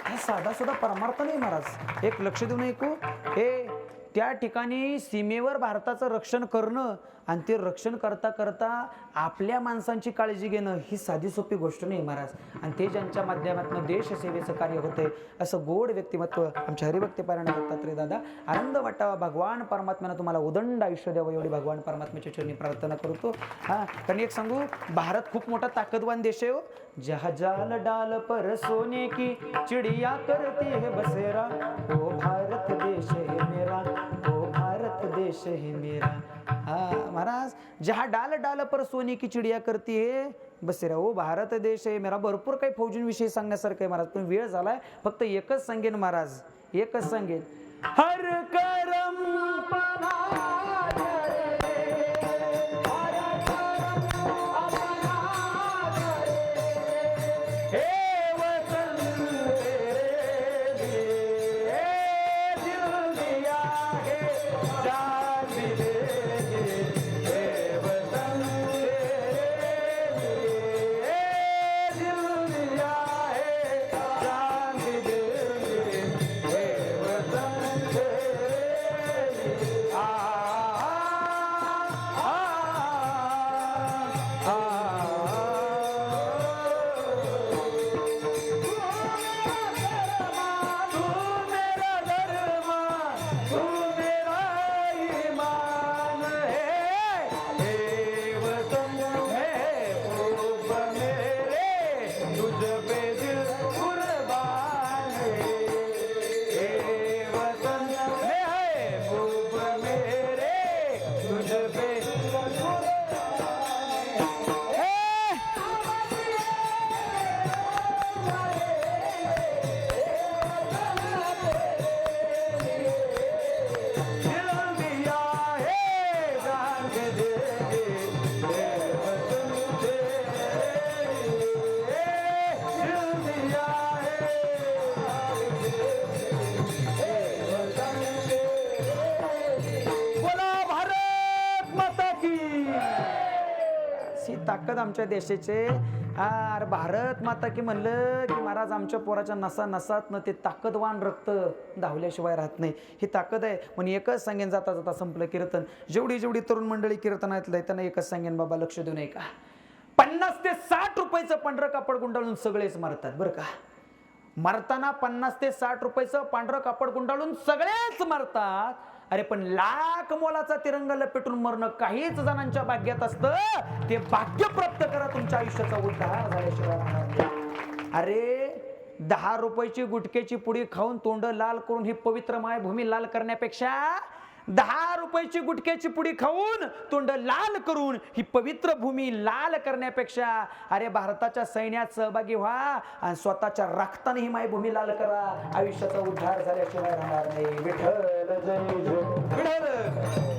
हा साधा सुद्धा परमार्थ नाही महाराज. एक लक्ष देऊन ऐकू. हे त्या ठिकाणी सीमेवर भारताचं रक्षण करणं आणि ते रक्षण करता करता आपल्या माणसांची काळजी घेणं ही साधी सोपी गोष्ट नाही महाराज. आणि ते ज्यांच्या माध्यमातून देशसेवेचं कार्य होते असं गोड व्यक्तिमत्व आमच्या हरिभक्तीपारायण दत्तात्रय दादा. आनंद वाटावा, भगवान परमात्म्यानं तुम्हाला उदंड आयुष्य द्यावं एवढी भगवान परमात्म्याच्या चरणी प्रार्थना करतो. हां, कारण एक सांगू, भारत खूप मोठा ताकदवान देश आहे हो. जहा जाल डाल पर सोने की चिड़िया करती है बसेरा, ओ भारत देश है मेरा, ओ भारत देश है मेरा. हाँ महाराज, जहा डाल डाल पर सोने की चिड़िया करती है बसेरा, ओ भारत देश है मेरा. भरपूर काही फौजींविषयी सांगण्यासारखं आहे महाराज, पण वेळ झालाय. फक्त एकच सांगेन महाराज, एकच सांगेन. हर करम ताकद आमच्या देशाचे. अरे भारत माता की म्हणलं की महाराज आमच्या पोराच्या नसा नसात ते ताकदवान रक्त धावल्याशिवाय राहत नाही, ही ताकद आहे. म्हणून एकच सांगेन, जाता जाता संपलं कीर्तन. जेवढी जेवढी तरुण मंडळी कीर्तनातलं त्यांना एकच सांगेन, बाबा लक्ष देऊ नये का. 50 ते 60 रुपयाचं पांढरं कापड गुंडाळून सगळेच मारतात बरं का. मरताना 50 ते 60 रुपयाचं पांढरं कापड गुंडाळून सगळेच मरतात. अरे पण लाख मोलाचा तिरंगा लपेटून मरणं काहीच जणांच्या भाग्यात असतं. ते भाग्य प्राप्त करा, तुमच्या आयुष्याचा उद्धार झाल्याशिवाय राहणार नाही. अरे 10 रुपयाची गुटख्याची पुडी खाऊन तोंड लाल करून ही पवित्र मायभूमी लाल करण्यापेक्षा 10 रुपयाची गुटख्याची पुडी खाऊन तोंड लाल करून ही पवित्र भूमी लाल करण्यापेक्षा अरे भारताच्या सैन्यात सहभागी व्हा आणि स्वतःच्या रक्ताने ही मायभूमी लाल करा. आयुष्याचा उद्धार झाल्याशिवाय राहणार नाही. विठ्ठल जय जय विठ्ठल.